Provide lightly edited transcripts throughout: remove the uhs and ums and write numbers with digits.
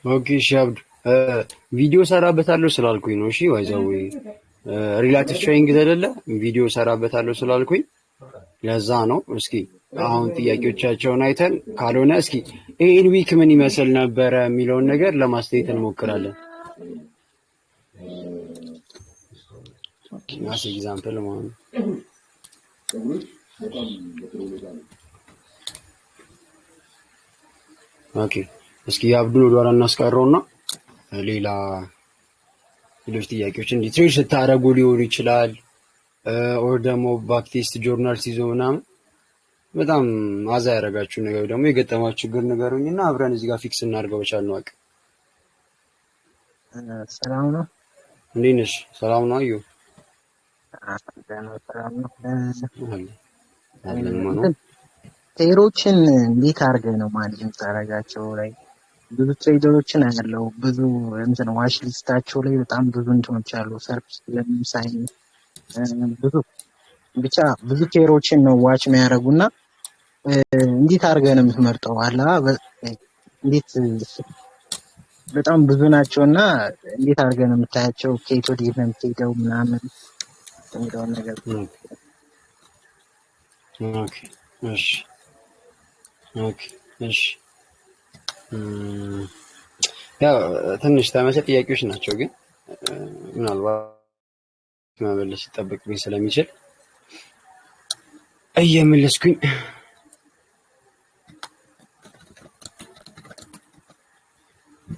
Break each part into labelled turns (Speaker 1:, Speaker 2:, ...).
Speaker 1: ኦኬ እሺ አብዱ ቪዲዮ ሰራበታለሁ ስላልኩኝ ነው። እሺ ዋይዛው ሪላቲቭ ትሬኒንግ አይደለ ቪዲዮ ሰራበታለሁ ስላልኩኝ ለዛ ነው። እስኪ አሁን ጥያቄዎቻቸውን አይተን ካልሆነ እስኪ ይሄን ዊክ ምን ይመስል ነበረ የሚለውን ነገር ለማስተያየት እንሞክራለን። ናስ ኤግዛምፕል ማለት ነው። ኦኬ እስኪ አብዱን ወደ ኋላ እናስቀረውና ሌላ ሌሎች ጥያቄዎች እንዴት ትሬድ ስታደርጉ ሊሆን ይችላል ኦር ደግሞ ባክቴስት ጆርናል ሲዞ ምናምን በጣም አዛ ያደረጋችሁ ነገር ደግሞ የገጠማችሁ ችግር ንገሩኝና አብረን እዚህ ጋር ፊክስ እናድርገው በቻልነው አቅም።
Speaker 2: ሰላም ነው።
Speaker 1: እንዴት ነሽ? ሰላም ነው። አዩ
Speaker 2: ሰላም ነው። ቴሮችን እንዴት አድርገህ ነው ማኔጅ የምታደርጋቸው? ላይ ብዙ ትሬደሮችን አያለው ብዙ እንትን ዋሽ ሊስታቸው ላይ በጣም ብዙ እንትኖች አሉ። ሰርቪስ ለምሳሌ ብዙ ብቻ ብዙ ቴሮችን ነው ዋች የሚያደርጉና እንዴት አድርገህ ነው የምትመርጠው? አላ እንዴት በጣም ብዙ ናቸውና እንዴት አድርገህ ነው የምታያቸው? ከየት ወዴት ነው የምትሄደው ምናምን የሚለውን ነገር።
Speaker 1: ኦኬ እሺ ኦኬ እሺ ያው ትንሽ ተመሳሳይ ጥያቄዎች ናቸው፣ ግን ምናልባት መመለስ ይጠበቅብኝ ስለሚችል እየመለስኩኝ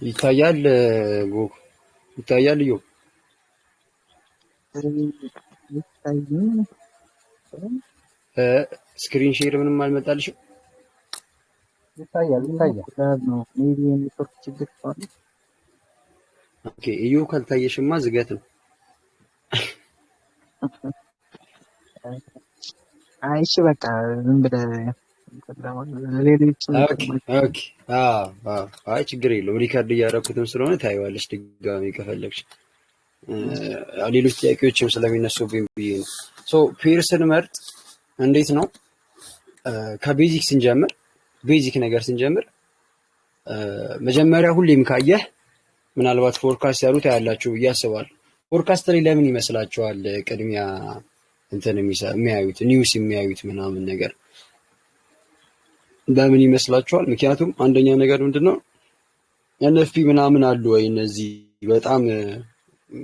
Speaker 1: ይታያል። ጎ ይታያል። ዮ ስክሪን ሼር ምንም አልመጣልሽም?
Speaker 2: ይታያል ነው ሜቢ ኔትወርክ ችግር ከሆነ
Speaker 1: ኦኬ። እዩ ካልታየሽማ ዝገት ነው።
Speaker 2: አይሽ በቃ ዝም ብለህ
Speaker 1: ኦኬ አይ ችግር የለውም። ሪካርድ እያደረኩትም ስለሆነ ታይዋለሽ ድጋሚ ከፈለግሽ። ሌሎች ጥያቄዎችም ስለሚነሱብኝ ብዬ ነው። ሶ ፔር ስንመርጥ እንዴት ነው? ከቤዚክ ስንጀምር ቤዚክ ነገር ስንጀምር መጀመሪያ ሁሌም ካየህ ምናልባት ፎርካስት ያሉት ያላችሁ ብዬ አስባለሁ። ፎርካስት ላይ ለምን ይመስላችኋል ቅድሚያ እንትን የሚያዩት ኒውስ የሚያዩት ምናምን ነገር በምን ይመስላችኋል? ምክንያቱም አንደኛ ነገር ምንድነው ኤንኤፍፒ ምናምን አሉ ወይ እነዚህ በጣም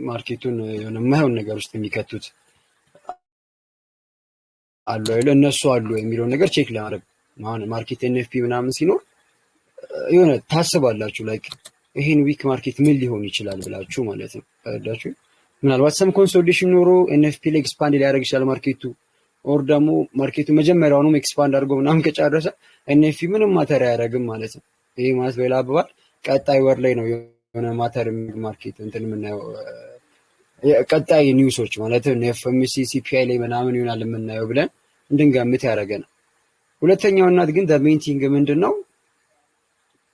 Speaker 1: ማርኬቱን የሆነ የማይሆን ነገር ውስጥ የሚከቱት አሉ አይደል? እነሱ አሉ የሚለውን ነገር ቼክ ለማድረግ ማን ማርኬት ኤንኤፍፒ ምናምን ሲኖር የሆነ ታስባላችሁ ላይክ ይሄን ዊክ ማርኬት ምን ሊሆን ይችላል ብላችሁ ማለት ነው። ታዳችሁ ምናልባት ሰም ኮንሶሊዴሽን ኖሮ ኤንኤፍፒ ላይ ኤክስፓንድ ሊያደርግ ይችላል ማርኬቱ ኦር ደግሞ ማርኬቱ መጀመሪያውኑ ኤክስፓንድ አድርጎ ምናምን ከጨረሰ ኤንኤፍፒ ምንም ማተር አያደርግም ማለት ነው። ይሄ ማለት በሌላ አባባል ቀጣይ ወር ላይ ነው የሆነ ማተር ማርኬት እንትን የምናየው ቀጣይ ኒውሶች ማለት ነው ኤፍኤምሲ ሲፒአይ ላይ ምናምን ይሆናል የምናየው ብለን እንድንገምት ያደርገናል። ሁለተኛው እናት ግን ሜንቲንግ ምንድነው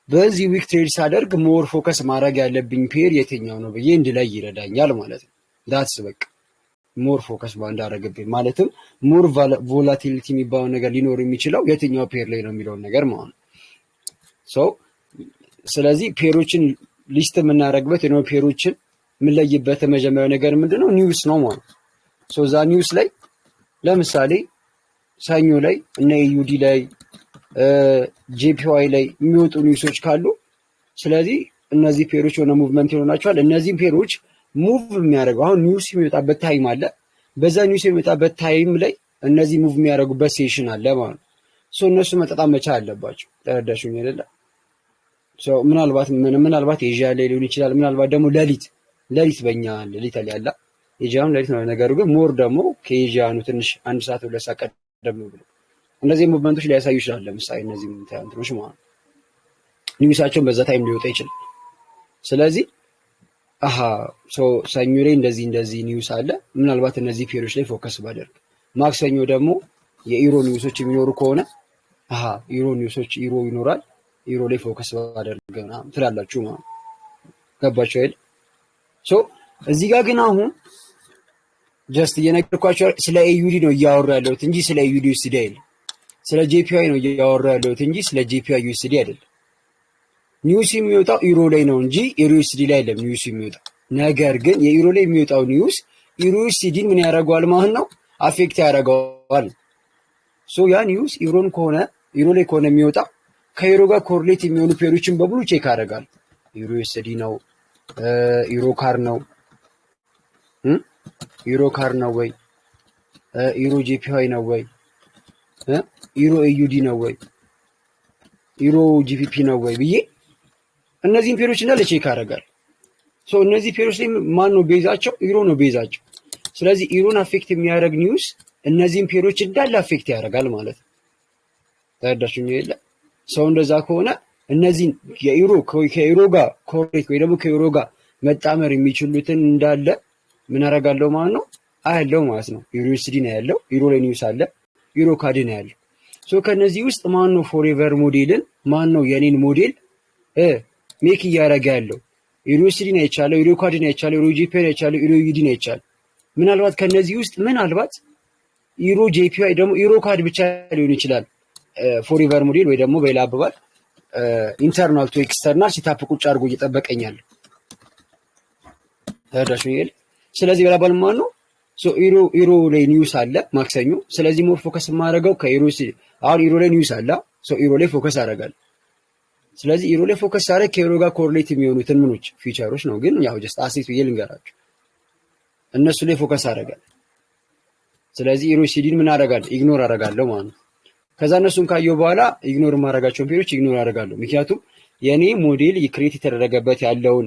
Speaker 1: በዚህ ዊክ ትሬድ ሳደርግ ሞር ፎከስ ማድረግ ያለብኝ ፔር የትኛው ነው ብዬ እንድለይ ይረዳኛል ማለት ነው። ዳትስ በቃ ሞር ፎከስ ባንዳረግብኝ ማለትም ሞር ቮላቲሊቲ የሚባለው ነገር ሊኖር የሚችለው የትኛው ፔር ላይ ነው የሚለው ነገር ማለት ነው። ሶ ስለዚህ ፔሮችን ሊስት የምናደርግበት የሆነ ፔሮችን የምንለይበት መጀመሪያው ነገር ምንድነው ኒውስ ነው ማለት ነው። ሶ ዛ ኒውስ ላይ ለምሳሌ ሰኞ ላይ እና ዩዲ ላይ ጄፒዋይ ላይ የሚወጡ ኒውሶች ካሉ ስለዚህ እነዚህ ፔሮች የሆነ ሙቭመንት ይሆናቸዋል። እነዚህ ፔሮች ሙቭ የሚያደርገው አሁን ኒውስ የሚወጣበት ታይም አለ። በዛ ኒውስ የሚወጣበት ታይም ላይ እነዚህ ሙቭ የሚያደርጉበት ሴሽን አለ ማለት ነው። ሶ እነሱ መጣጣም መቻል አለባቸው። ተረዳሽኝ አይደለ? ሶ ምናልባት ኤዥያ ላይ ሊሆን ይችላል። ምናልባት ደግሞ ሌሊት በእኛ ሌሊት ላይ ያለ ኤዥያም ሌሊት ነው ነገሩ፣ ግን ሞር ደግሞ ከኤዥያኑ ትንሽ አንድ ሰዓት ሁለት ሰዓት ቀደም ብሎ እነዚህ ሙቭመንቶች ሊያሳዩ ይችላል። ለምሳሌ እነዚህ እንትኖች ማለት ኒውሳቸውን በዛ ታይም ሊወጣ ይችላል። ስለዚህ ሰኞ ላይ እንደዚህ ኒውስ አለ፣ ምናልባት እነዚህ ፔሮች ላይ ፎከስ ባደርግ፣ ማክሰኞ ደግሞ የኢሮ ኒውሶች የሚኖሩ ከሆነ ኢሮ ኒውሶች ኢሮ ይኖራል፣ ኢሮ ላይ ፎከስ ባደርግ ምናምን ትላላችሁ ማለት ገባችሁ አይደል? ሶ እዚህ ጋር ግን አሁን ጀስት እየነገርኳችሁ ስለ ኤዩዲ ነው እያወሩ ያለሁት እንጂ ስለ ኤዩዲ ዩኤስዲ አይደለም። ስለ ጄፒአይ ነው እያወሩ ያለሁት እንጂ ስለ ጄፒአይ ዩኤስዲ አይደለም። ኒውስ የሚወጣው ኢሮ ላይ ነው እንጂ ኢሮዩኤስዲ ላይ አይደለም ኒውስ የሚወጣው። ነገር ግን የኢሮ ላይ የሚወጣው ኒውስ ኢሮዩኤስዲን ምን ያደርገዋል ማለት ነው? አፌክት ያደርገዋል። ሶ ያ ኒውስ ኢሮን ከሆነ ኢሮ ላይ ከሆነ የሚወጣ ከኢሮ ጋር ኮሪሌት የሚሆኑ ፔሮችን በሙሉ ቼክ ያደርጋል። ኢሮዩኤስዲ ነው፣ ኢሮ ካር ነው፣ ኢሮ ካር ነው ወይ፣ ኢሮ ጄፒዋይ ነው ወይ፣ ኢሮ ኤዩዲ ነው ወይ፣ ኢሮ ጂፒፒ ነው ወይ ብዬ እነዚህን ፔሮች እንዳለ ቼክ ያደርጋል። ሶ እነዚህ ፔሮች ላይ ማን ነው ቤዛቸው? ኢሮ ነው ቤዛቸው። ስለዚህ ኢሮን አፌክት የሚያደርግ ኒውስ እነዚህን ፔሮች እንዳለ አፌክት ያደርጋል ማለት ነው። ተረዳችሁኝ የለ? ሰው እንደዛ ከሆነ እነዚህን ከኢሮ ጋር ኮሬክት ወይ ደግሞ ከኢሮ ጋር መጣመር የሚችሉትን እንዳለ ምን አደርጋለሁ ማለት ነው? አያለው ማለት ነው። ኢሮዩኤስዲ ነው ያለው፣ ኢሮ ላይ ኒውስ አለ፣ ኢሮ ካድ ነው ያለው። ሶ ከነዚህ ውስጥ ማን ነው ፎሬቨር ሞዴልን ማን ነው የኔን ሞዴል ሜክ እያደረገ ያለው? ኢሮዩኤስዲ ነው የቻለው፣ ኢሮ ካድ ነው የቻለው፣ ኢሮ ጄፒዋይ ነው የቻለው፣ ኢሮ ዩዲ ነው የቻለው። ምናልባት ከነዚህ ውስጥ ምናልባት ኢሮ ጄፒዋይ ደግሞ ኢሮ ካድ ብቻ ሊሆን ይችላል ፎሬቨር ሞዴል ወይ ደግሞ በሌላ አባባል ኢንተርናል ቱ ኤክስተርናል ሲታፕ ቁጭ አድርጎ እየጠበቀኛል። ተረዳችሁ ይል። ስለዚህ በሌላ አባባል ማለት ነው ሶ ኢሮ ላይ ኒውስ አለ ማክሰኞ። ስለዚህ ሞር ፎከስ የማደርገው ከኢሮ አሁን ኢሮ ላይ ኒውስ አለ። ሶ ኢሮ ላይ ፎከስ አደርጋለሁ። ስለዚህ ኢሮ ላይ ፎከስ አደረግ ከኢሮ ጋር ኮሪሌት የሚሆኑትን ምኖች ፊቸሮች ነው፣ ግን ያው ጀስት አሴት ብዬ ልንገራችሁ እነሱ ላይ ፎከስ አደርጋለሁ። ስለዚህ ኢሮዩኤስዲን ምን አደርጋለሁ? ኢግኖር አደርጋለሁ ማለት ነው። ከዛ እነሱን ካየሁ በኋላ ኢግኖር የማደርጋቸውን ፔሮች ኢግኖር አደርጋለሁ። ምክንያቱም የኔ ሞዴል ክሬት የተደረገበት ያለውን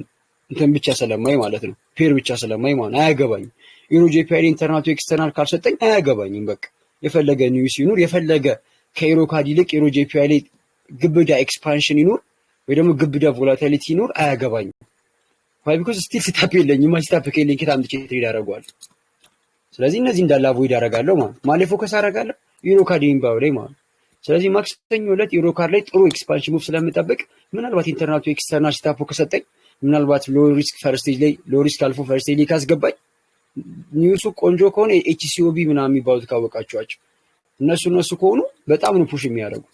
Speaker 1: እንትን ብቻ ስለማይ ማለት ነው፣ ፔር ብቻ ስለማይ ማለት ነው። አያገባኝም። ኢሮ ጄፒዋይ ኢንተርናል ቱ ኤክስተርናል ካልሰጠኝ አያገባኝም። በቃ የፈለገ ኒውስ ይኑር፣ የፈለገ ከኢሮ ካድ ይልቅ ኢሮ ጄፒዋይ ላይ ግብዳ ኤክስፓንሽን ይኑር ወይ ደግሞ ግብዳ ቮላቲሊቲ ይኑር፣ አያገባኝም። ዋይ ቢኮዝ ስቲል ሲታፕ የለኝም። ሲታፕ ከሌለኝ ከታ አምጥቼ ትሬድ አደርገዋለሁ። ስለዚህ እነዚህ እንዳለ አቮይድ አደርጋለሁ ማለት ነው። ማለት ፎከስ አደርጋለሁ ኢሮ ካድ የሚባለው ላይ ማለት ነው። ስለዚህ ማክሰኞ ዕለት ኢሮ ካድ ላይ ጥሩ ኤክስፓንሽን ሙቭ ስለምጠብቅ ምናልባት ኢንተርናል ቱ ኤክስተርናል ሲታፕ ከሰጠኝ ምናልባት ሎ ሪስክ ፈርስት ስቴጅ ላይ ሎ ሪስክ አልፎ ፈርስት ስቴጅ ላይ ካስገባኝ ኒውሱ ቆንጆ ከሆነ ኤችሲኦቢ ምናምን የሚባሉት ካወቃችኋቸው እነሱ ከሆኑ በጣም ነው ፑሽ የሚያደርጉ።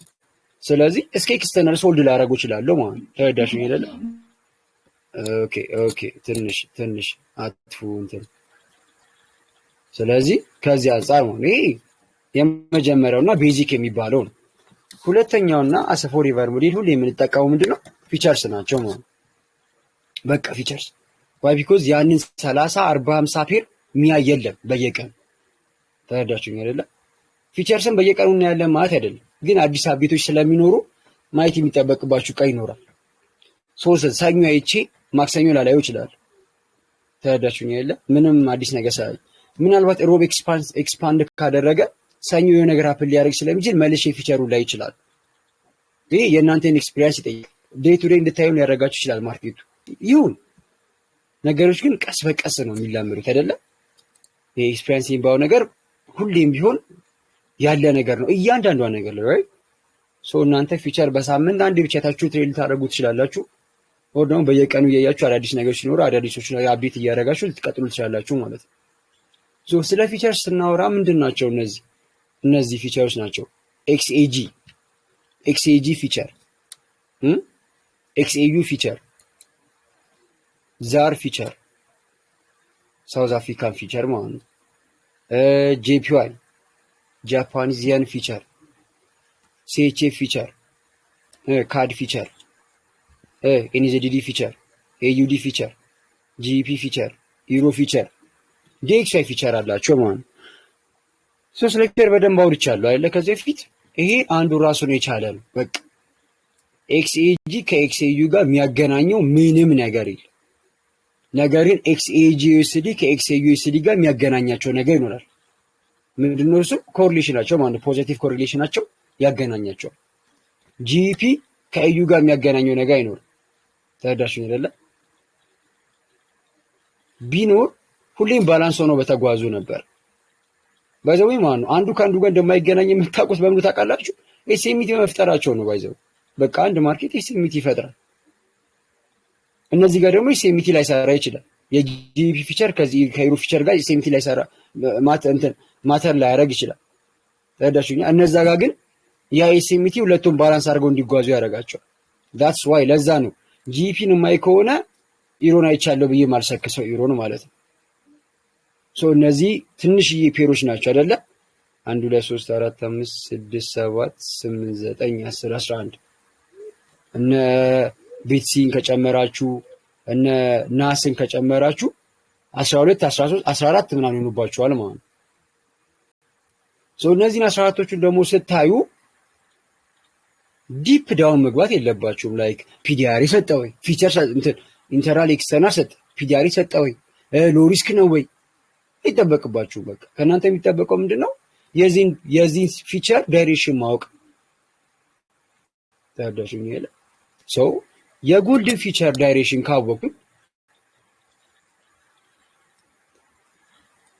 Speaker 1: ስለዚህ እስከ ኤክስተርናል ሶልድ ላደርገው እችላለሁ ማለት ነው። ተረዳሽኝ አይደለ? ኦኬ ትንሽ አጥፉ እንትን። ስለዚህ ከዚህ አንፃር ነው ይሄ የመጀመሪያውና ቤዚክ የሚባለው ነው። ሁለተኛውና አስ ፎሬቨር ሞዴል ሁሌ የምንጠቀመው ምንድነው? ፊቸርስ ናቸው ማለት ነው። በቃ ፊቸርስ ዋይ ቢኮዝ ያንን 30 40 50 ፔር ሚያ የለም በየቀኑ። ተረዳችሁኝ አይደለ? ፊቸርስን በየቀኑ እናያለን ማለት አይደለም፣ ግን አዲስ አፕዴቶች ስለሚኖሩ ማየት የሚጠበቅባችሁ ቀን ይኖራል። ሰኞ አይቼ ማክሰኞ ላላየው ይችላል። ተረዳችሁኝ አይደለ? ምንም አዲስ ነገር ሳይ ምናልባት ሮብ ኤክስፓንድ ካደረገ ሰኞ የሆነ ነገር አፕል ሊያደርግ ስለሚችል መልሼ ፊቸሩ ላይ ይችላል። ይሄ የእናንተን ኤክስፒሪየንስ ይጠይቃል። ዴይ ቱ ዴይ እንድታዩ ሊያደርጋችሁ ይችላል ማርኬቱ። ይሁን ነገሮች ግን ቀስ በቀስ ነው የሚላመዱት አይደለ? ይሄ ኤክስፒሪየንስ የሚባለው ነገር ሁሌም ቢሆን ያለ ነገር ነው፣ እያንዳንዷ ነገር ላይ እናንተ ፊቸር በሳምንት አንድ ብቻ ታችሁ ትሬድ ልታደርጉ ትችላላችሁ። ወር ደግሞ በየቀኑ እያያችሁ አዳዲስ ነገሮች ሲኖሩ አዳዲሶች ነገር አፕዴት እያደረጋችሁ ልትቀጥሉ ትችላላችሁ ማለት ነው። ስለ ፊቸር ስናወራ ምንድን ናቸው እነዚህ ፊቸሮች ናቸው። ኤክስኤጂ ፊቸር፣ ኤክስኤዩ ፊቸር፣ ዛር ፊቸር ሳውዝ አፍሪካን ፊቸር ማለት ነው። ጄፒዋይ ጃፓኒዚያን ፊቸር፣ ሲኤችኤፍ ፊቸር፣ ካድ ፊቸር፣ ኤንዜዲዲ ፊቸር፣ ኤዩዲ ፊቸር፣ ጂፒ ፊቸር፣ ኢሮ ፊቸር፣ ዲኤክስዋይ ፊቸር አላቸው ማለት ነው። ስለ ፊቸር በደንብ አውርቻለሁ አይደለ ከዚህ በፊት። ይሄ አንዱ ራሱን የቻለ ነው። በቃ ኤክስኤጂ ከኤክስኤዩ ጋር የሚያገናኘው ምንም ነገር የለም። ነገር ግን ኤክስኤጂ ዩኤስዲ ከኤክስኤዩ ዩኤስዲ ጋር የሚያገናኛቸው ነገር ይኖራል። ምንድነው እሱ? ኮሪሌሽናቸው ማለት ፖዚቲቭ ኮሪሌሽናቸው ያገናኛቸዋል። ጂፒ ከኤዩ ጋር የሚያገናኘው ነገር አይኖርም። ተረዳሽኝ አይደለ? ቢኖር ሁሌም ባላንስ ሆኖ በተጓዙ ነበር። ባይዘው ማለት ነው። አንዱ ከአንዱ ጋር እንደማይገናኝ የምታውቁት በምን ታውቃላችሁ? ኤስኤምቲ መፍጠራቸው ነው። ባይዘው በቃ አንድ ማርኬት ኤስኤምቲ ይፈጥራል። እነዚህ ጋር ደግሞ ኤስኤምቲ ላይ ሰራ ይችላል። የጂፒ ፊቸር ከዚህ ከኢሮ ፊቸር ጋር ኤስኤምቲ ላይ ሰራ ማተር ላይ ያደርግ ይችላል። ተረዳችሁኝ? እነዛ ጋር ግን ያ ኤስኤምቲ ሁለቱም ባላንስ አድርገው እንዲጓዙ ያደርጋቸዋል። that's why ለዛ ነው ጂፒን የማይ ከሆነ ኢሮን አይቻለሁ ብዬ ማልሰክሰው ኢሮን ማለት ነው። ሶ እነዚህ ትንሽዬ ፔሮች ናቸው አይደለ? 1 2 3 4 5 6 7 8 9 10 11 እነ ቤትሲን ከጨመራችሁ እነ ናስን ከጨመራችሁ 12 13 14 ምናምን ይሆኑባችኋል ማለት ነው። ሶ እነዚህን 14ቶቹን ደግሞ ስታዩ ዲፕ ዳውን መግባት የለባችሁም። ላይክ ፒዲአር ሰጠው ወይ ፊቸር ኢንተርናል ኤክስተርናል ሰጠ ፒዲአር ሰጠው ወይ ሎ ሪስክ ነው ወይ አይጠበቅባችሁም። በቃ ከእናንተ የሚጠበቀው ምንድነው የዚህን ፊቸር ዳይሬክሽን ማወቅ ታዳሽኝ ይላል። ሶ የጎልድን ፊቸር ዳይሬክሽን ካወቅኩኝ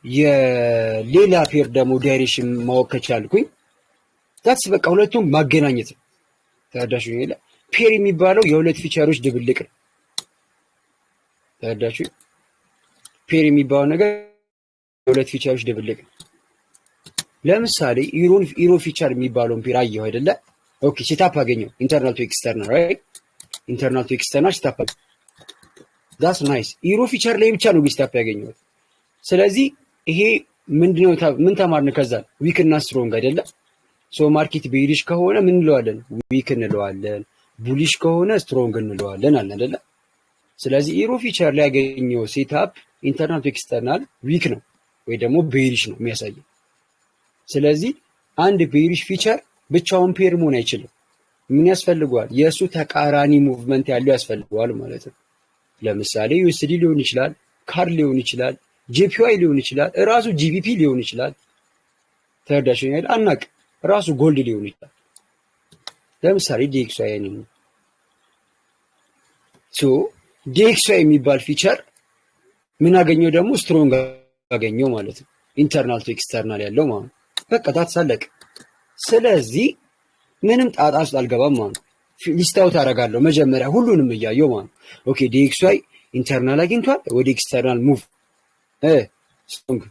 Speaker 1: የሌላ ፔር ደግሞ ዳይሬክሽን ማወቅ ከቻልኩኝ ታክስ በቃ ሁለቱም ማገናኘት ነው። ታዳሽኝ ይላል። ፔር የሚባለው የሁለት ፊቸሮች ድብልቅ ነው። ታዳሽኝ ፔር የሚባለው ነገር የሁለት ፊቸሮች ድብልቅ ነው። ለምሳሌ ኢሮ ፊቸር የሚባለውን ፔር አየሁ አይደለ? ኦኬ ሴታፕ አገኘው ኢንተርናል ቱ ኤክስተርናል ራይት ኢንተርናል ቱ ኤክስተርናል ሴታፕ ዳትስ ናይስ። ኢሮ ፊቸር ላይ ብቻ ነው ሴታፕ ያገኘው። ስለዚህ ይሄ ምንድነው ምን ተማርን ከዛ ዊክ እና ስትሮንግ አይደለ? ሶ ማርኬት ቤሪሽ ከሆነ ምን እንለዋለን? ዊክ እንለዋለን። ቡሊሽ ከሆነ ስትሮንግ እንለዋለን አለ አይደለ? ስለዚህ ኢሮ ፊቸር ላይ ያገኘው ሴታፕ ኢንተርናል ቱ ኤክስተርናል ዊክ ነው ወይ ደግሞ ቤሪሽ ነው የሚያሳየው። ስለዚህ አንድ ቤሪሽ ፊቸር ብቻውን ፔር መሆን አይችልም። ምን ያስፈልገዋል? የእሱ ተቃራኒ ሙቭመንት ያለው ያስፈልገዋል ማለት ነው። ለምሳሌ ዩኤስዲ ሊሆን ይችላል፣ ካር ሊሆን ይችላል፣ ጄፒዋይ ሊሆን ይችላል፣ ራሱ ጂቢፒ ሊሆን ይችላል። ተረዳሽኝ አይደል? አናቅ ራሱ ጎልድ ሊሆን ይችላል። ለምሳሌ ዲኤክስዋይ ነው። ሶ ዲኤክስዋይ የሚባል ፊቸር ምን አገኘው ደግሞ ስትሮንግ አገኘው ማለት ነው። ኢንተርናል ቱ ኤክስተርናል ያለው ማለት በቃ ታሳለቅ። ስለዚህ ምንም ጣጣ ውስጥ አልገባም ማለት ሊስታውት አደርጋለሁ መጀመሪያ ሁሉንም እያየው ማለት ኦኬ ዲኤክስዋይ ኢንተርናል አግኝቷል ወደ ኤክስተርናል ሙቭ ስትሮንግ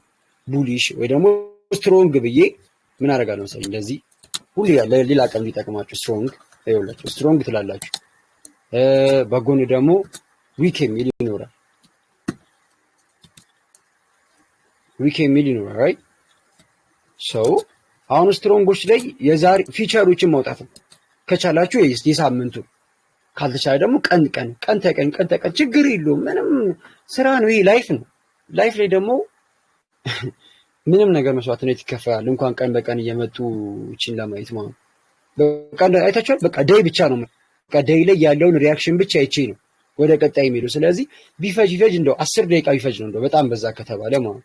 Speaker 1: ቡሊሽ ወይ ደግሞ ስትሮንግ ብዬ ምን አደርጋለሁ መሰለኝ እንደዚህ ሁሉ ያለ ሌላ ቀን ሊጠቅማችሁ ስትሮንግ አይውላችሁ ስትሮንግ ትላላችሁ። በጎን ደግሞ ዊክ የሚል ይኖራል ዊክ የሚል ይኖራል ራይት። ሶ አሁን ስትሮንጎች ላይ የዛሬ ፊቸሮችን ማውጣት ነው ከቻላችሁ የሳምንቱ ካልተቻለ ደግሞ ቀን ተቀን ችግር የለውም ምንም ስራ ነው ይሄ ላይፍ ነው። ላይፍ ላይ ደግሞ ምንም ነገር መስዋዕትነት ይከፈላል እንኳን ቀን በቀን እየመጡ እቺን ለማየት ማለት በቃ አይታችኋል። በቃ ዴይ ብቻ ነው በቃ ዴይ ላይ ያለውን ሪአክሽን ብቻ አይቼ ነው ወደ ቀጣይ የሚሄደው። ስለዚህ ቢፈጅ እንደው 10 ደቂቃ ቢፈጅ ነው እንደው በጣም በዛ ከተባለ ማለት ነው።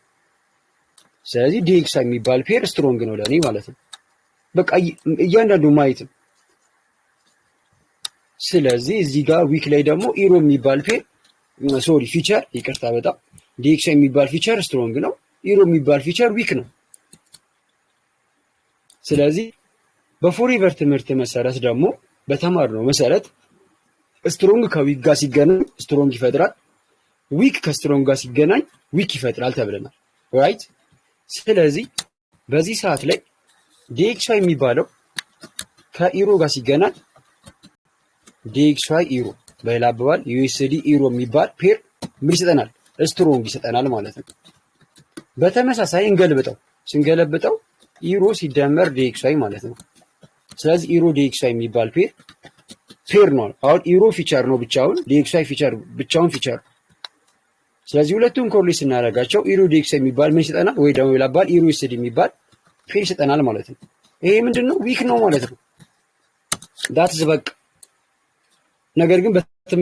Speaker 1: ስለዚህ ዲኤክስ የሚባል ፔር ስትሮንግ ነው ለኔ ማለት ነው። በቃ እያንዳንዱ ማየት ነው። ስለዚህ እዚህ ጋር ዊክ ላይ ደግሞ ኢሮ የሚባል ፔር ሶሪ ፊቸር ይቅርታ በጣም ዲኤክስ የሚባል ፊቸር ስትሮንግ ነው፣ ኢሮ የሚባል ፊቸር ዊክ ነው። ስለዚህ በፎሬቨር ትምህርት መሰረት ደግሞ በተማርነው መሰረት ስትሮንግ ከዊክ ጋር ሲገናኝ ስትሮንግ ይፈጥራል፣ ዊክ ከስትሮንግ ጋር ሲገናኝ ዊክ ይፈጥራል ተብለናል ራይት። ስለዚህ በዚህ ሰዓት ላይ ዲኤክስዋይ የሚባለው ከኢሮ ጋር ሲገናኝ ዲኤክስዋይ ኢሮ በሌላ አባባል ዩኤስዲ ኢሮ የሚባል ፔር ምን ይሰጠናል? ስትሮንግ ይሰጠናል ማለት ነው። በተመሳሳይ ስንገለብጠው ኢሮ ሲደመር ዲኤክስዋይ ማለት ነው። ስለዚህ ኢሮ ዲኤክስዋይ የሚባል ፔር ነው። አሁን ኢሮ ፊቸር ነው ብቻውን፣ ዲኤክስዋይ ፊቸር ብቻውን ፊቸር። ስለዚህ ሁለቱን ኮሪሌት ስናደርጋቸው ኢሮ ዲኤክስዋይ የሚባል ምን ይሰጠናል? ወይ ደግሞ ይላባል ኢሮ ዩኤስዲ የሚባል ፔር ይሰጠናል ማለት ነው። ይሄ ምንድነው? ዊክ ነው ማለት ነው። ዳትስ በቃ ነገር ግን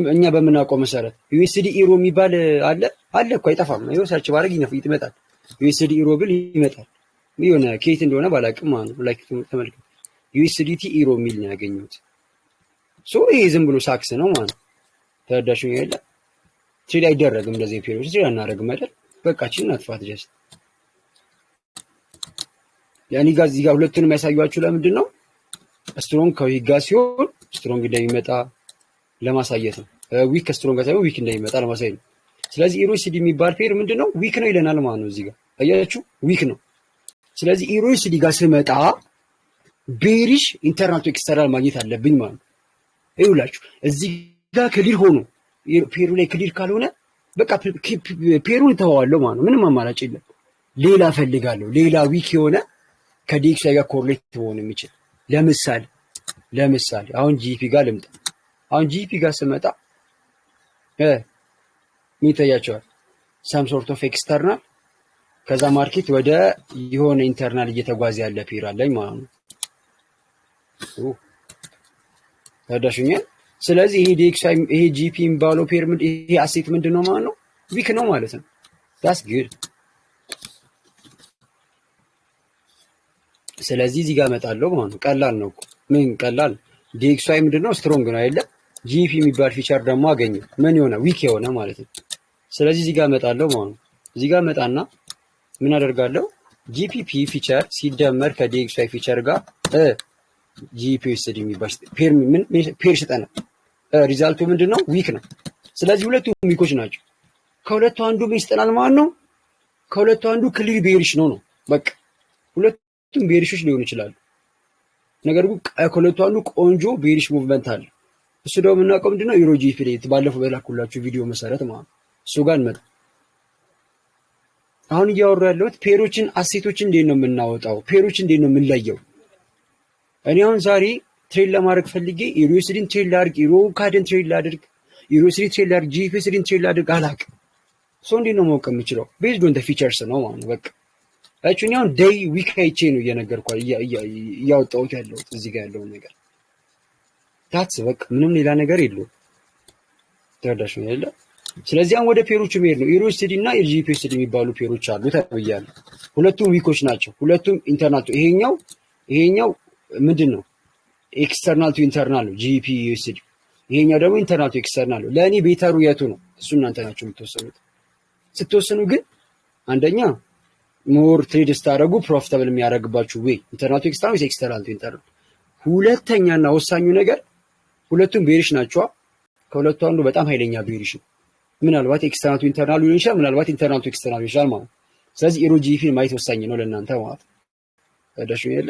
Speaker 1: እኛ በምናውቀው መሰረት ዩኤስዲ ኢሮ የሚባል አለ እኮ አይጠፋም። ይኸው ሰርች ባደርግ ይመጣል። ዩኤስዲ ኢሮ ብል ይመጣል። የሆነ ከየት እንደሆነ ባላውቅም ማለት ነው። ላይክ ተመልከቱ ዩኤስዲቲ ኢሮ የሚል ነው ያገኘሁት። ሶ ይሄ ዝም ብሎ ሳክስ ነው ማለት ነው። ተረዳሽኝ አይደል? ትሬድ አይደረግም እንደዚህ ፔሪዮድ ትሬድ አናደርግም አይደል? በቃችን እናጥፋት ጀስት ያኔ ጋር እዚህ ጋር ሁለቱንም ያሳያችሁ ለምንድን ነው? ስትሮንግ ከዊክ ጋር ሲሆን ስትሮንግ እንደሚመጣ ለማሳየት ነው። ዊክ ከስትሮንግ ጋር ሳይሆን ዊክ እንደሚመጣ ለማሳየት ነው። ስለዚህ ኢሮ ዩኤስዲ የሚባል ፔር ምንድነው? ዊክ ነው ይለናል ማለት ነው። እዚህ ጋር አያችሁ ዊክ ነው። ስለዚህ ኢሮ ዩኤስዲ ጋር ስመጣ ቤሪሽ ኢንተርናል ቱ ኤክስተርናል ማግኘት አለብኝ ማለት ነው። ይኸውላችሁ እዚህ ጋር ክሊር ሆኖ ፔሩ ላይ ክሊር ካልሆነ በቃ ፔሩን ተዋዋለሁ ማለት ነው። ምንም አማራጭ የለም። ሌላ ፈልጋለሁ። ሌላ ዊክ የሆነ ከዲኤክስዋይ ጋር ኮሪሌት ሆኖ የሚችል ለምሳሌ አሁን ጂፒ ጋር ልምጣ። አሁን ጂፒ ጋር ስመጣ ምን ይታያቸዋል? ሳም ሶርት ኦፍ ኤክስተርናል ከዛ ማርኬት ወደ የሆነ ኢንተርናል እየተጓዘ ያለ ፔር አለኝ ማለት ነው። ታዳሽኛል። ስለዚህ ይሄ ዲኤክስዋይ ይሄ ጂፒ የሚባለው ፔር ይሄ አሴት ምንድነው ማለት ነው? ዊክ ነው ማለት ነው። ዳስ ጉድ። ስለዚህ እዚህ ጋር እመጣለሁ ማለት ነው። ቀላል ነው እኮ ምን ቀላል። ዲኤክስዋይ ምንድነው? ስትሮንግ ነው አይደለ? ጂፒ የሚባል ፊቸር ደግሞ አገኘው ምን የሆነ ዊክ የሆነ ማለት ነው። ስለዚህ እዚህ ጋር እመጣለሁ ማለት ነው። እዚህ ጋር እመጣና ምን አደርጋለሁ? ጂፒፒ ፊቸር ሲደመር ከዲኤክስዋይ ፊቸር ጋር ጂፒዩኤስዲ የሚባል ፔር ይሰጠናል። ሪዛልቱ ምንድነው? ዊክ ነው። ስለዚህ ሁለቱም ዊኮች ናቸው። ከሁለቱ አንዱ ምን ይሰጠናል ማለት ነው? ከሁለቱ አንዱ ክሊር ቤሪሽ ነው። በቃ ሁለቱም ቤሪሾች ሊሆኑ ይችላሉ። ነገር ግን ከሁለቱ አንዱ ቆንጆ ቤሪሽ ሙቭመንት አለ። እሱ ደግሞ የምናውቀው ምንድነው? ዩሮ ጂፒ ላይ ባለፈው በላኩላችሁ ቪዲዮ መሰረት ማለት ነው። እሱ ጋር እንመጣ። አሁን እያወራሁ ያለሁት ፔሮችን አሴቶችን እንዴት ነው የምናወጣው? ፔሮችን እንዴት ነው የምንለየው? እኔ አሁን ዛሬ ትሬድ ለማድረግ ፈልጌ ዩሮሲዲን ትሬድ ላድርግ፣ ዩሮ ካድን ትሬድ ላድርግ፣ ዩሮሲዲ ትሬድ ላድርግ፣ ጂፒሲዲን ትሬድ ላድርግ አላውቅም። ሶ እንዴት ነው ማወቅ የምችለው? ቤዝድ ኦን ዘ ፊቸርስ ነው ማለት ነው። በቃ እቺን አሁን ዴይ ዊክ አይቼ ነው እየነገርኳት እያወጣሁት ያለሁት እዚህ ጋር ያለውን ነገር ታትስ በቃ ምንም ሌላ ነገር የለውም። ተረዳሽ ነው አይደል? ስለዚህ አሁን ወደ ፔሮቹ መሄድ ነው። ዩሮሲዲ እና ጂፒሲዲ የሚባሉ ፔሮች አሉ ተብያለሁ። ሁለቱም ዊኮች ናቸው። ሁለቱም ኢንተርናል ቱ ይሄኛው ምንድን ነው? ኤክስተርናል ቱ ኢንተርናል ነው ጂፒዩኤስዲ። ይሄኛው ደግሞ ኢንተርናል ቱ ኤክስተርናል ነው። ለእኔ ቤተሩ የቱ ነው? እሱ እናንተ ናችሁ የምትወሰኑት። ስትወሰኑ ግን አንደኛ ሞር ትሬድ ስታደርጉ ፕሮፊታብል የሚያደርግባችሁ ወይ ኢንተርናል ቱ ኤክስተርናል ወይ ኤክስተርናል ቱ ኢንተርናል። ሁለተኛና ወሳኙ ነገር ሁለቱም ቤሪሽ ናቸው። ከሁለቱ አንዱ በጣም ኃይለኛ ቤሪሽ ነው። ምናልባት ኤክስተርናል ቱ ኢንተርናል ሊሆን ይችላል፣ ምናልባት ኢንተርናል ቱ ኤክስተርናል ሊሆን ይችላል ማለት ነው። ስለዚህ ኢሮ ጂፒ ማየት ወሳኝ ነው ለእናንተ ማለት ነው። ታዳሽ ይላል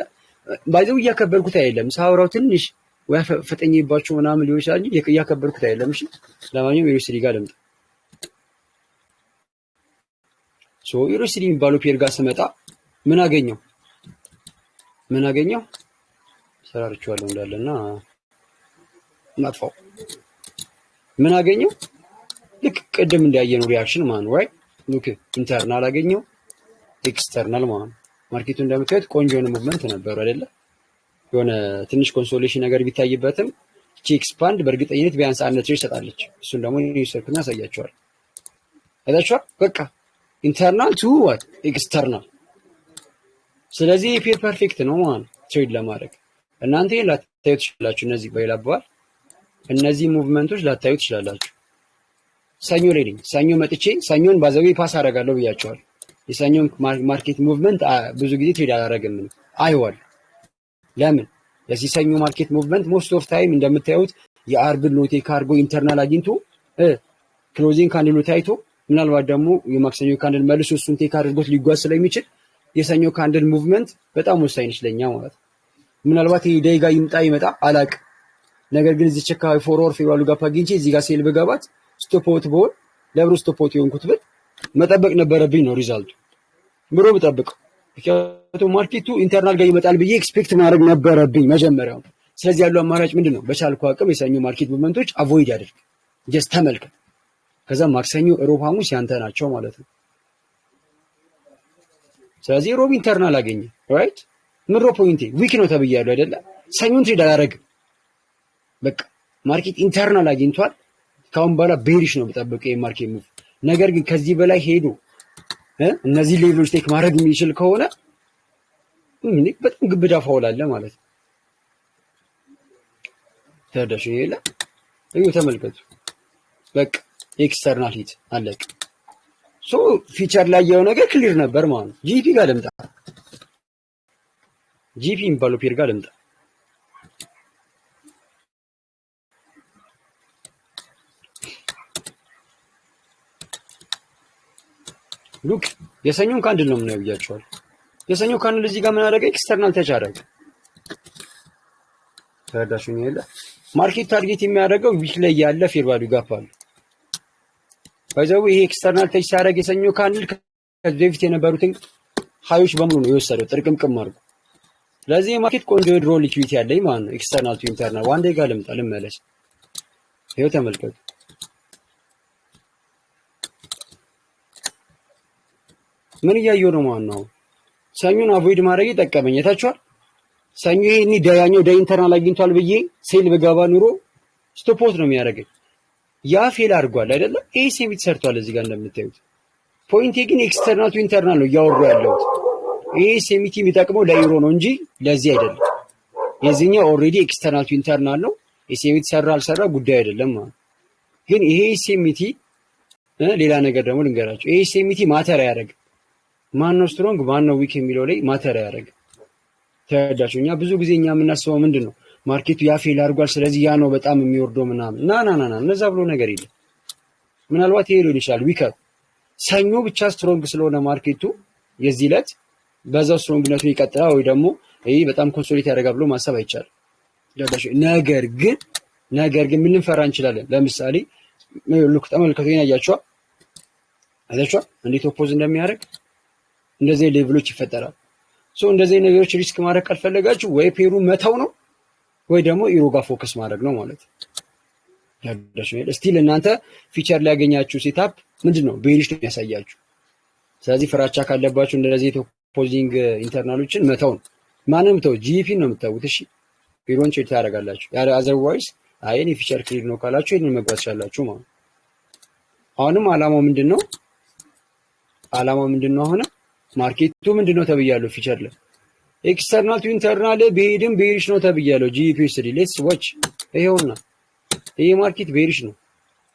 Speaker 1: ባይዘው እያከበርኩት አይደለም። ሳውራው ትንሽ ወይ ፈጠኝባችሁ ምናምን ሊሆን ይችላል እንጂ እያከበርኩት አይደለም። እሺ ለማንኛውም ዩሮሲዲ ጋር ልምጣ። ሶ ዩሮሲዲ የሚባለው ፔር ጋር ስመጣ ምን አገኘው? ሰራርቻለሁ እንዳለና ማጥፋው ምን አገኘው? ልክ ቅድም እንዳየነው ሪአክሽን ማለት ነው። ራይት ሉክ ኢንተርናል አገኘው፣ ኤክስተርናል ማለት ነው። ማርኬቱ እንደምታዩት ቆንጆ ነው ሙቭመንት ነበሩ አይደለ? የሆነ ትንሽ ኮንሶሌሽን ነገር ቢታይበትም እቺ ኤክስፓንድ በእርግጠኝነት ቢያንስ አንድ ትሬድ ሰጣለች። እሱን ደግሞ ሪሰርችና ያሳያቸዋል። አይታችኋል? በቃ ኢንተርናል ቱ ዋት ኤክስተርናል። ስለዚህ ፔር ፐርፌክት ነው ማለት ነው ትሬድ ለማድረግ። እናንተ ላታዩ ትችላላችሁ። እነዚህ ባይላባል እነዚህ ሙቭመንቶች ላታዩ ትችላላችሁ። ሰኞ ላይ ነኝ። ሰኞ መጥቼ ሰኞን ባዘው ፓስ አደርጋለሁ ብያቸዋል። የሰኞን ማርኬት ሙቭመንት ብዙ ጊዜ ትሬድ አላደርግም አይዋል። ለምን? ለዚህ ሰኞ ማርኬት ሙቭመንት ሞስት ኦፍ ታይም እንደምታዩት የአርብን ሎቴ ካርጎ ኢንተርናል አግኝቶ ክሎዚንግ ካንድሉ ታይቶ ምናልባት ደግሞ የማክሰኞ ካንድል መልሶ እሱን ቴክ አድርጎት ሊጓዝ ስለሚችል የሰኞ ካንድል ሙቭመንት በጣም ወሳኝ ነች ለኛ ማለት ነው። ምናልባት ይሄ ዴይ ጋር ይመጣ አላውቅም። ነገር ግን እዚህ ቸካ ፎርወርድ ፌዋሉ ጋር አግኝቼ እዚህ ጋር ሴል በገባት ስቶፕ አውት ቦል ለብሮ ስቶፕ አውት የሆንኩት ብል መጠበቅ ነበረብኝ ነው ሪዛልቱ ብሮ ብጠብቀው። ምክንያቱም ማርኬቱ ኢንተርናል ጋር ይመጣል ብዬ ኤክስፔክት ማድረግ ነበረብኝ መጀመሪያው። ስለዚህ ያለው አማራጭ ምንድነው? በቻልኩ አቅም የሰኞ ማርኬት ሙቭመንቶች አቮይድ አድርግ፣ ጀስት ተመልከት። ከዛ ማክሰኞ፣ ሮብ፣ ሐሙስ ያንተ ናቸው ማለት ነው። ስለዚህ ሮብ ኢንተርናል አገኘ ራይት። ምሮ ፖይንቴ ዊክ ነው ተብያለሁ አይደለ? ሰኞን ትሬድ አላደርግም። በቃ ማርኬት ኢንተርናል አግኝቷል። ካሁን በኋላ ቤሪሽ ነው የምጠብቀው የማርኬት ሙቭ። ነገር ግን ከዚህ በላይ ሄዶ እነዚህ ሌቭሎች ቴክ ማድረግ የሚችል ከሆነ በጣም ግብዳ ፋውል አለ ማለት ነው። ተደሽ ይላ እዩ ተመልከቱ። በቃ ኤክስተርናል ሂት አለቅ። ሶ ፊቸር ላይ ያለው ነገር ክሊር ነበር ማለት ነው። ጂፒ ጋር ልምጣ። ጂፒ የሚባለው ፔር ጋር ልምጣ። ሉክ የሰኞን ካንድል ነው የምናየው ብያቸዋል። የሰኞ ካንድል እዚህ ጋር ምን አደረገ? ኤክስተርናል ተች አደረገ። ተረዳሽኝ አይደል? ማርኬት ታርጌት የሚያደርገው ዊክ ላይ ያለ ፌር ቫልዩ ጋፕ አለ። ባይዘው ይሄ ኤክስተርናል ተች ሲያደርግ የሰኞ ካንድል ከዚህ በፊት የነበሩትን ሃዮች በሙሉ ነው የወሰደው ጥርቅምቅም አድርጎ። ስለዚህ የማርኬት ቆንጆ ድሮ ሊኩዊቲ ያለኝ ማለት ነው። ኤክስተርናል ቱ ኢንተርናል ዋን ዴይ ጋር ልመለስ። ይኸው ተመልከቱ። ምን እያየሁ ነው ማለት ነው? ሰኞን አቮይድ ማድረግ ጠቀመኝ። የታችኋል ሰኞ ይሄ ዳያኛው ዳይ ኢንተርናል አግኝቷል ብዬ ሴል በገባ ኑሮ ስቶፖት ነው የሚያደርገኝ። ያ ፌል አድርጓል አይደለም? ይሄ ሴሚት ሰርቷል እዚህ ጋር እንደምታዩት። ፖይንቴ ግን ኤክስተርናል ቱ ኢንተርናል ነው እያወሩ ያለሁት። ይሄ ሴሚቲ የሚጠቅመው ለዩሮ ነው እንጂ ለዚህ አይደለም። የዚህኛው ኦልሬዲ ኤክስተርናል ቱ ኢንተርናል ነው። የሴሚቲ ሰራ አልሰራ ጉዳይ አይደለም ማለት ግን ይሄ ሴሚቲ ሌላ ነገር ደግሞ ልንገራቸው። ይሄ ሴሚቲ ማተር ያደርግ ማን ነው ስትሮንግ ማን ነው ዊክ የሚለው ላይ ማተር ያደርግ ተረዳችሁ። እኛ ብዙ ጊዜ እኛ የምናስበው ምንድን ነው ማርኬቱ ያ ፌል አድርጓል ስለዚህ ያ ነው በጣም የሚወርደው ምናምን ና እነዛ ብሎ ነገር የለም። ምናልባት ይሄ ሊሆን ይችላል ዊከር ሰኞ ብቻ ስትሮንግ ስለሆነ ማርኬቱ የዚህ ዕለት በዛው ስትሮንግነቱን ይቀጥላል ወይ ደግሞ ይሄ በጣም ኮንሶሊዴት ያደርጋል ብሎ ማሰብ አይቻልም። ነገር ግን ምን ልንፈራ እንችላለን? ለምሳሌ ሉክ ተመልከቱ። ያያችኋል አይታችኋል እንዴት ኦፖዝ እንደሚያደርግ እንደዚህ ሌቭሎች ይፈጠራል። ሶ እንደዚህ ነገሮች ሪስክ ማድረግ ካልፈለጋችሁ ወይ ፔሩ መተው ነው ወይ ደግሞ ኢሮ ጋር ፎከስ ማድረግ ነው ማለት ነው። ስቲል እናንተ ፊቸር ላይ ያገኛችሁ ሴታፕ ምንድነው ቤሪሽ ነው የሚያሳያችሁ። ስለዚህ ፍራቻ ካለባችሁ እንደዚህ ኦፖዚንግ ኢንተርናሎችን መተው ነው። ማንም ተው ጂፒ ነው የምታውቁት። እሺ ፔሩን ቼክ ታደርጋላችሁ። አዘርዋይስ አይኔ ፊቸር ክሊር ነው ካላችሁ ይሄንን መግባት ትችላላችሁ ማለት ነው። አሁንም አላማው ምንድነው? አሁን ማርኬቱ ምንድነው ተብያለሁ። ፊቸር ላይ ኤክስተርናል ቱ ኢንተርናል በሄድም ቤሪሽ ነው ተብያለሁ። ጂፒኤስዲ ሌትስ ዋች ይሄውና ይሄ ማርኬት ቤሪሽ ነው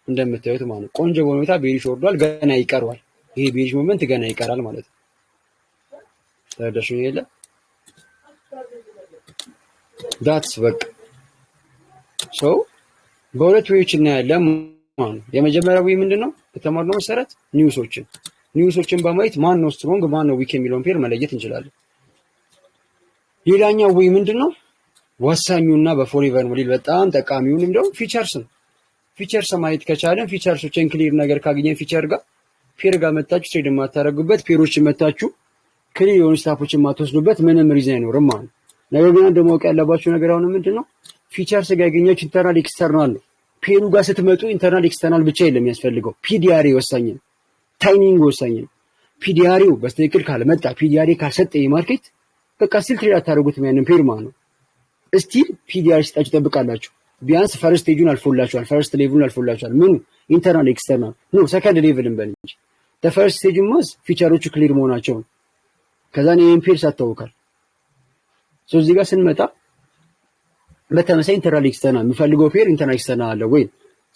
Speaker 1: እንደምታዩት ማለት ቆንጆ በሁኔታ ቤሪሽ ወርዷል። ገና ይቀርዋል። ይሄ ቤሪሽ ሞመንት ገና ይቀራል ማለት ነው። ታደርሽኝ የለ ዳትስ በቃ ሶ በሁለት ዌዎች እናያለን ማለት ነው። የመጀመሪያው ዌይ ምንድነው? በተማርነው መሰረት ኒውሶችን በማየት ማን ነው ስትሮንግ ማን ነው ዊክ የሚለውን ፔር መለየት እንችላለን። ሌላኛው ዌይ ምንድነው? ወሳኙና በፎሬቨር ሞዴል በጣም ጠቃሚውን እንደው ፊቸርስ ማየት ከቻለን ፊቸርሶችን ክሊር ነገር ካገኘን ፊቸር ጋር ፔር ጋር መታችሁ ትሬድ የማታደርጉበት ፔሮችን መታችሁ ክሊር የሆኑ ስታፖችን የማትወስዱበት ምንም ሪዝን አይኖርም ማለት ነው። ነገር ግን ደግሞ ማወቅ ያለባችሁ ነገር አሁን ምንድነው ፊቸርስ ጋር ያገኛችሁ ኢንተርናል ኤክስተርናል ነው። ፔሩ ጋር ስትመጡ ኢንተርናል ኤክስተርናል ብቻ የለም የሚያስፈልገው ፒዲአር ወሳኝ ነው። ታይሚንግ ወሳኝ ነው። ፒዲአሪው በትክክል ካልመጣ ፒዲአሪ ካልሰጠ የማርኬት በቃ ስቲል ትሬድ አታደርጉትም ያንን ፔር ማለት ነው። ስቲል ፒዲአር ሲጣችሁ ጠብቃላችሁ። ቢያንስ ፈርስት ስቴጁን አልፎላችኋል። ፈርስት ሌቭሉን አልፎላችኋል። ምኑ ኢንተርናል ኤክስተርናል ነው ሰከንድ ሌቭልን በል እንጂ ፈርስት ስቴጅ ማስ ፊቸሮቹ ክሊር መሆናቸው ከዛ ነው ፔር ሳታውቃል። ሶ እዚህ ጋር ስንመጣ በተመሳሳይ ኢንተርናል ኤክስተርናል የሚፈልገው ፔር ኢንተርናል ኤክስተርናል አለ ወይ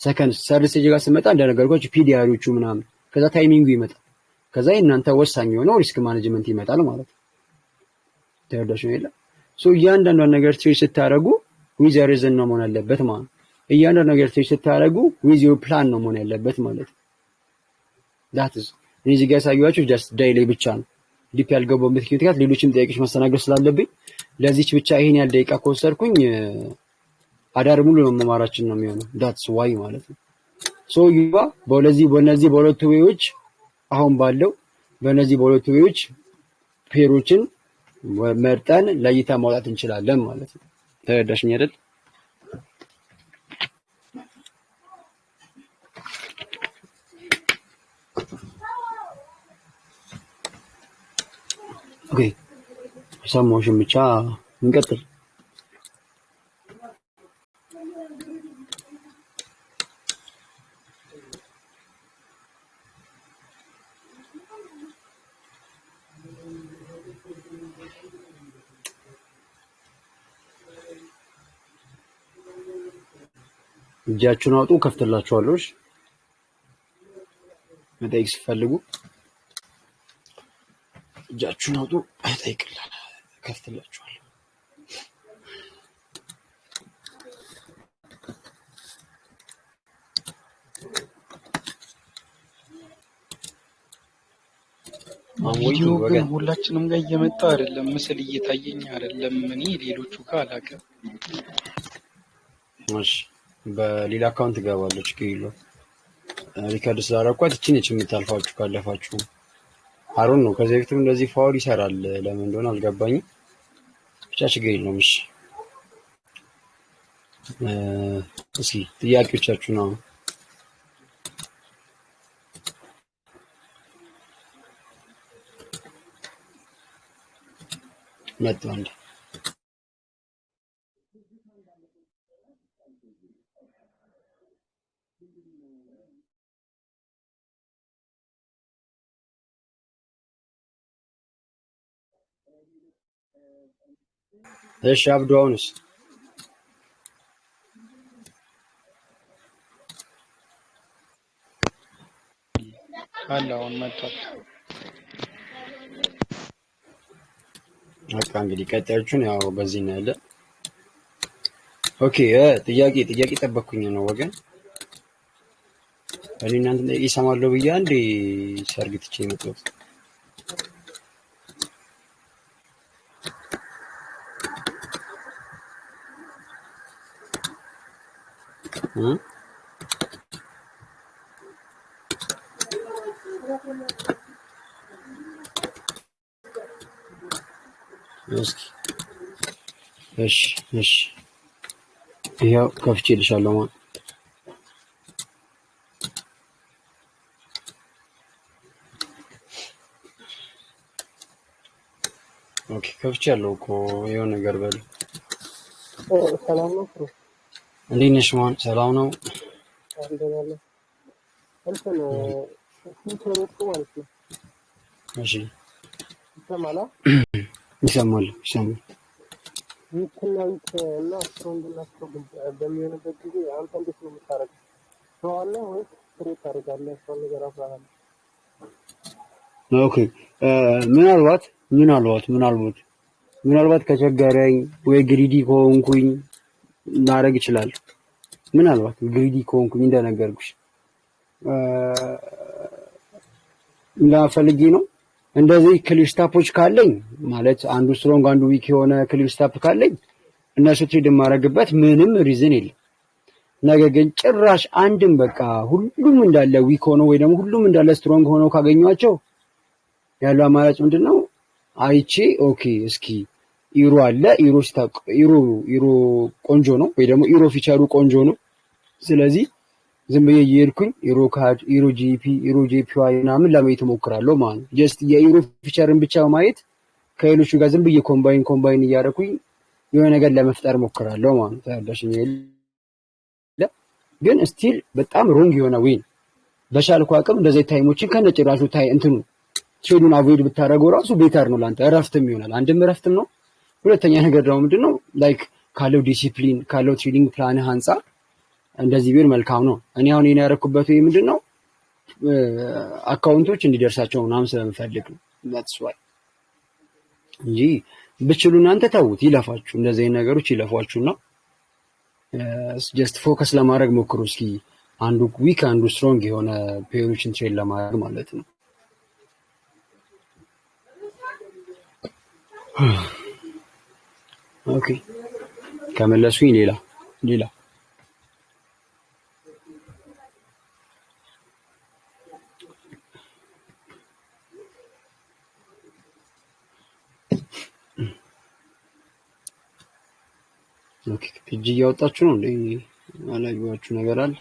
Speaker 1: ሰከንድ ሰርድ ስቴጅ ጋር ስንመጣ እንደነገርኳችሁ ፒዲአሪዎቹ ምናምን ከዛ ታይሚንጉ ይመጣል። ከዛ እናንተ ወሳኝ የሆነው ሪስክ ማኔጅመንት ይመጣል ማለት ነው። ተረዳችሁ አይደል? ሶ እያንዳንዷን ነገር ትሬድ ስታደርጉ ዊዝ ሪዝን ነው መሆን ያለበት ማለት ነው። እያንዳንዷን ነገር ትሬድ ስታደርጉ ዊዝ ዩር ፕላን ነው መሆን ያለበት ማለት ነው። ዳት ኢዝ እዚህ ጋር ያሳየኋችሁ ጀስት ዴይሊ ብቻ ነው። ዲፕ ያልገባሁበት ምክንያት ሌሎችም ጥያቄዎች ማስተናገድ ስላለብኝ ለዚች ብቻ ይሄን ያህል ደቂቃ ከወሰድኩኝ አዳር ሙሉ ነው መማራችን ነው የሚሆነው። ዳትስ ዋይ ማለት ነው። ሶ ይባ በእነዚህ በሁለቱ ዌዎች አሁን ባለው በእነዚህ በሁለቱ ዌዎች ፔሮችን መርጠን ለይታ ማውጣት እንችላለን ማለት ነው። ተረዳሽኝ አይደል? ኦኬ ሰሞሽን ብቻ እንቀጥል። እጃችሁን አውጡ ከፍትላችኋለሁ። እሺ መጠየቅ ሲፈልጉ እጃችሁን አውጡ እጠይቅልሃለሁ ከፍትላችኋለሁ።
Speaker 3: ቪዲዮ ግን ሁላችንም ጋር እየመጣ አይደለም፣ ምስል እየታየኝ አይደለም። እኔ ሌሎቹ ጋር አላውቅም።
Speaker 1: እሺ በሌላ አካውንት እገባለሁ ችግር የለውም። ሪከርድ ስላደረኳት እቺ ነች የምታልፋችሁ ካለፋችሁ አሮን ነው። ከዚህ በፊትም እንደዚህ ፋውል ይሰራል ለምን እንደሆነ አልገባኝም። ብቻ ችግር የለውም። እሺ እስኪ ጥያቄዎቻችሁ ነው መጥቶ አንድ እሺ አብዱ አሁንስ
Speaker 3: አለ አሁን መጥቷል።
Speaker 1: በቃ እንግዲህ ቀጣዮቹን ያው በዚህ ነው ያለ። ኦኬ ጥያቄ ጠበቅኩኝ ነው ወገን። እኔ እናንተ ይሰማለሁ ብዬ አንዴ ሰርግ ትቼ የመጣሁት እሺ ይሄው ከፍቼልሻለሁ ማለት ኦኬ ከፍቻለሁ እኮ የሆነ ነገር በል
Speaker 4: ሰላም ነው ፍሩ
Speaker 1: እንዴት ነሽ ማን ሰላም ነው
Speaker 4: አልደናለ እንትን ሲሰሩት ማለት ነው
Speaker 1: እሺ
Speaker 4: ይሰማላ
Speaker 1: ይሰማል
Speaker 4: ይትናንት እና ስትሮንግና ስትሮንግ በሚሆንበት ጊዜ አንተ እንዴት ነው የምታረገው? ሰው አለ ወይስ ፍሬት ታደርጋለህ? ሰው ነገር አፍራለህ?
Speaker 1: ኦኬ ምናልባት ከቸገረኝ ወይ ግሪዲ ከሆንኩኝ ማድረግ ይችላል። ምናልባት ግሪዲ ከሆንኩኝ እንደነገርኩሽ ላፈልጊ ነው እንደዚህ ክሊር ስታፖች ካለኝ ማለት አንዱ ስትሮንግ አንዱ ዊክ የሆነ ክሊር ስታፕ ካለኝ እነሱ ትሪድ የማደርግበት ምንም ሪዝን የለም። ነገር ግን ጭራሽ አንድም በቃ ሁሉም እንዳለ ዊክ ሆኖ ወይ ደግሞ ሁሉም እንዳለ ስትሮንግ ሆኖ ካገኟቸው ያለው አማራጭ ምንድነው? አይቼ ኦኬ እስኪ ኢሮ አለ ኢሮ ቆንጆ ነው ወይ ደግሞ ኢሮ ፊቸሩ ቆንጆ ነው። ስለዚህ ዝም ብዬ እየሄድኩኝ ኢሮ ካድ ኢሮ ጂፒ ኢሮ ጂፒዋይ ምናምን ለማየት እሞክራለሁ ማለት ነው። ጀስት የኢሮ ፊቸርን ብቻ ማየት ከሌሎቹ ጋር ዝም ብዬ ኮምባይን እያደረኩኝ የሆነ ነገር ለመፍጠር እሞክራለሁ ማለት ነው። ታያለሽኝ ግን ስቲል በጣም ሮንግ የሆነ ዌይ በቻልኩ አቅም እንደዚህ ታይሞችን ከነጭራሹ እንትኑ ትሬዱን አቮይድ ብታደርገው ራሱ ቤተር ነው ላንተ እረፍትም ይሆናል። አንድም እረፍትም ነው። ሁለተኛ ነገር ደግሞ ምንድነው ላይክ ካለው ዲሲፕሊን ካለው ትሬዲንግ ፕላን አንፃር እንደዚህ ቢሆን መልካም ነው። እኔ አሁን የኔ ያደረኩበት ወይ ምንድነው አካውንቶች እንዲደርሳቸው ምናምን ስለምፈልግ ነው። that's why እንጂ ብችሉ እናንተ ተውት ይለፋችሁ፣ እንደዚህ አይነት ነገሮች ይለፋችሁና ጀስት ፎከስ ለማድረግ ሞክሩ። እስኪ አንዱ ዊክ አንዱ ስትሮንግ የሆነ ፔሪዎችን ትሬድ ለማድረግ ማለት ነው። ኦኬ ከመለሱኝ ሌላ ኦኬ እጅ እያወጣችሁ ነው እንዴ? አላየኋችሁ ነገር አለ?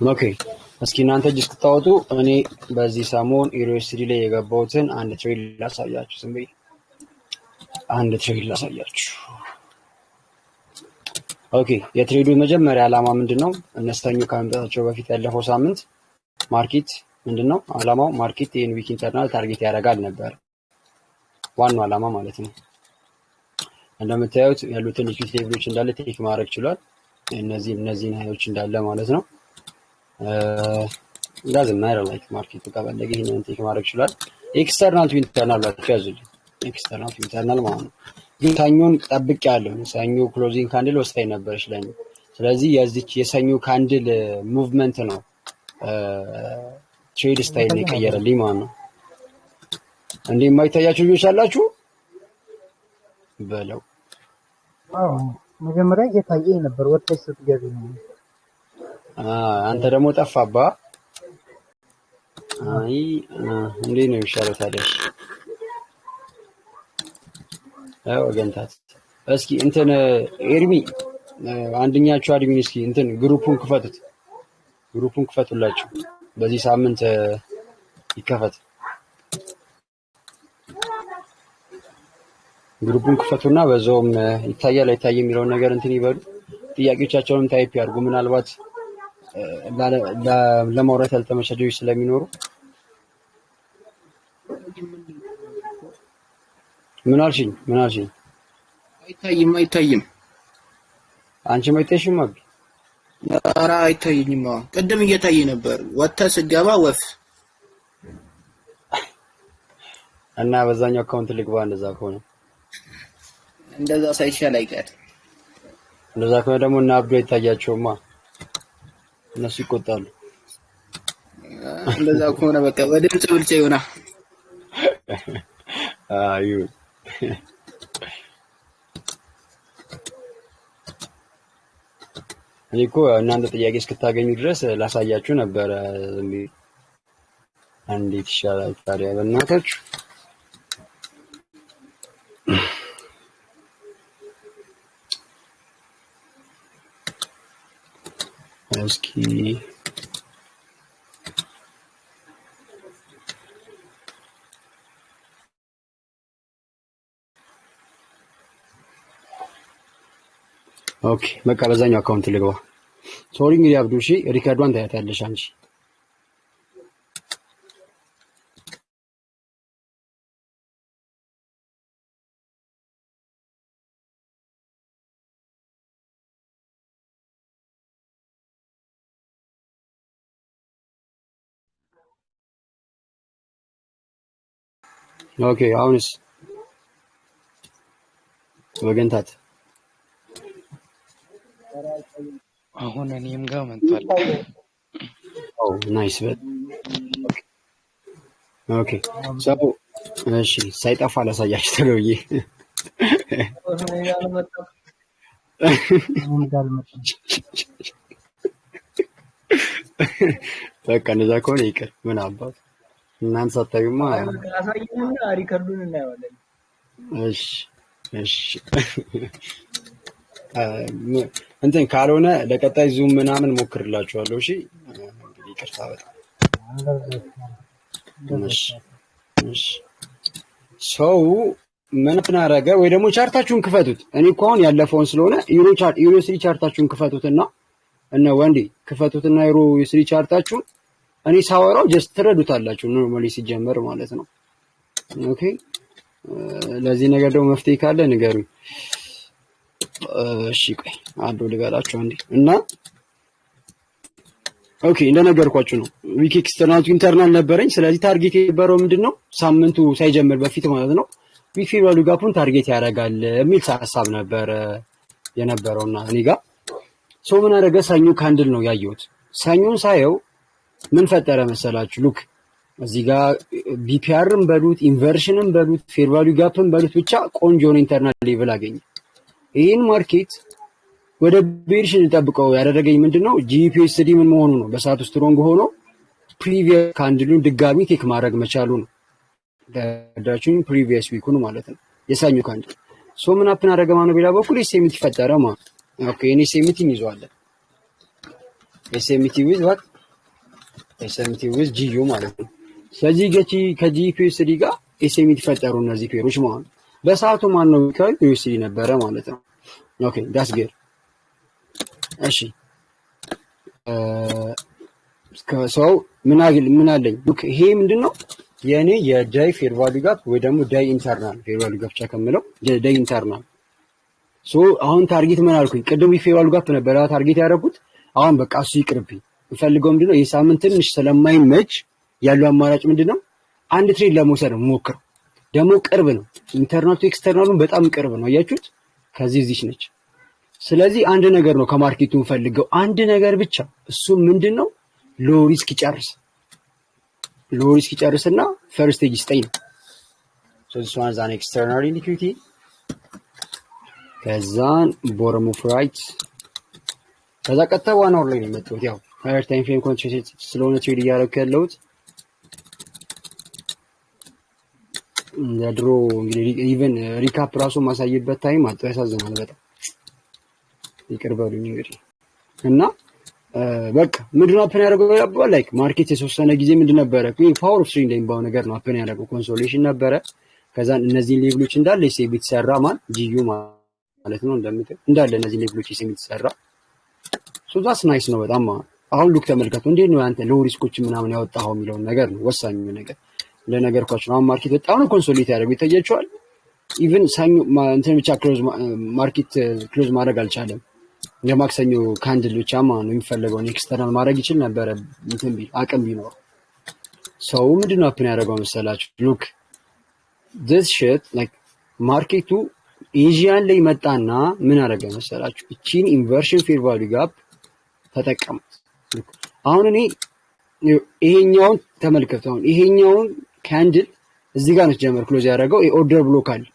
Speaker 1: ኦኬ እስኪ እናንተ እጅ እስክታወጡ እኔ በዚህ ሰሞን ዩኤስዲ ላይ የገባሁትን አንድ ትሬድ ላሳያችሁ። ዝም ብዬ አንድ ትሬድ ላሳያችሁ። ኦኬ የትሬዱ መጀመሪያ ዓላማ ምንድነው? እነስተኙ ከመምጣታቸው በፊት ያለፈው ሳምንት ማርኬት ምንድነው ዓላማው? ማርኬት ይሄን ዊክ ኢንተርናል ታርጌት ያደርጋል ነበር ዋናው ዓላማ ማለት ነው። እንደምታዩት ያሉትን ሊኩዊድ ሌቭሎች እንዳለ ቴክ ማድረግ ችሏል። እነዚህን ሃዮች እንዳለ ማለት ነው። ዳዝንት ማተር ላይክ ማርኬቱ ከፈለገ ይሄንን ቴክ ማድረግ ችሏል። ኤክስተርናል ቱ ኢንተርናል ብላችሁ ያዙልኝ። ኤክስተርናል ቱ ኢንተርናል ማለት ነው። ግን ሰኞን ጠብቄያለሁ። ሰኞ ክሎዚንግ ካንድል ወሳኝ ነበረች ለኔ። ስለዚህ የዚች የሰኞ ካንድል ሙቭመንት ነው ትሬድ ስታይል የቀየረልኝ ማለት ነው። እንዴ የማይታያችሁ ልጆች አላችሁ በለው።
Speaker 4: አዎ መጀመሪያ እየታየኝ ነበር ወጥተሽ ስትገቢ ነው።
Speaker 1: አንተ ደግሞ ጠፋባ። አይ እንዴ ነው ይሻለው ታዲያ? አዎ ወገንታት እስኪ እንትን ኤርሚ አንደኛችሁ አድሚን እስኪ እንትን ግሩፑን ክፈቱላችሁ። በዚህ ሳምንት ይከፈት። ግሩፑን ክፈቱና በዛውም ይታያል አይታይም የሚለውን ነገር እንትን ይበሉ። ጥያቄዎቻቸውን ታይፕ ያርጉ። ምናልባት ለማውራት ያልተመቻቸው ስለሚኖሩ ምን አልሽኝ?
Speaker 5: አይታይም።
Speaker 1: አንቺ ማይታይሽም አብ
Speaker 5: ኧረ አይታየኝም። ቅድም እየታየ ነበር። ወጥተህ ስትገባ ወፍ
Speaker 1: እና በዛኛው አካውንት ልግባ።
Speaker 5: እንደዛ ሳይሻል አይቀር።
Speaker 1: እንደዛ ከሆነ ደግሞ እና አብዶ አይታያቸውማ፣ እነሱ ይቆጣሉ።
Speaker 5: እንደዛ ከሆነ በቃ በድምጽ ብልጫ ይሆናል።
Speaker 1: አዩ እኔ እኮ እናንተ ጥያቄ እስክታገኙ ድረስ ላሳያችሁ ነበረ። ዝም ብዬ እንዴት ይሻላል ታዲያ በእናታችሁ? እስኪ ኦኬ በቃ በዛኛው አካውንት ልግባ። ሶሪ እንግዲህ አብዱ፣ እሺ ሪከርዷን ታያታለሽ አንቺ። ኦኬ አሁንስ ወገንታት
Speaker 3: አሁን እኔም ጋር መጥቷል።
Speaker 1: ኦ ናይስ በት ኦኬ ሰው እሺ ሳይጠፋ ላሳያችሁ ተለውዬ በቃ እንደዛ ከሆነ ይቅር። ምን አባት እናንተ ሳታዩማ
Speaker 4: አሳየንና ሪከርዱን እናየዋለን።
Speaker 1: እሺ እንትን ካልሆነ ለቀጣይ ዙም ምናምን ሞክርላችኋለሁ። እሺ እንግዲህ ይቅርታ በጣም እሺ ሰው ምን አደረገ? ወይ ደግሞ ቻርታችሁን ክፈቱት። እኔ እኮ አሁን ያለፈውን ስለሆነ ዩሮ ስሪ ቻርታችሁን ክፈቱትና እነ ወንዴ ክፈቱትና ዩሮ ስሪ ቻርታችሁን እኔ ሳወራው ጀስት ትረዱታላችሁ። ኖርማሊ ሲጀመር ማለት ነው። ኦኬ ለዚህ ነገር ደግሞ መፍትሄ ካለ ንገሩኝ። እሺ ቆይ አንዱ ልበላችሁ አንዴ እና ኦኬ እንደነገርኳችሁ ነው። ዊክ ኤክስተርናል ቱ ኢንተርናል ነበረኝ። ስለዚህ ታርጌት የነበረው ምንድነው ሳምንቱ ሳይጀምር በፊት ማለት ነው ዊክ ፌር ቫልዩ ጋፑን ታርጌት ያደርጋል የሚል ሐሳብ ነበር የነበረውና እኔ ጋር ሰው ምን አደረገ? ሰኞ ካንድል ነው ያየሁት። ሰኞን ሳየው ምን ፈጠረ መሰላችሁ? ሉክ እዚህ ጋር ቢፒአርም በሉት ኢንቨርሽንም በሉት ፌር ቫልዩ ጋፕም በሉት ብቻ ቆንጆ ነው ኢንተርናል ሌቭል አገኘ። ይህን ማርኬት ወደ ቤርሽ እንጠብቀው ያደረገኝ ምንድነው? ጂፒኤስዲ ምን መሆኑ ነው? በሰዓቱ ስትሮንግ ሆኖ ፕሪቪየስ ካንድሉን ድጋሚ ቴክ ማድረግ መቻሉ ነው። ዳዳችን ፕሪቪየስ ዊኩን ማለት ነው የሰኞ ካንድል ሶ ምን አፕን አደረገ ማለት ነው። በሌላ በኩል ኤስኤምቲ ፈጠረ ማለት ኦኬ እኔ ኤስኤምቲ ይዟል። ኤስኤምቲ ዊዝ ዋት ኤስኤምቲ ዊዝ ጂዩ ማለት ነው። ስለዚህ ከጂፒኤስዲ ጋር ኤስኤምቲ ፈጠሩ እነዚህ ፔሮች ማለት ነው። በሰዓቱ ማን ነው ዩኤስዲ ነበረ ማለት ነው። ኦኬ ዳስ ጌር እሺ ሰው ምን አለኝ? ሉክ ይሄ ምንድነው የኔ የዳይ ፌር ቫልዩ ጋፕ ወይ ደግሞ ዳይ ኢንተርናል ፌር ቫልዩ ጋፕ ከምለው ዳይ ኢንተርናል ሶ አሁን ታርጌት ምን አልኩኝ? ቅድም ፌር ቫልዩ ጋፕ ነበር ታርጌት ያደረኩት። አሁን በቃ እሱ ይቅርብኝ። የምፈልገው ምንድነው የሳምንት ትንሽ ስለማይመች ያለው አማራጭ ምንድነው አንድ ትሬድ ለመውሰድ ሞክረው ደግሞ ቅርብ ነው። ኢንተርናል ቱ ኤክስተርናሉን በጣም ቅርብ ነው። አያችሁት? ከዚህ እዚች ነች። ስለዚህ አንድ ነገር ነው ከማርኬቱ ፈልገው አንድ ነገር ብቻ። እሱ ምንድነው? ሎ ሪስክ ይጨርስና ፈርስት ስቴጅ ስቴይ ነው። so this one is an external liquidity ከዛን bottom of right ከዛ ቀጥታ ዋን አወር ላይ ነው የመጣሁት። ያው ሃየር ታይም ፍሬም ኮንትራክት ስለሆነ ትሬድ እያደረኩ ያለሁት ለድሮ እንግዲህ ኢቨን ሪካፕ ራሱ ማሳየበት ታይም አጥቶ ያሳዝናል በጣም ይቅር በሉኝ እንግዲህ እና በቃ ምንድነው አፕን ያደረገው ያባል ላይክ ማርኬት የተወሰነ ጊዜ ምንድን ነበረ ፓወር ኦፍ ትሬዲንግ የሚባለው ነገር ነው አፕን ያደረገው ኮንሶሌሽን ነበረ። ከዛ እነዚህ ሌቭሎች እንዳለ ሴብ የተሰራ ማን ጂዩ ማለት ነው እንደምትል እንዳለ እነዚህ ሌቭሎች ሴብ የተሰራ ሶ ዳትስ ናይስ ነው በጣም። አሁን ሉክ ተመልከቱ እንዴት ነው አንተ ሎ ሪስኮች ምናምን ያወጣው የሚለው ነገር ነው ወሳኙ ነገር። እንደነገርኳችሁ አሁን ማርኬት በጣም ነው ኮንሶሌት ያደረገው ይታያችኋል። ኢቭን ሳኝ እንትን ብቻ ማርኬት ክሎዝ ማድረግ አልቻለም። የማክሰኞ ካንድል ብቻ ነው የሚፈልገው ኤክስተርናል ማድረግ ይችል ነበር እንትን ቢል አቅም ቢኖር። ሰው ምንድነው አፕን ያደረገው መሰላችሁ? ሉክ this shit like ማርኬቱ ኤዥያን ላይ መጣና ምን አደረገ መሰላችሁ? እቺን ኢንቨርሽን ፌር ቫልዩ ጋፕ ተጠቀሙት። አሁን እኔ ይሄኛውን ተመልከቱ። አሁን ይሄኛውን ካንድል እዚህ ጋር ነው ጀመር ክሎዝ ያደረገው ኦርደር ብሎክ አለ።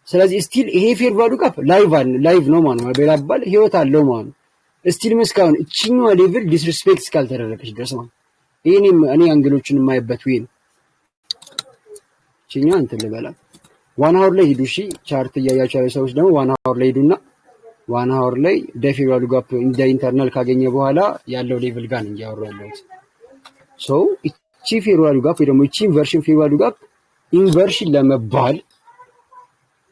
Speaker 1: ስለዚህ ስቲል ይሄ ፌር ቫልዩ ጋፕ ላይቭ ነው ማለት ነው። በላባል ህይወት አለው ማለት ነው። ስቲል መስካውን እቺኛው ሌቭል ዲስሪስፔክት ካልተደረገች ድረስ ማለት እኔ አንግሎችን የማይበት ወይ ነው። እቺኛው እንትን ልበላ ዋን አወር ላይ ሂዱ። እሺ ቻርት እያያችሁ ያሉ ሰዎች ደግሞ ዋን አወር ላይ ሂዱና ዋን አወር ላይ ፌር ቫልዩ ጋፕ እንደ ኢንተርናል ካገኘ በኋላ ያለው ሌቭል ጋር ነው እያወሩ ያለሁት። ሶ እቺ ፌር ቫልዩ ጋፕ ወይ ደግሞ እቺ ኢንቨርሽን ፌር ቫልዩ ጋፕ ኢንቨርሽን ለመባል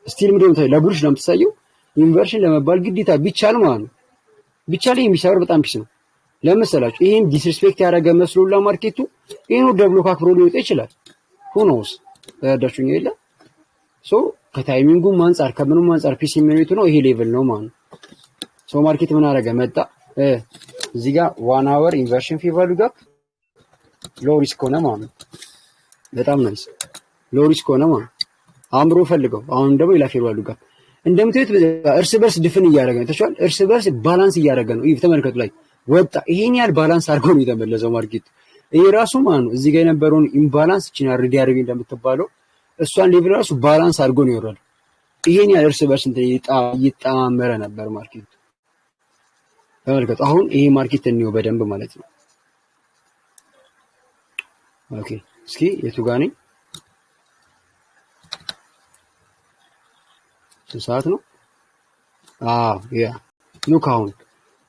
Speaker 1: ስቲል ምንድነው ታዲያ ለቡልሽ ነው የምትሳየው። ኢንቨርሽን ለመባል ግዴታ ቢቻል ማለት ነው ቢቻል የሚሰራ በጣም ፒስ ነው። ለምሳሌላችሁ ይሄን ዲስሪስፔክት ያደረገ መስሎላ ማርኬቱ ይሄን ደብሎ ካክሮ ሊወጣ ይችላል። ሁኖስ ያዳችሁኝ የለ ሶ ከታይሚንጉም አንፃር ከምንም አንፃር ፒስ የሚሆነው ነው ይሄ ሌቭል ነው ማለት ነው። ሶ ማርኬት ምን አደረገ መጣ እዚህ ጋር ዋን አወር ኢንቨርሽን ፌር ቫልዩ ጋፕ ሎ ሪስክ ሆነ ማለት ነው። በጣም ናይስ ሎ ሪስክ ሆነ ማለት አምሮ ፈልገው አሁን ደግሞ ሌላ ፌር ቫልዩ ጋፕ እንደምታዩት እርስ በርስ ድፍን እያደረገ ነው። ተቻለ እርስ በርስ ባላንስ እያደረገ ነው። ተመልከቱ ላይ ወጣ ይሄን ያህል ባላንስ አድርጎ ነው የተመለሰው ማርኬት። ይሄ ራሱ ማለት ነው እዚህ ጋር የነበረውን ኢምባላንስ ቺና ሪዲ አድርገ እንደምትባለው እሷን ሌቭል ራሱ ባላንስ አድርጎ ነው የወረደው። ይሄን ያህል እርስ በርስ እንትን ይጣመረ ነበር ማርኬት። ተመልከቱ አሁን ይሄ ማርኬት ነው በደንብ ማለት ነው። ኦኬ እስኪ የቱ ጋር ነኝ? ሰዓት ነው። ያ ሉክ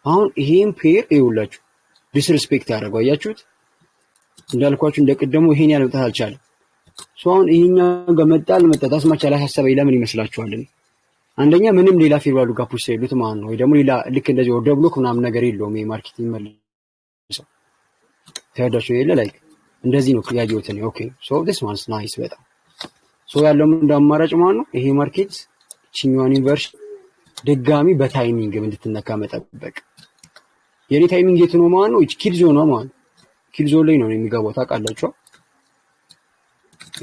Speaker 1: አሁን ይሄን ፔር ይውላችሁ ዲስሪስፔክት ያደርገው አያችሁት። እንዳልኳችሁ እንደቀደሙ ይሄን ያለ መጣት አልቻለም። ሶ አሁን ይሄኛው ጋር መጣል አስማች ያላሳሰበኝ ለምን ይመስላችኋል? አንደኛ ምንም ሌላ ፌር ቫልዩ ጋፖች ሳይሉት ማለት ነው ወይ ደግሞ ሌላ ልክ እንደዚህ ኦርደር ብሎክ ምናምን ነገር የለውም። ይሄ ማርኬቲንግ መልሰው ታዳቸው የለ ላይክ እንደዚህ ነው ያየሁት ነው። ኦኬ ሶ this one is nice በጣም ሶ ያለው እንደ አማራጭ ማለት ነው ይሄ ማርኬት ቺኛውን ኢንቨርሽን ድጋሚ በታይሚንግ እንድትነካ መጠበቅ። የኔ ታይሚንግ የት ነው ማለት ነው? ኪልዞ ነው ማለት ነው። ኪልዞ ላይ ነው የሚገባው ታውቃላችሁ።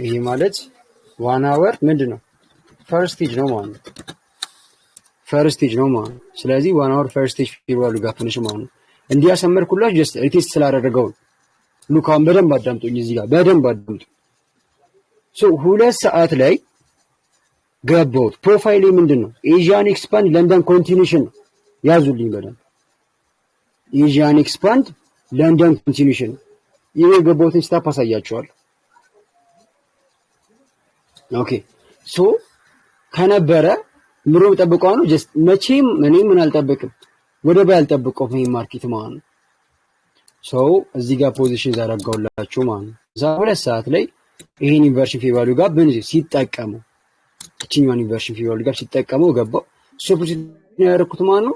Speaker 1: ይሄ ማለት ዋን አወር ምንድነው ፈርስት ስቴጅ ነው ማለት ነው። ፈርስት ስቴጅ ነው ማለት ነው። ስለዚህ ዋን አወር ፈርስት ስቴጅ ፌር ቫልዩ ጋፕ ነሽ ማለት ነው። እንዲያሰመርኩላችሁ ጀስት ሪቴስት ስላደረገው ሉካን በደንብ አዳምጡኝ። እዚህ ጋር በደንብ አዳምጡ። ሶ 2 ሰዓት ላይ ገባሁት። ፕሮፋይል ምንድነው? ኤዥያን ኤክስፓንድ ለንደን ኮንቲኒዩሽን ያዙልኝ በደንብ ኤዥያን ኤክስፓንድ ለንደን ኮንቲኒዩሽን ይሄ ገባሁትን ስታፕ አሳያችኋለሁ። ኦኬ ሶ ከነበረ ምሮ ተጠብቀው ነው ጀስት መቼም እኔ ምን አልጠብቅም ወደ ባይ አልጠብቀውም ይሄ ማርኬት ማለት ነው። ሶ እዚህ ጋር ፖዚሽን ዘረጋውላችሁ ማለት ነው። እዛ 2 ሰዓት ላይ ይሄን ኢንቨርሽን ፌር ቫልዩ ጋር በእንጂ ሲጠቀሙ እቺኛውን ኢንቨርሽን ፌር ቫልዩ ጋር ሲጠቀሙ ገባው ሶፖዚት ነው ያደረኩት ማለት ነው።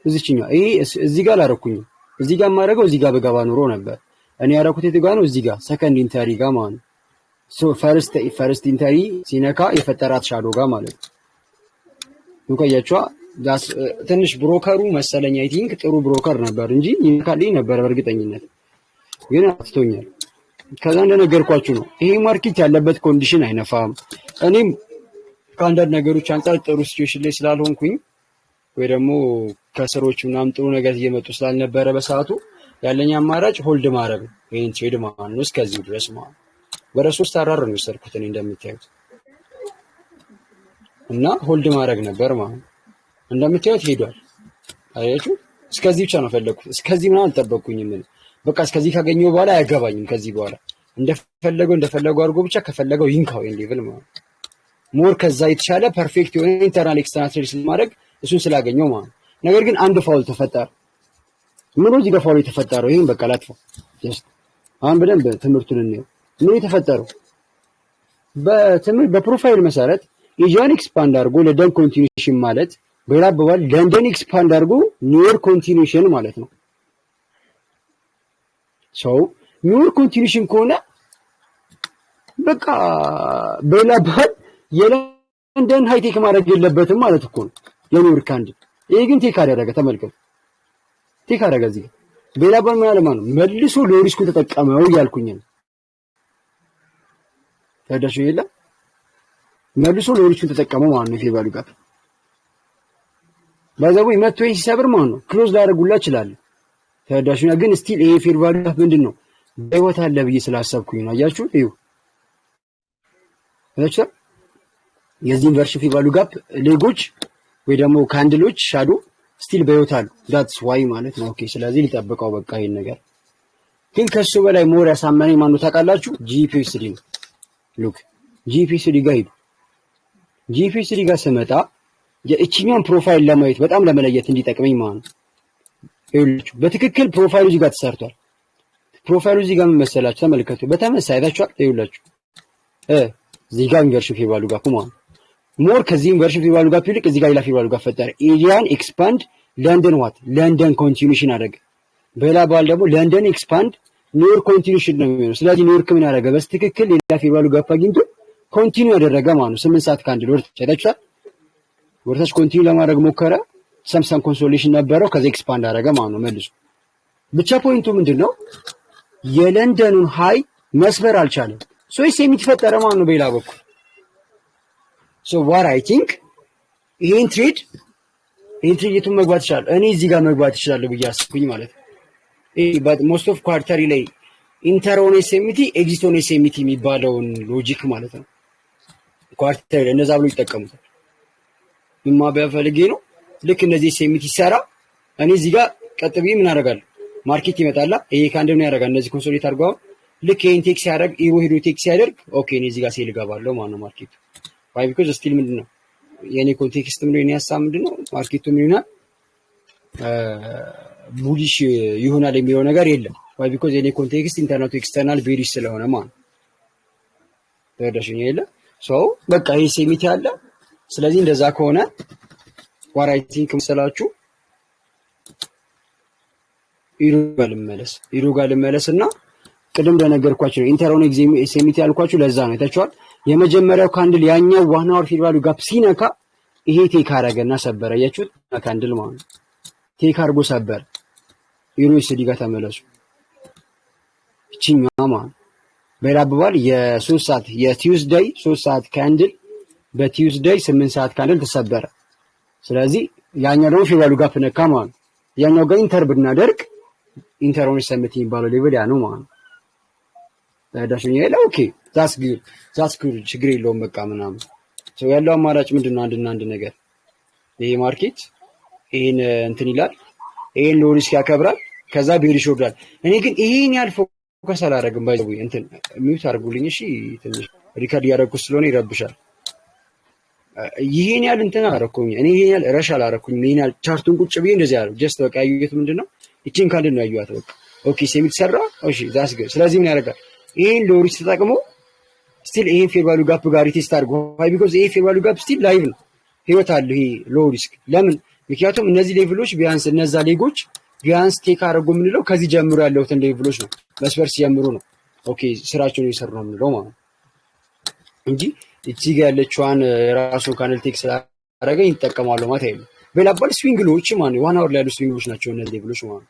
Speaker 1: እዚህኛው ይሄ እዚህ ጋር አላረኩኝ እዚህ ጋር ማድረገው እዚህ ጋር በገባ ኑሮ ነበር። እኔ ያደረኩት የት ጋር ነው? እዚህ ጋር ሰከንድ ኢንተሪ ጋር ማለት ነው። ሶ ፈርስት ኢንተሪ ሲነካ የፈጠራት ሻዶ ጋር ማለት ነው። እንቆያችኋ ትንሽ ብሮከሩ መሰለኝ አይ ቲንክ ጥሩ ብሮከር ነበር እንጂ ይንካልኝ ነበር በእርግጠኝነት ግን አትቶኛል። ከዛ እንደነገርኳችሁ ነው ይሄ ማርኬት ያለበት ኮንዲሽን አይነፋም። እኔም ከአንዳንድ ነገሮች አንጻር ጥሩ ሲቹዌሽን ላይ ስላልሆንኩኝ ወይ ደግሞ ከስሮች ምናምን ጥሩ ነገር እየመጡ ስላልነበረ በሰዓቱ ያለኝ አማራጭ ሆልድ ማድረግ ነው። ይሄን ትሬድ ማለት ነው እስከዚህ ድረስ ማለት ወደ 3 አራር ነው የወሰድኩት እኔ እንደምታዩት እና ሆልድ ማድረግ ነበር ማለት ነው። እንደምታዩት ሄዷል። አያችሁ እስከዚህ ብቻ ነው ፈለኩት። እስከዚህ ምናምን አልጠበቅኩኝም። በቃ እስከዚህ ካገኘው በኋላ አያገባኝም። ከዚህ በኋላ እንደፈለገው አድርጎ ብቻ ከፈለገው ይንካው ይሄን ሌቭል ማለት ሞር ከዛ የተሻለ ፐርፌክት የሆነ ኢንተርናል ኤክስተርናል ትሬድ ስለማድረግ እሱን ስላገኘው ማለት ነገር ግን አንድ ፋውል ተፈጠረ። ምን ነው እዚህ ጋር ፋውል የተፈጠረው? ይሄን በቃ ላጥፋው። አሁን በደንብ ትምህርቱን እንየው። ምን የተፈጠረው? በፕሮፋይል መሰረት ኤጂያን ኤክስፓንድ አድርጎ ለንደን ኮንቲኒዩሽን ማለት በሌላ አባባል ለንደን ኤክስፓንድ አድርጎ ኒውዮርክ ኮንቲኒዩሽን ማለት ነው። ሰው ኒውዮርክ ኮንቲኒዩሽን ከሆነ በቃ በሌላ አባባል የለንደን ሃይቴክ ማድረግ የለበትም ማለት እኮ ነው የኒውዮርክ አንድ። ይሄ ግን ቴክ አደረገ። ተመልከቱ፣ ቴክ አደረገ። እዚህ በሌላ አባባል ምን አለ ማለት ነው መልሶ ሎሪስኩ ተጠቀመው እያልኩኝ ነው። ታዳሽ ይላ መልሶ ሎሪስኩ ተጠቀመው ማለት ነው። ፌቫሉ ጋር ባዛው ይመጣ ሲሰብር ማለት ነው ክሎዝ ላደርጉላ ይችላል። ታዳሽኛ ግን ስቲል ይሄ ፌቫሉ ጋር ምንድነው በህይወት አለ ብዬ ስላሰብኩኝ ነው። አያችሁ እዩ እሺ የዚህ ቨርሽን ፌቫሉ ጋር ሌጎች ወይ ደግሞ ካንድሎች ሻዶ ስቲል በህይወት አሉ። ዳትስ ዋይ ማለት ነው። ኦኬ ስለዚህ ሊጠብቀው በቃ ይሄን ነገር ግን ከሱ በላይ ሞር ያሳመነኝ ማን ነው ታውቃላችሁ? ጂፒኤስዲ ነው። ሉክ ጂፒኤስዲ ጋር ሂዱ። ጂፒኤስዲ ጋር ስመጣ የእቺኛውን ፕሮፋይል ለማየት በጣም ለመለየት እንዲጠቅመኝ ማለት ነው። ይኸውላችሁ በትክክል ፕሮፋይሉ እዚህ ጋር ተሰርቷል። ፕሮፋይሉ እዚህ ጋር ምን መሰላችሁ? ተመልከቱ። በተመሳሳይ አይታችኋል። ይኸውላችሁ እዚህ ጋር ኢንቨርሽን ፌቫሉ ጋር ማለት ሞር ከዚህ ኢንቨርሽን ፌቫሉ ጋር ይልቅ እዚህ ጋር ሌላ ፌቫሉ ጋር ፈጠረ። ኤጂያን ኤክስፓንድ ለንደን ዋት ለንደን ኮንቲኒዩሽን አደረገ። በሌላ ባል ደግሞ ለንደን ኤክስፓንድ ኒውዮርክ ኮንቲኒዩሽን ነው የሚሆነው። ስለዚህ ኒውዮርክ ምን ያደረገ በትክክል ሌላ ፌቫሉ ጋር አግኝቶ ኮንቲኒዩ ያደረገ ማለት ነው። 8 ሰዓት ከአንድ ወርታች አይታችኋል። ወርታች ኮንቲኒዩ ለማድረግ ሞከረ። ሰምሰም ኮንሶሌሽን ነበረው። ከዛ ኤክስፓንድ አደረገ ማለት ነው መልሶ። ብቻ ፖይንቱ ምንድነው የለንደኑን ሃይ መስበር አልቻለም። ሶ የሚፈጠረ ማለት ነው በሌላ በኩል ሶ ዋት አይ ቲንክ ይሄን ትሬድ የቱን መግባት ይችላል? እኔ እዚህ ጋር መግባት ይችላል ብዬ አስብኩኝ ማለት ነው። but most of ኳርተሪ ላይ ኢንተር ኦን ኤስኤምቲ ኤግዚት ኦን ኤስኤምቲ የሚባለውን ሎጂክ ማለት ነው። ኳርተሪ ላይ እነዛ ብሎ ይጠቀሙታል። ምን ፈልጌ ነው ልክ እነዚህ ኤስኤምቲ ሲሰራ እኔ እዚህ ጋር ቀጥ ብዬ ምን አደርጋለሁ? ማርኬት ይመጣላ ይሄ ካንድ ምን ያደርጋል? እነዚህ ኮንሶሊዴት አድርገው ልክ ይሄን ቴክ ሲያደርግ ኢሮ ሄዶ ቴክ ሲያደርግ ኦኬ እኔ እዚህ ጋር ሴል ገባለሁ ማለት ነው ማርኬቱ ዋይ ቢኮዝ ስቲል ምንድነው የኔ ኮንቴክስት ምን የኔ ሐሳብ ምንድነው ማርኬቱ ምን ይሆናል ቡሊሽ ይሆናል የሚለው ነገር የለም። ዋይ ቢኮዝ የኔ ኮንቴክስት ኢንተርናል ቱ ኤክስተርናል ቤሪሽ ስለሆነ ማለት ተደሽኝ የለ ሶ በቃ ይሄ ሴሚቲ አለ። ስለዚህ እንደዛ ከሆነ ዋት አይ ቲንክ መሰላችሁ ኢሮ ጋር ልመለስና ቅድም እንደነገርኳችሁ ነው ኢንተር ኦን ኤስኤምቲ ያልኳችሁ ለዛ ነው። አይታችኋል የመጀመሪያው ካንድል ያኛው ዋና ወር ፌቫሉ ጋፕ ሲነካ ይሄ ቴክ አደረገና ሰበረ። ያያችሁት ካንድል ማለት ቴክ አድርጎ ሰበረ። ዩኒቨርሲቲ ጋር ተመለሱ። እቺኛው ማለት በሌላ አባባል የ3 ሰዓት የቲውዝዴይ 3 ሰዓት ካንድል በቲውዝዴይ 8 ሰዓት ካንድል ተሰበረ። ስለዚህ ያኛው ደግሞ ፌቫሉ ጋፕ ነካ ማለት ያኛው ጋር ኢንተር ብናደርግ ኢንተር ኦን ኤስኤምቲ የሚባለው ሌቭል ያ ነው ማለት ታዳሽኝ ይላል። ኦኬ ዛትስ ጉድ ችግር የለውም በቃ ምናምን ሰው ያለው አማራጭ ምንድነው? አንድ ነገር ይሄ ማርኬት ይሄን እንትን ይላል፣ ይሄን ሎሪስክ ያከብራል፣ ከዛ ቤሪሽ ይወርዳል። እኔ ግን ይሄን ያህል ፎከስ አላደርግም። ባይዘው እንትን ሚውት አድርጉልኝ እሺ፣ ትንሽ ሪከርድ ያደረኩት ስለሆነ ይረብሻል። ይሄን ያህል እንትን አደረኩኝ እኔ ይሄን ያህል ረሽ አላደረኩኝ። ይሄን ያህል ቻርቱን ቁጭ ብዬ እንደዚህ ያለው ጀስት በቃ ያዩት ምንድነው እቺን ካንድ ነው ያዩት በቃ ኦኬ ሴሚት ሰራ። እሺ ዛስ ጉድ። ስለዚህ ምን ያደርጋል ይሄን ሎሪስክ ተጠቅሞ ስቲል ይሄን ፌቫሉ ጋፕ ጋር ቴስት አድርጎ ዋይ ቢኮዝ ይሄ ፌቫሉ ጋፕ ስቲል ላይቭ ነው ህይወት አለ ይሄ ሎው ሪስክ። ለምን? ምክንያቱም እነዚህ ሌቭሎች ቢያንስ እነዛ ሌጎች ቢያንስ ቴክ አደረጉ የምንለው ከዚህ ጀምሮ ያለውትን ሌቭሎች ነው መስፈር ሲጀምሩ ነው ኦኬ ስራቸውን እየሰሩ ነው የምንለው ማለት እንጂ እዚህ ጋር ያለችዋን ራሱ ካንል ቴክ ስላደረገ ይጠቀማሉ ማለት አይደለም። በላባል ስዊንግሎች ማለት ዋና ወር ላይ ያሉ ስዊንግሎች ናቸው እነዚህ ሌቭሎች ማለት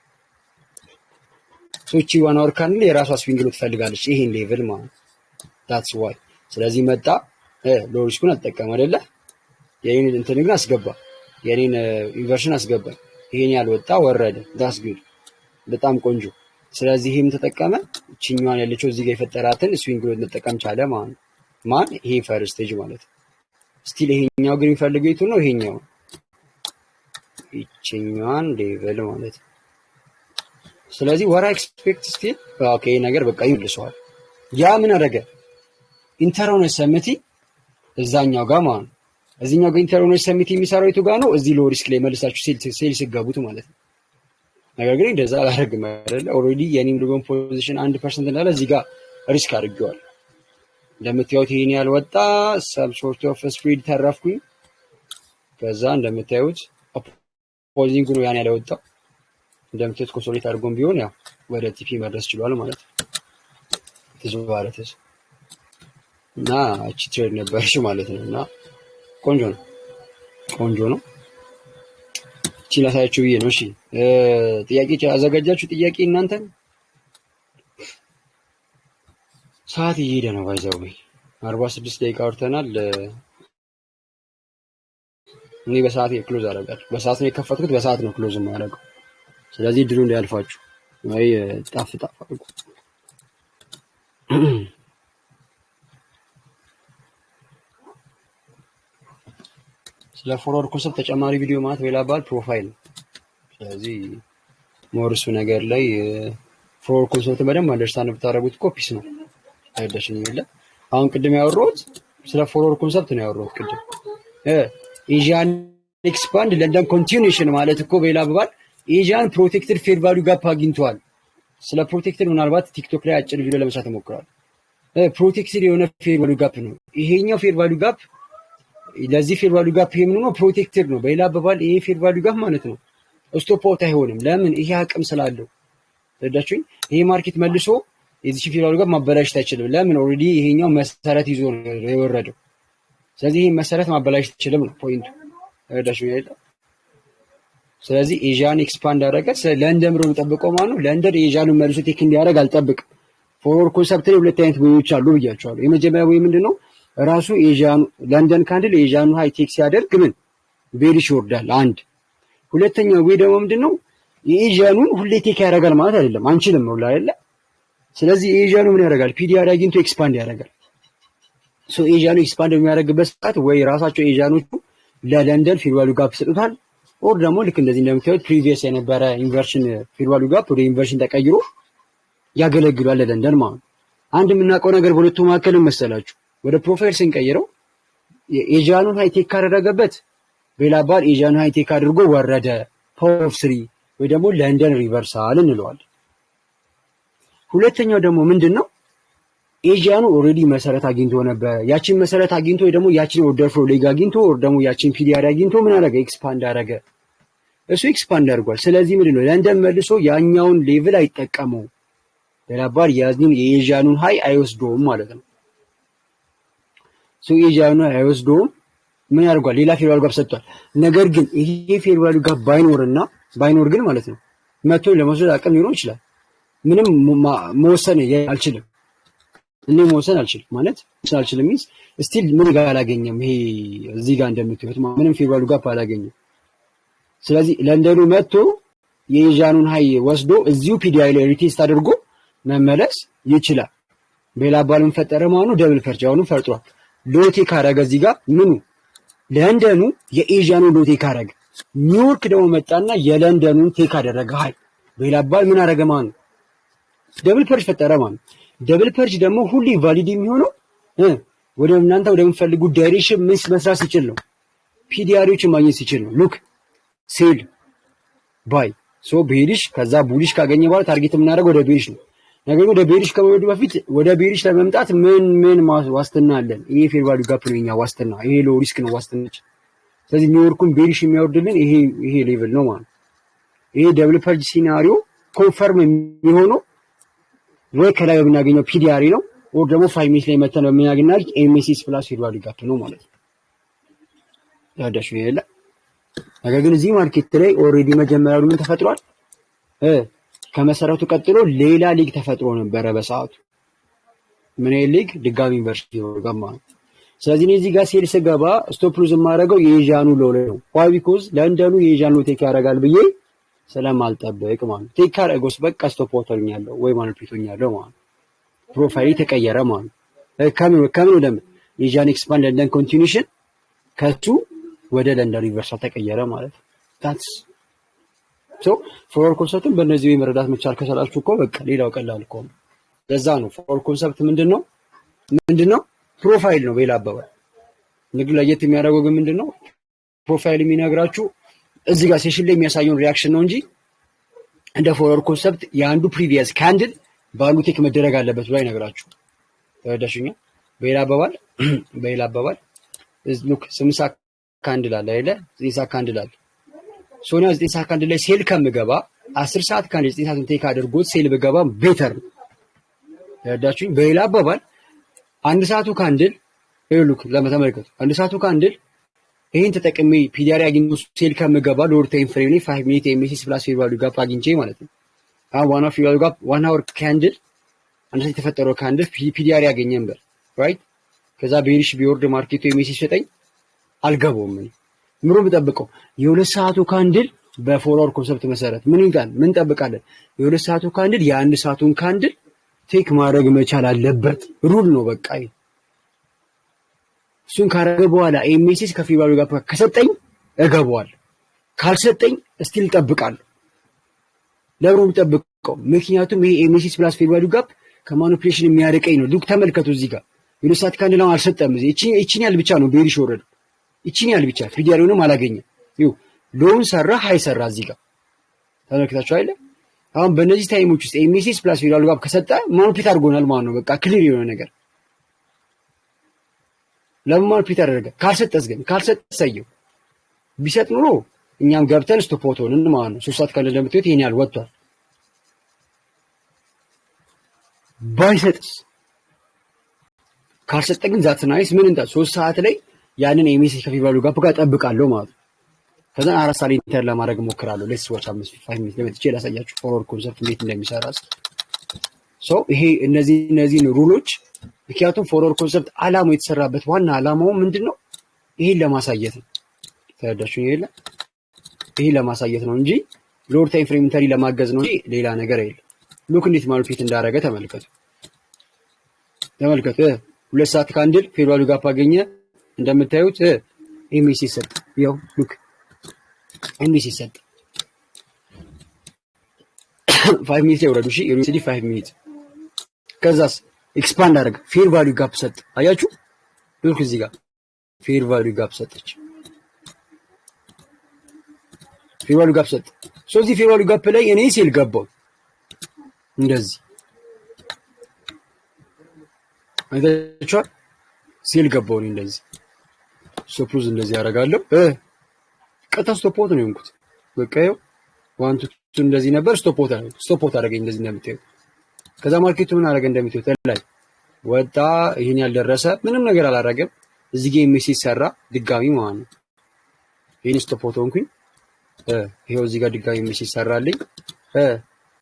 Speaker 1: ሶቺ 1 hour ካንድል የራሷ ስዊንግ ሎ ትፈልጋለች ይሄን ሌቭል ማለት that's why ስለዚህ መጣ ሎ ሪስኩን አጠቀም አይደለ የኔን እንትን ግን አስገባ የኔን ኢንቨርሽን አስገባ ይሄን ያልወጣ ወረደ that's good በጣም ቆንጆ ስለዚህ ይሄም ተጠቀመ እቺኛዋን ያለችው እዚህ ጋር የፈጠራትን ስዊንግ ሎ መጠቀም ቻለ ማለት ማን ይሄ ፈርስት ስቴጅ ማለት ስቲል ይሄኛው ግን የሚፈልገው የቱ ነው ይሄኛው እቺኛዋን ሌቭል ማለት ስለዚህ ወራ ኤክስፔክት ስቲል ኦኬ ነገር በቃ ይልሰዋል ያ ምን አደረገ ኢንተርናል ሰሚቲ እዛኛው ጋር ማለት እዚህኛው ጋር ኢንተርናል ሰሚቲ የሚሰራው የቱ ጋር ነው እዚህ ሎ ሪስክ ላይ መልሳችሁ ሴልስ ገቡት ማለት ነው ነገር ግን እንደዛ አላደርግም አይደለ ኦሬዲ የኔም ሎጎን ፖዚሽን 1% እንዳለ እዚህ ጋር ሪስክ አድርጌዋል እንደምታዩት ይሄን ያልወጣ some sort of spread ተረፍኩኝ ከዛ እንደምታዩት ፖዚንግ ነው ያን ያልወጣው እንደምታዩት ኮንሶሊዴት አድርጎም ቢሆን ያው ወደ ቲፒ መድረስ ችሏል ማለት ነው ተዘዋረተስ እና እቺ ትሬድ ነበርሽ ማለት ነው እና ቆንጆ ነው እቺ ላሳያችሁ ብዬ ነው እሺ ጥያቄ አዘጋጃችሁ ጥያቄ እናንተ ሰዓት እየሄደ ነው ባይዘው 46 ደቂቃ አውርተናል እኔ በሰዓት ክሎዝ አደርጋለሁ በሰዓት ነው የከፈትኩት በሰዓት ነው ክሎዝ የማደርገው ስለዚህ ድሩ እንዳያልፋችሁ ወይ ጣፍ አድርጉ ስለ ፎርወርድ ኮንሰፕት ተጨማሪ ቪዲዮ ማለት ቬላባል ፕሮፋይል ስለዚህ ሞርሱ ነገር ላይ ፎርወርድ ኮንሰፕት በደንብ አንደርስታንድ ብታደርጉት ኮፒስ ነው አይደሽኝ ይላል አሁን ቅድም ያወራሁት ስለ ፎርወርድ ኮንሰፕት ነው ያወራሁት ቅድም ኤዥያን ኤክስፓንድ ለንደን ኮንቲኒዩሽን ማለት እኮ ቬላባል ኤዥያን ፕሮቴክትድ ፌር ቫልዩ ጋፕ አግኝቷል ስለ ፕሮቴክትድ ምናልባት ቲክቶክ ላይ አጭር ቪዲዮ ለመስራት ተሞክሯል ፕሮቴክትድ የሆነ ፌር ቫልዩ ጋፕ ነው ይሄኛው ፌር ቫልዩ ጋፕ ለዚህ ፌር ቫልዩ ጋፕ ይሄም ነው ፕሮቴክትድ ነው በሌላባል ይሄ ፌር ቫልዩ ጋፕ ማለት ነው ስቶፕ አውት አይሆንም ለምን ይሄ አቅም ስላለው ተዳችሁኝ ይሄ ማርኬት መልሶ የዚህ ፌር ቫልዩ ጋፕ ማበላሽት አይችልም ለምን ኦሬዲ ይሄኛው መሰረት ይዞ ነው የወረደው ስለዚህ ይሄ መሰረት ማበላሽት አይችልም ነው ፖይንቱ ተዳችሁኝ አይደል ስለዚህ ኤዥያን ኤክስፓንድ አደረገ ለንደን ብሎ ተጠብቀው ማለት ነው ለንደን ኤዥያኑን መልሶ ቴክ እንዲያደርግ አልጠብቅም ፎርወርድ ኮንሰፕት ላይ ሁለት አይነት ዌዎች አሉ ብያቸዋለሁ የመጀመሪያው ዌይ ምንድነው ራሱ ኤዥያኑ ለንደን ካንድል ኤዥያኑ ሃይ ቴክ ሲያደርግ ምን ቤሪሽ ይወርዳል አንድ ሁለተኛው ዌይ ደግሞ ምንድነው የኤዥያኑን ሁሌ ቴክ ያደርጋል ማለት አይደለም አንችልም ነው አይደለ ስለዚህ ኤዥያኑ ምን ያደርጋል ፒዲአር አግኝቶ ኤክስፓንድ ያደርጋል ሶ ኤዥያኑ ኤክስፓንድ የሚያደርግበት ሰዓት ወይ ራሳቸው ኤዥያኖቹ ለለንደን ፌር ቫልዩ ጋፕ ይሰጡታል ኦር ደግሞ ልክ እንደዚህ እንደምታዩት ፕሪቪየስ የነበረ ኢንቨርሽን ፌር ቫልዩ ጋፕ ወደ ኢንቨርሽን ተቀይሮ ያገለግላል ለለንደን ማለት አንድ የምናውቀው ነገር በሁለቱ መካከል መሰላችሁ ወደ ፕሮፋይል ስንቀይረው የኤዥያኑን ሃይ ቴክ ካደረገበት ቬላባል ኤዥያኑ ሃይ ቴክ አድርጎ ወረደ ፓወር ኦፍ 3 ወይ ደግሞ ለንደን ሪቨርሳል እንለዋለን ሁለተኛው ደግሞ ምንድነው ኤዥያኑ ኦሬዲ መሰረት አግኝቶ ነበር ያቺን መሰረት አግኝቶ ወይ ደግሞ ያቺን ኦርደር ፍሎ ሌጋ አግኝቶ ኦር ደግሞ ያቺን ፒዲአር አግኝቶ ምን አደረገ ኤክስፓንድ አደረገ እሱ ኤክስፓንድ አድርጓል ስለዚህ ምንድነው ለንደን መልሶ ያኛውን ሌቭል አይጠቀመው ቬላባል ያዝኒን የኤዥያኑን ሃይ አይወስዶም ማለት ነው ሶ ኤዥያኑ አይወስዶም ምን ያደርጋል ሌላ ፌር ቫልዩ ጋፕ ሰጥቷል ነገር ግን ይሄ ፌር ቫልዩ ጋፕ ባይኖር ግን ማለት ነው መቶ ለመውሰድ አቅም ሊኖር ይችላል ምንም መወሰን አልችልም እኔ መወሰን አልችልም ማለት አልችልም ሚንስ ስቲል ምን ጋር አላገኘም ይሄ እዚህ ጋር እንደምትሉት ምንም ፌር ቫልዩ ጋፕ አላገኘም ስለዚህ ለንደኑ መጥቶ የኤዥያኑን ሃይ ወስዶ እዚሁ ፒዲአይ ላይ ሪቴስት አድርጎ መመለስ ይችላል ቬላባልን ፈጠረ ማለት ነው ደብል ፈርጅ አሁንም ፈርጧል ሎቴ ካረገ እዚህ ጋር ምኑ ለንደኑ የኤዥያኑ ሎቴ ካረገ ኒውዮርክ ደግሞ መጣና የለንደኑን ቴክ አደረገ ሃይ ቬላባል ምን አረገ ማለት ነው ደብል ፐርጅ ፈጠረ ማለት ደብል ፐርጅ ደግሞ ሁሌ ቫሊድ የሚሆነው ወደ እናንተ ወደምትፈልጉት ዳይሬክሽን መስራት ሲችል ነው ፒዲአሮችን ማግኘት ሲችል ነው ሉክ ሴል ባይ ሶ ቤሪሽ ከዛ ቡሊሽ ካገኘ በኋላ ታርጌት የምናደርገው ወደ ቤሪሽ ነው ነገር ወደ ቤሪሽ ከመሄዱ በፊት ወደ ቤሪሽ ለመምጣት ምን ዋስትና አለን ይሄ ፌር ቫልዩ ጋፕ ነው የኛ ዋስትና ይሄ ሎ ሪስክ ነው ዋስትናችን ስለዚህ ኒውዮርኩን ቤሪሽ የሚያወርድልን ይሄ ሌቭል ነው ማለት ይሄ ደብል ፐርጅ ሲናሪዮ ኮንፈርም የሚሆነው ወይ ከላይ በምናገኘው ፒዲአር ነው ኦር ደግሞ 5 ሚኒት ላይ መተን በምናገኘው ኤምኤስኤስ ፕላስ ፌር ቫልዩ ጋፕ ነው ማለት ነው ያዳሽ ይሄላ ነገር ግን እዚህ ማርኬት ላይ ኦሬዲ መጀመሪያው ምን ተፈጥሯል ከመሰረቱ ቀጥሎ ሌላ ሊግ ተፈጥሮ ነበረ በሰዓቱ። ምን ሊግ? ድጋሚ ዩኒቨርሲቲ ገባ። ስለዚህ እኔ እዚህ ጋር ሴል ስገባ ስቶፕ ሉዝ የማደርገው የኤዥያኑ ሎ ላይ ነው። ዋይ ቢኮዝ ለንደኑ የኤዥያን ሎ ቴክ ያደርጋል ብዬ ስለማልጠብቅ ማለት ቴክ ካደረገውስ በቃ ስቶፕ ወጥቶኛለሁ ወይ ማኒፑሌት ሆኛለሁ ማለት ፕሮፋይል ተቀየረ ማለት ከምን ወደ ኤዥያን ኤክስፓንድ ለንደን ኮንቲኒዩሽን ከሱ ወደ ለንደን ሪቨርሳል ተቀየረ ማለት ታትስ ሶ ፎር ኮንሰፕትን በእነዚህ ወይ መረዳት መቻል ከሰላችሁ እኮ በቃ ሌላው ቀላል እኮ ነው። ለዛ ነው ፎር ኮንሰፕት ምንድነው ፕሮፋይል ነው። በሌላ አባባል ንግድ ለየት የሚያደርገው ግን ምንድነው ፕሮፋይል የሚነግራችሁ እዚህ ጋር ሴሽን ላይ የሚያሳየውን ሪአክሽን ነው እንጂ እንደ ፎር ኮንሰፕት የአንዱ ፕሪቪየስ ካንድል ባሉ ቴክ መደረግ አለበት ብሎ ይነግራችሁ። ተረዳሽኛ? በሌላ አባባል ሉክ 8 ሰዓት ካንድል አለ አይደለ? 9 ሰዓት ካንድል አለ። ሶኒያ 9 ሰዓት ካንድል ላይ ሴል ከምገባ 10 ሰዓት ካንድል 9 ሰዓት ቴክ አድርጎት ሴል ብገባ ቤተር ነው። ተረዳችሁኝ? በሌላ አባባል አንድ ሰዓቱ ካንድል ሉክ ለመተመልከቱ አንድ ሰዓቱ ካንድል ይሄን ተጠቅሜ ፒዲአር አግኝቶ ሴል ከምገባ ሎወር ታይም ፍሬም ላይ 5 ሚኒት ኤምኤሲስ ፕላስ ፌር ቫልዩ ጋፕ አግኝቼ ማለት ነው። አሁን ዋን ኦፍ ቫልዩ ጋፕ 1 አወር ካንድል አንድ ሰዓት የተፈጠረው ካንድል ፒዲአር ያገኘን በር ራይት። ከዛ ቤሪሽ ቢወርድ ማርኬቱ ኤምኤሲስ ሰጠኝ አልገባውም። ምሮ ብጠብቀው የሁለት ሰዓቱ ካንድል በፎርወርድ ኮንሰፕት መሰረት ምን ይላል? ምን ጠብቃለን? የሁለት ሰዓቱ ካንድል የአንድ ሰዓቱን ካንድል ቴክ ማድረግ መቻል አለበት። ሩል ነው በቃ። እሱን ካረገ በኋላ ኤምኤሲስ ከፌር ቫልዩ ጋፕ ከሰጠኝ እገባዋል፣ ካልሰጠኝ ስቲል ጠብቃለሁ። ለምን ጠብቀው? ምክንያቱም ይሄ ኤምኤሲስ ፕላስ ፌር ቫልዩ ጋፕ ከማኒፑሌሽን የሚያርቀኝ ነው። ሉክ ተመልከቱ እዚህ ጋር የሁለት ሰዓት ካንድል አልሰጠም። እቺን ያህል ብቻ ነው ቤሪሽ ወረደ። እቺን ያህል ብቻ ፊዲያሪውንም አላገኘም። ይኸው ሎውን ሰራ ሃይ ሰራ እዚህ ጋር ተመልክታችሁ አይደል? አሁን በእነዚህ ታይሞች ውስጥ ኤምኤሲስ ፕላስ ፌር ቫልዩ ጋፕ ከሰጠ ማኒፑሌት አድርጎናል ማለት ነው። በቃ ክሊር የሆነ ነገር ለምን ማኒፑሌት አደረገ? ካልሰጠስ ሰየው ቢሰጥ ኑሮ እኛም ገብተን ስቶፕ ሆነን ማለት ነው። 3 ሰዓት ካንድል እንደምትወት ይሄን ያህል ወጥቷል። ባይሰጥስ? ካልሰጠ ግን ዛት ናይስ ምን እንታ 3 ሰዓት ላይ ያንን ኤምኤሲስ ከፌር ቫልዩ ጋፕ ጋር ጠብቃለሁ ማለት ነው። ከዛ 4 ሰዓት ኢንተር ለማድረግ ሞክራለሁ። ሌትስ ዋች 5 ሚኒት ለመጥቼ ላሳያችሁ ፎርወርድ ኮንሰፕት እንዴት እንደሚሰራ። ሶ ይሄ እነዚህን ሩሎች ምክንያቱም ፎርወርድ ኮንሰፕት አላማው የተሰራበት ዋና አላማው ምንድነው? ይሄን ለማሳየት ነው። ተረዳችሁ? ይሄ ለማሳየት ነው እንጂ ሎወር ታይም ፍሬም ኢንተሪ ለማገዝ ነው እንጂ ሌላ ነገር አይደለም። ሉክ እንዴት ማኒፑሌት እንዳደረገ ተመልከቱ። 2 ሰዓት ካንድል ፌር ቫልዩ ጋፕ አገኘ እንደምታዩት ኤምኤሲስ ሰጠ። ያው ሉክ ኤምኤሲስ ሰጠ 5 ሚኒት ይወረዱ። እሺ ዩኒቨርሲቲ 5 ሚኒት ከዛስ ኤክስፓንድ አደረገ ፌር ቫልዩ ጋፕ ሰጠ። አያችሁ ሉክ እዚህ ጋር ፌር ቫልዩ ጋፕ ሰጠች። ፌር ቫልዩ ጋፕ ሰጠ። ስለዚህ ፌር ቫልዩ ጋፕ ላይ እኔ ሴል ገባው እንደዚህ አይታችኋል። ሴል ገባው እንደዚህ ስቶፕ ሉዝ እንደዚህ ያደርጋለሁ። ቀጥታ ስቶፕ አውት ነው የሆንኩት። በቃ ይኸው 1 2 እንደዚህ ነበር። ስቶፕ አውት አደረገኝ እንደዚህ እንደምታዩት። ከዛ ማርኬቱ ምን አደረገ እንደምታዩት ላይ ወጣ። ይሄን ያልደረሰ ምንም ነገር አላደረገም። እዚህ ጋር ኤምኤሲስ ሰራ ድጋሚ ማለት ነው። ይሄን ስቶፕ አውት ሆንኩኝ። ይሄው እዚህ ጋር ድጋሚ ኤምኤሲስ ሰራልኝ።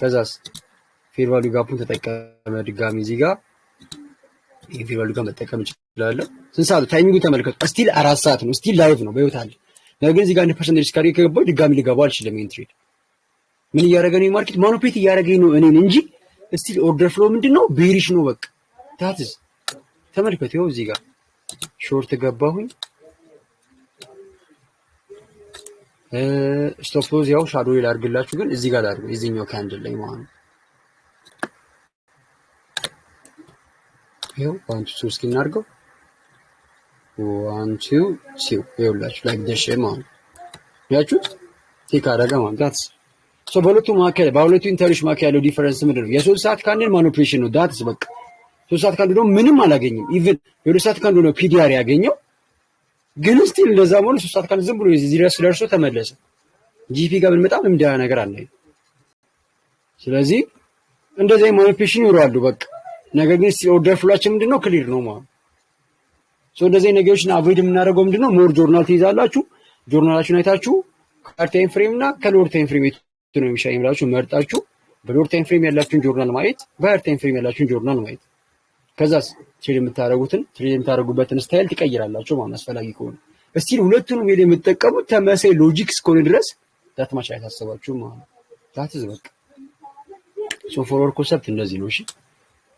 Speaker 1: ከዛስ ፌር ቫልዩ ጋፑን ተጠቀመ ድጋሚ እዚህ ጋር ይሄን ፌር ቫልዩ ጋር መጠቀም እችላለሁ። ስንት ሰዓት ታይሚንጉ ተመልከቱ። ስቲል 4 ሰዓት ነው። ስቲል ላይቭ ነው በህይወት አለ። ነገር ግን እዚህ ጋር 1% ሪስክ አድርጌ ከገባሁ ድጋሚ ልገባው አልችልም። ይሄን ትሬድ ምን እያደረገ ነው? ማርኬት ማኒፑሌት እያደረገኝ ነው እኔን እንጂ ስቲል ኦርደር ፍሎ ምንድነው ቤሪሽ ነው በቃ ታትስ ተመልከቱ። ይኸው እዚህ ጋር ሾርት ገባሁኝ። ስቶፕ ሎዝ ያው ሻዶ ላይ አድርግላችሁ ግን እዚህ ጋር ላድርግ እዚህኛው ካንድል ላይ ማለት ነው። ይኸው 1 2 3 እናድርገው 1 2 3 ይኸውላችሁ ላይክ ደሽ ማለት ነው። ያችሁት ቴክ አደረገ ማለት ሶ በሁለቱ ኢንተሪሽ መካከል ያለው ዲፈረንስ ምንድነው? የ3 ሰዓት ካንድል ማኒፑሌሽን ነው። ዳትስ በቃ 3 ሰዓት ካንድል ደግሞ ምንም አላገኘም። ኢቭን የ2 ሰዓት ካንድል ነው ፒዲአር ያገኘው ግን ስቲል እንደዛ ማለት 3 ሰዓት ካንድል ዝም ብሎ እዚህ ድረስ ደርሶ ተመለሰ። ጂፒ ጋር ብንመጣ ምንም ዳያ ነገር አለ። ስለዚህ እንደዚህ ማኒፑሌሽን ይኖራሉ በቃ። ነገር ግን ስቲል ኦርደር ፍሏችን ምንድነው ክሊር ነው ማለት ሶ እንደዚህ ነገሮችን አቮይድ የምናደርገው ምንድነው? ሞር ጆርናል ትይዛላችሁ። ጆርናላችሁን አይታችሁ ከታይም ፍሬም እና ከሎወር ታይም ፍሬም ነው የሚሻለኝ ብላችሁ መርጣችሁ በሎር ታይም ፍሬም ያላችሁን ጆርናል ማየት፣ በሃየር ታይም ፍሬም ያላችሁን ጆርናል ማየት። ከዛስ ትሬድ የምታደርጉበትን ስታይል ትቀይራላችሁ ማለት አስፈላጊ ከሆነ። እስቲል ሁለቱንም ሄደ የምትጠቀሙት ተመሳሳይ ሎጂክ እስከሆነ ድረስ ዳትማች ላይ ታሰባችሁ ማለት ነው። ዳትዝ በቃ ሶ ፎርወርድ ኮንሰፕት እንደዚህ ነው። እሺ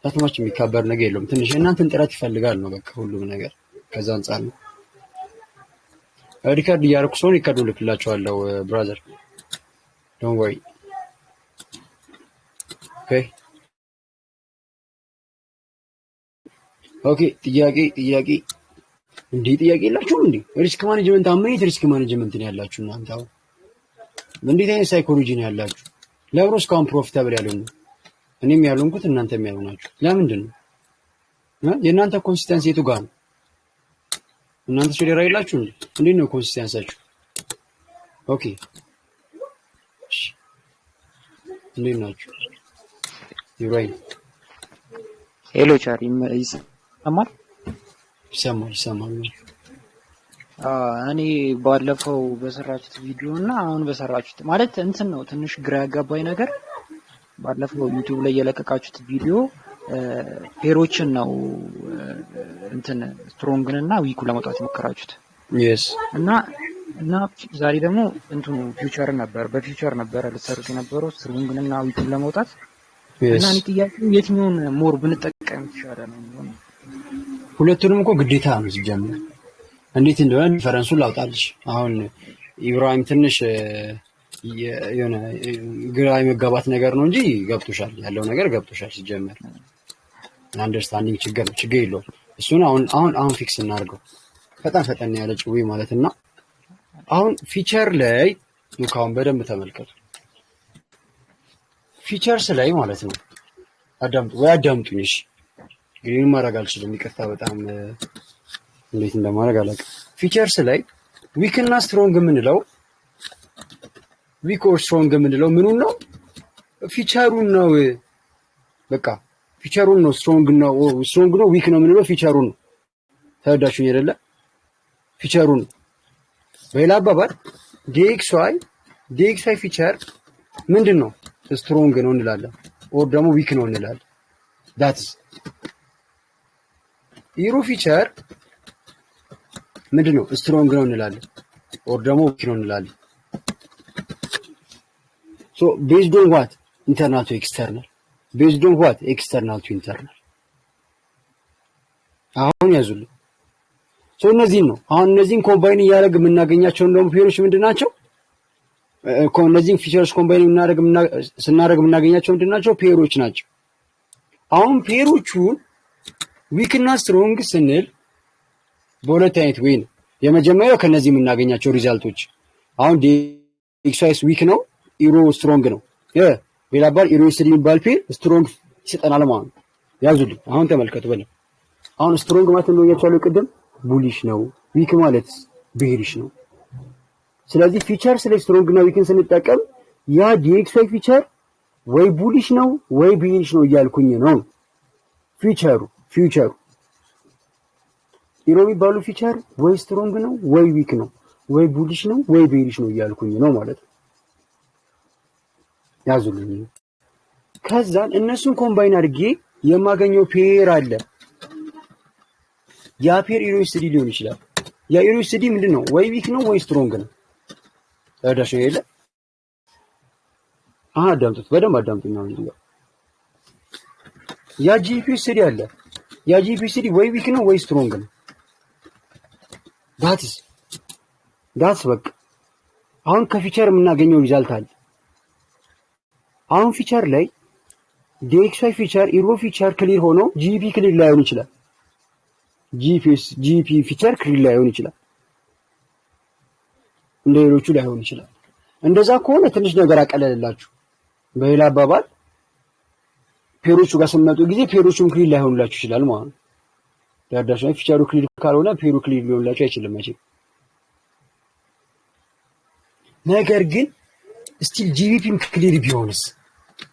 Speaker 1: ዳትማች የሚካበር ነገር የለውም። ትንሽ እናንተን ጥረት ይፈልጋል ነው በቃ ሁሉም ነገር ከዛ አንፃር ነው። ሪካርድ እያደረኩ ስለሆነ ሪካርድ ልክላችኋለሁ ብራዘር ዶንት ወሪ ኦኬ። ጥያቄ እንዴ ጥያቄ የላችሁም እንዴ? ሪስክ ማኔጅመንት አመኔት ሪስክ ማኔጅመንት ነው ያላችሁ እናንተ። አሁን እንዴት አይነት ሳይኮሎጂ ነው ያላችሁ? ለብሮ እስካሁን ፕሮፊታብል ያልሆነ እኔም ያልሆንኩት እናንተም ያልሆናችሁ ለምንድን ነው? የእናንተ ኮንሲስተንሲ የቱ ጋር ነው? እናንተ ሸደራ የላችሁ እንዴ? እንዴት ነው ኮንሲስተንሳችሁ? ኦኬ እሺ እንዴት ናችሁ? ዩራይ
Speaker 3: ሄሎ ቻሪ ይሰማል?
Speaker 1: ይሰማል።
Speaker 3: እኔ ባለፈው በሰራችሁት ቪዲዮ እና አሁን በሰራችሁት ማለት እንትን ነው ትንሽ ግራ ያጋባኝ ነገር፣ ባለፈው ዩቲዩብ ላይ የለቀቃችሁት ቪዲዮ ፔሮችን ነው እንትን ስትሮንግን እና ዊኩ ለማውጣት ሞከራችሁት።
Speaker 1: yes
Speaker 3: እና ዛሬ ደግሞ እንትኑ ፊውቸር ነበር፣ በፊውቸር ነበር ልትሰሩት የነበረው ስትሮንግን እና ዊኩን ለማውጣት እና እኔ ጥያቄው የትኛውን ሞር ብንጠቀም ይሻላል ነው?
Speaker 1: ሁለቱንም እኮ ግዴታ ነው ሲጀምር። እንዴት እንደሆነ ዲፈረንሱን ላውጣልሽ። አሁን ኢብራሂም ትንሽ የሆነ ግራ የመጋባት ነገር ነው እንጂ ገብቶሻል፣ ያለው ነገር ገብቶሻል ሲጀምር። አንደርስታንዲንግ ችግር የለውም። እሱን አሁን ፊክስ እናድርገው ፈጠን ያለ ጭዊ ማለትና አሁን ፊቸር ላይ ሉካውን በደንብ ተመልከቱ። ፊቸርስ ላይ ማለት ነው አዳምጡኝ እሺ። ግሪን ማድረግ አልችልም ይቅርታ፣ በጣም እንዴት እንደማድረግ አላውቅም። ፊቸርስ ላይ ዊክ እና ስትሮንግ የምንለው ዊክ ኦር ስትሮንግ የምንለው ምኑን ነው? ፊቸሩን ነው። በቃ ፊቸሩን ነው። ስትሮንግ ነው ዊክ ነው የምንለው ፊቸሩን ነው። ተረዳችሁኝ አይደለ? ፊቸሩን በሌላ አባባል ዲኤክስዋይ ፊቸር ምንድን ነው? ስትሮንግ ነው እንላለን ኦር ደግሞ ዊክ ነው እንላለን። ዳትስ ኢሮ ፊቸር ምንድነው? ስትሮንግ ነው እንላለን ኦር ደግሞ ዊክ ነው እንላለን። ሶ ቤዝድ ኦን ዋት? ኢንተርናል ቱ ኤክስተርናል። ቤዝድ ኦን ዋት? ኤክስተርናል ቱ ኢንተርናል። አሁን ያዙልኝ። ሶ እነዚህን ነው አሁን እነዚህን ኮምባይን እያደረግን የምናገኛቸው እንደውም ፔሮች ምንድን ናቸው? እነዚህን ፊቸርስ ኮምባይን ስናደርግ የምናገኛቸው ምንድን ናቸው? ፔሮች ናቸው። አሁን ፔሮቹን ዊክ እና ስትሮንግ ስንል በሁለት አይነት ወይ ነው። የመጀመሪያው ከነዚህ የምናገኛቸው ሪዛልቶች አሁን ዲኤክስዋይስ ዊክ ነው፣ ኢሮ ስትሮንግ ነው። ሌላ ባል ኢሮ ኤስዲ የሚባል ፔር ስትሮንግ ይሰጠናል ማለት ነው። ያዙልኝ። አሁን ተመልከቱ በለው። አሁን ስትሮንግ ማለት ነው ያቻለው ቅድም ቡሊሽ ነው፣ ዊክ ማለት ቤሪሽ ነው። ስለዚህ ፊቸር ስለ ስትሮንግ እና ዊክን ስንጠቀም ያ ዲኤክስዋይ ፊቸር ወይ ቡሊሽ ነው ወይ ቤሪሽ ነው እያልኩኝ ነው። ፊቸሩ ኢሮ የሚባሉ ፊቸር ወይ ስትሮንግ ነው ወይ ዊክ ነው ወይ ቡሊሽ ነው ወይ ቤሪሽ ነው እያልኩኝ ነው ማለት ነው። ያዙልኝ። ከዛን እነሱን ኮምባይን አድርጌ የማገኘው ፔር አለ። ያ ፔር ኢሮ ኤስዲ ሊሆን ይችላል። ያ ኢሮ ኤስዲ ምንድነው? ወይ ዊክ ነው ወይ ስትሮንግ ነው። ታዳሽ የለ አዳምጡት፣ በደንብ አዳምጡኝ ነው። ያ ጂፒኤስዲ አለ። ያ ጂፒኤስዲ ወይ ዊክ ነው ወይ ስትሮንግ ነው። ዳትስ በቃ አሁን ከፊቸር የምናገኘው ሪዛልት አለ። አሁን ፊቸር ላይ ዲኤክስዋይ ፊቸር ኢሮ ፊቸር ክሊር ሆኖ ጂፒ ክሊር ላይሆን ይችላል። ጂፒ ፊቸር ክሊር ላይሆን ይችላል። እንደ ሌሎቹ ላይሆን ይችላል። እንደዛ ከሆነ ትንሽ ነገር አቀለለላችሁ። በሌላ አባባል ፔሮቹ ጋር ስንመጡ ጊዜ ፔሮቹም ክሊር ላይሆንላችሁ ይችላል ማለት ነው። ዳዳሽ ላይ ፊቸሩ ክሊር ካልሆነ ፔሩ ክሊር ሊሆንላችሁ አይችልም መቼም። ነገር ግን ስቲል ጂፒም ክሊር ቢሆንስ?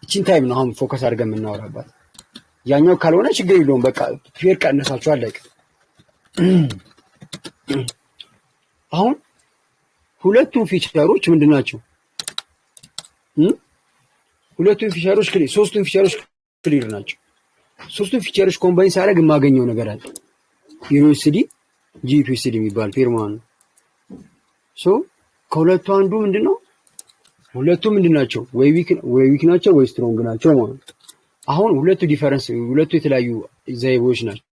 Speaker 1: እቺን ታይም ነው አሁን ፎከስ አድርገን የምናወራባት። ያኛው ካልሆነ ችግር የለውም በቃ ፔር ቀነሳችሁ አለቀ። አሁን ሁለቱም ፊቸሮች ምንድናቸው? ሁለቱም ፊቸሮች ክሊር፣ ሶስቱም ፊቸሮች ክሊር ናቸው። ሶስቱም ፊቸሮች ኮምባይን ሳደርግ የማገኘው ነገር አለ። ዩኤስዲ ጂፒዩኤስዲ የሚባል ፔርማ ነው። ሶ ከሁለቱ አንዱ ምንድነው? ሁለቱም ምንድናቸው? ወይ ዊክ ናቸው ወይ ስትሮንግ ናቸው ማለት ነው። አሁን ሁለቱ ዲፈረንስ፣ ሁለቱ የተለያዩ ዘይቤዎች ናቸው።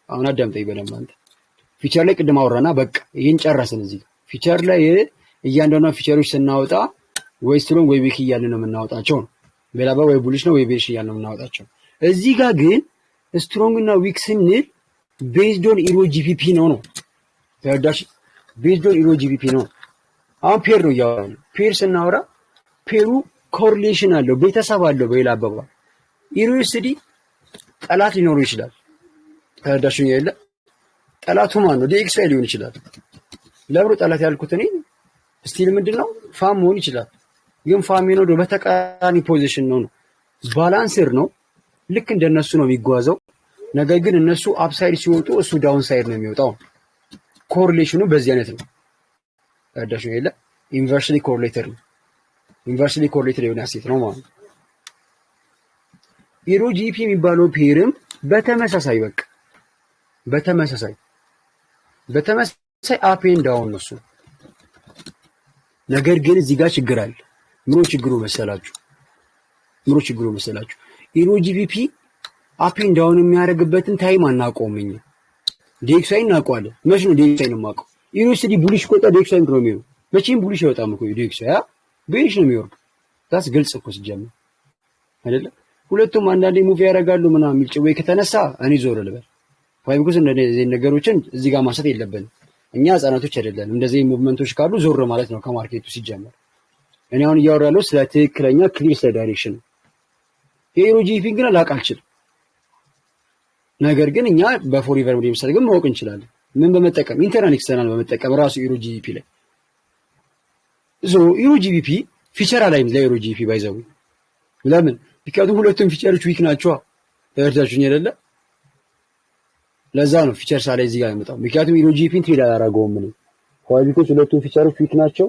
Speaker 1: አሁን አዳምጠኝ በደንብ አንተ። ፊቸር ላይ ቅድም አወራና በቃ ይሄን ጨረስን። እዚህ ፊቸር ላይ እያንዳንዱ ፊቸሮች ስናወጣ ወይ ስትሮንግ ወይ ዊክ እያልን ነው የምናወጣቸው ነው። በላባ ወይ ቡሊሽ ነው ወይ ቤሪሽ እያልን ነው የምናወጣቸው። እዚህ ጋር ግን ስትሮንግ እና ዊክ ስንል ቤዝድ ኦን ኢሮ ጂፒፒ ነው። ተረዳሽ? ቤዝድ ኦን ኢሮ ጂፒፒ ነው። አሁን ፔር ነው እያወራን። ፔር ስናወራ ፔሩ ኮሪሌሽን አለው፣ ቤተሰብ አለው። በሌላ አባባል ዩኤስዲ ጠላት ሊኖረው ይችላል። ተረዳሽኝ አይደለ? ጠላቱ ማን ነው? ዲኤክስ ሊሆን ይችላል። ለብሮ ጠላት ያልኩት እኔ ስቲል ምንድነው ፋም መሆን ይችላል። ግን ፋም ነው በተቃራኒ ፖዚሽን ነው። ባላንሰር ነው። ልክ እንደነሱ ነው የሚጓዘው። ነገር ግን እነሱ አፕሳይድ ሲወጡ እሱ ዳውን ሳይድ ነው የሚወጣው። ኮሪሌሽኑ በዚህ አይነት ነው። ተረዳሽኝ አይደለ? ኢንቨርስሊ ኮሪሌተር ነው። ኢንቨርስሊ ኮሪሌተር የሆነ አሴት ነው ማለት ነው። ኢሮ ጂፒ የሚባለው ፔርም በተመሳሳይ በቃ በተመሳሳይ አፕ ኤንድ ዳውን ነው እሱ። ነገር ግን እዚህ ጋር ችግር አለ። ምሮ ችግሩ መሰላችሁ? ኢሮ ጂፒ አፕ ኤንድ ዳውን የሚያደርግበትን ታይም አናውቀውም እኛ። ዲኤክስአይ እናውቀዋለን። መቼ ነው ዲኤክስአይ ነው የማውቀው? ዩኤስዲ ቡሊሽ ቆጣ ዲኤክስአይ ነው የሚሆነው። መቼም ቡሊሽ አይወጣም እኮ ዲኤክስአይ ቤሪሽ ነው የሚወርደው። ታስ ግልጽ እኮ ሲጀምር አይደለም። ሁለቱም አንዳንዴ ሙቭ ያደርጋሉ ምናምን የሚል ጭዌ ከተነሳ እኔ ዞር ልበል። ወይ ቢኮዝ እንደዚህ ነገሮችን እዚህ ጋር ማሳት የለብንም። እኛ ህጻናቶች አይደለም። እንደዚህ ሙቭመንቶች ካሉ ዞር ማለት ነው ከማርኬቱ ሲጀመር። እኔ አሁን እያወራለሁ ስለ ትክክለኛ ክሊር ስለ ዳይሬክሽን። የኢሮ ጂፒ ግን ላውቅ አልችልም። ነገር ግን እኛ በፎሪቨር ሞዴል ምሳሌ ግን ማወቅ እንችላለን። ምን በመጠቀም ኢንተርናል ኤክስተርናል በመጠቀም ራሱ ኢሮ ጂፒ ላይ ኢሮ ጂፒ ፊቸር አላይም ለኢሮ ጂፒ ባይዘው ለምን? ምክንያቱም ሁለቱም ፊቸሮች ዊክ ናቸው። ተረዳችሁኝ አይደለ? ለዛ ነው ፊቸር ሳላይ እዚህ ጋር የመጣው። ምክንያቱም ኢሮ ጂፒን ትሬድ አላደረገውም ነው። ቢኮዝ ሁለቱም ፊቸሮች ዊክ ናቸው፣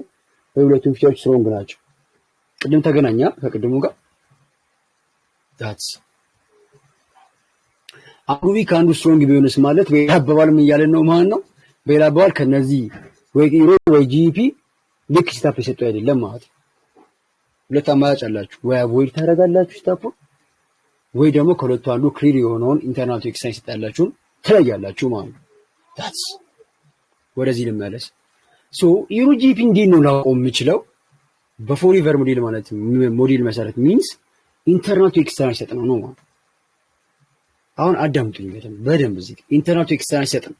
Speaker 1: ሁለቱም ፊቸሮች ስትሮንግ ናቸው። ቅድም ተገናኛ ከቅድሙ ጋር ዳትስ አንዱ ዊክ አንዱ ስትሮንግ ቢሆንስ ማለት በሌላ አባባል ምን እያለን ነው ማለት ነው። በሌላ አባባል ከነዚህ ወይ ኢሮ ወይ ጂፒ ልክ ስታፕ የሰጠው አይደለም ማለት ነው። ሁለት አማራጭ አላችሁ። ወይ አቮይድ ታደርጋላችሁ ስታፕ፣ ወይ ደግሞ ከሁለቱ አንዱ ክሊር የሆነውን ኢንተርናል ኤክስቴንሽን ይሰጣላችሁ ትለያላችሁ ማለት ነው። ዳትስ ወደዚህ ልመለስ። ኢሮ ጂፒ እንዴት ነው ላውቀው የምችለው? በፎሪቨር ሞዴል ማለት ሞዴል መሰረት ሚንስ ኢንተርናል ኤክስቴንሽን ይሰጠው ነው ማለት። አሁን አዳምጡኝ በደንብ እዚህ ኢንተርናል ኤክስቴንሽን ይሰጠው።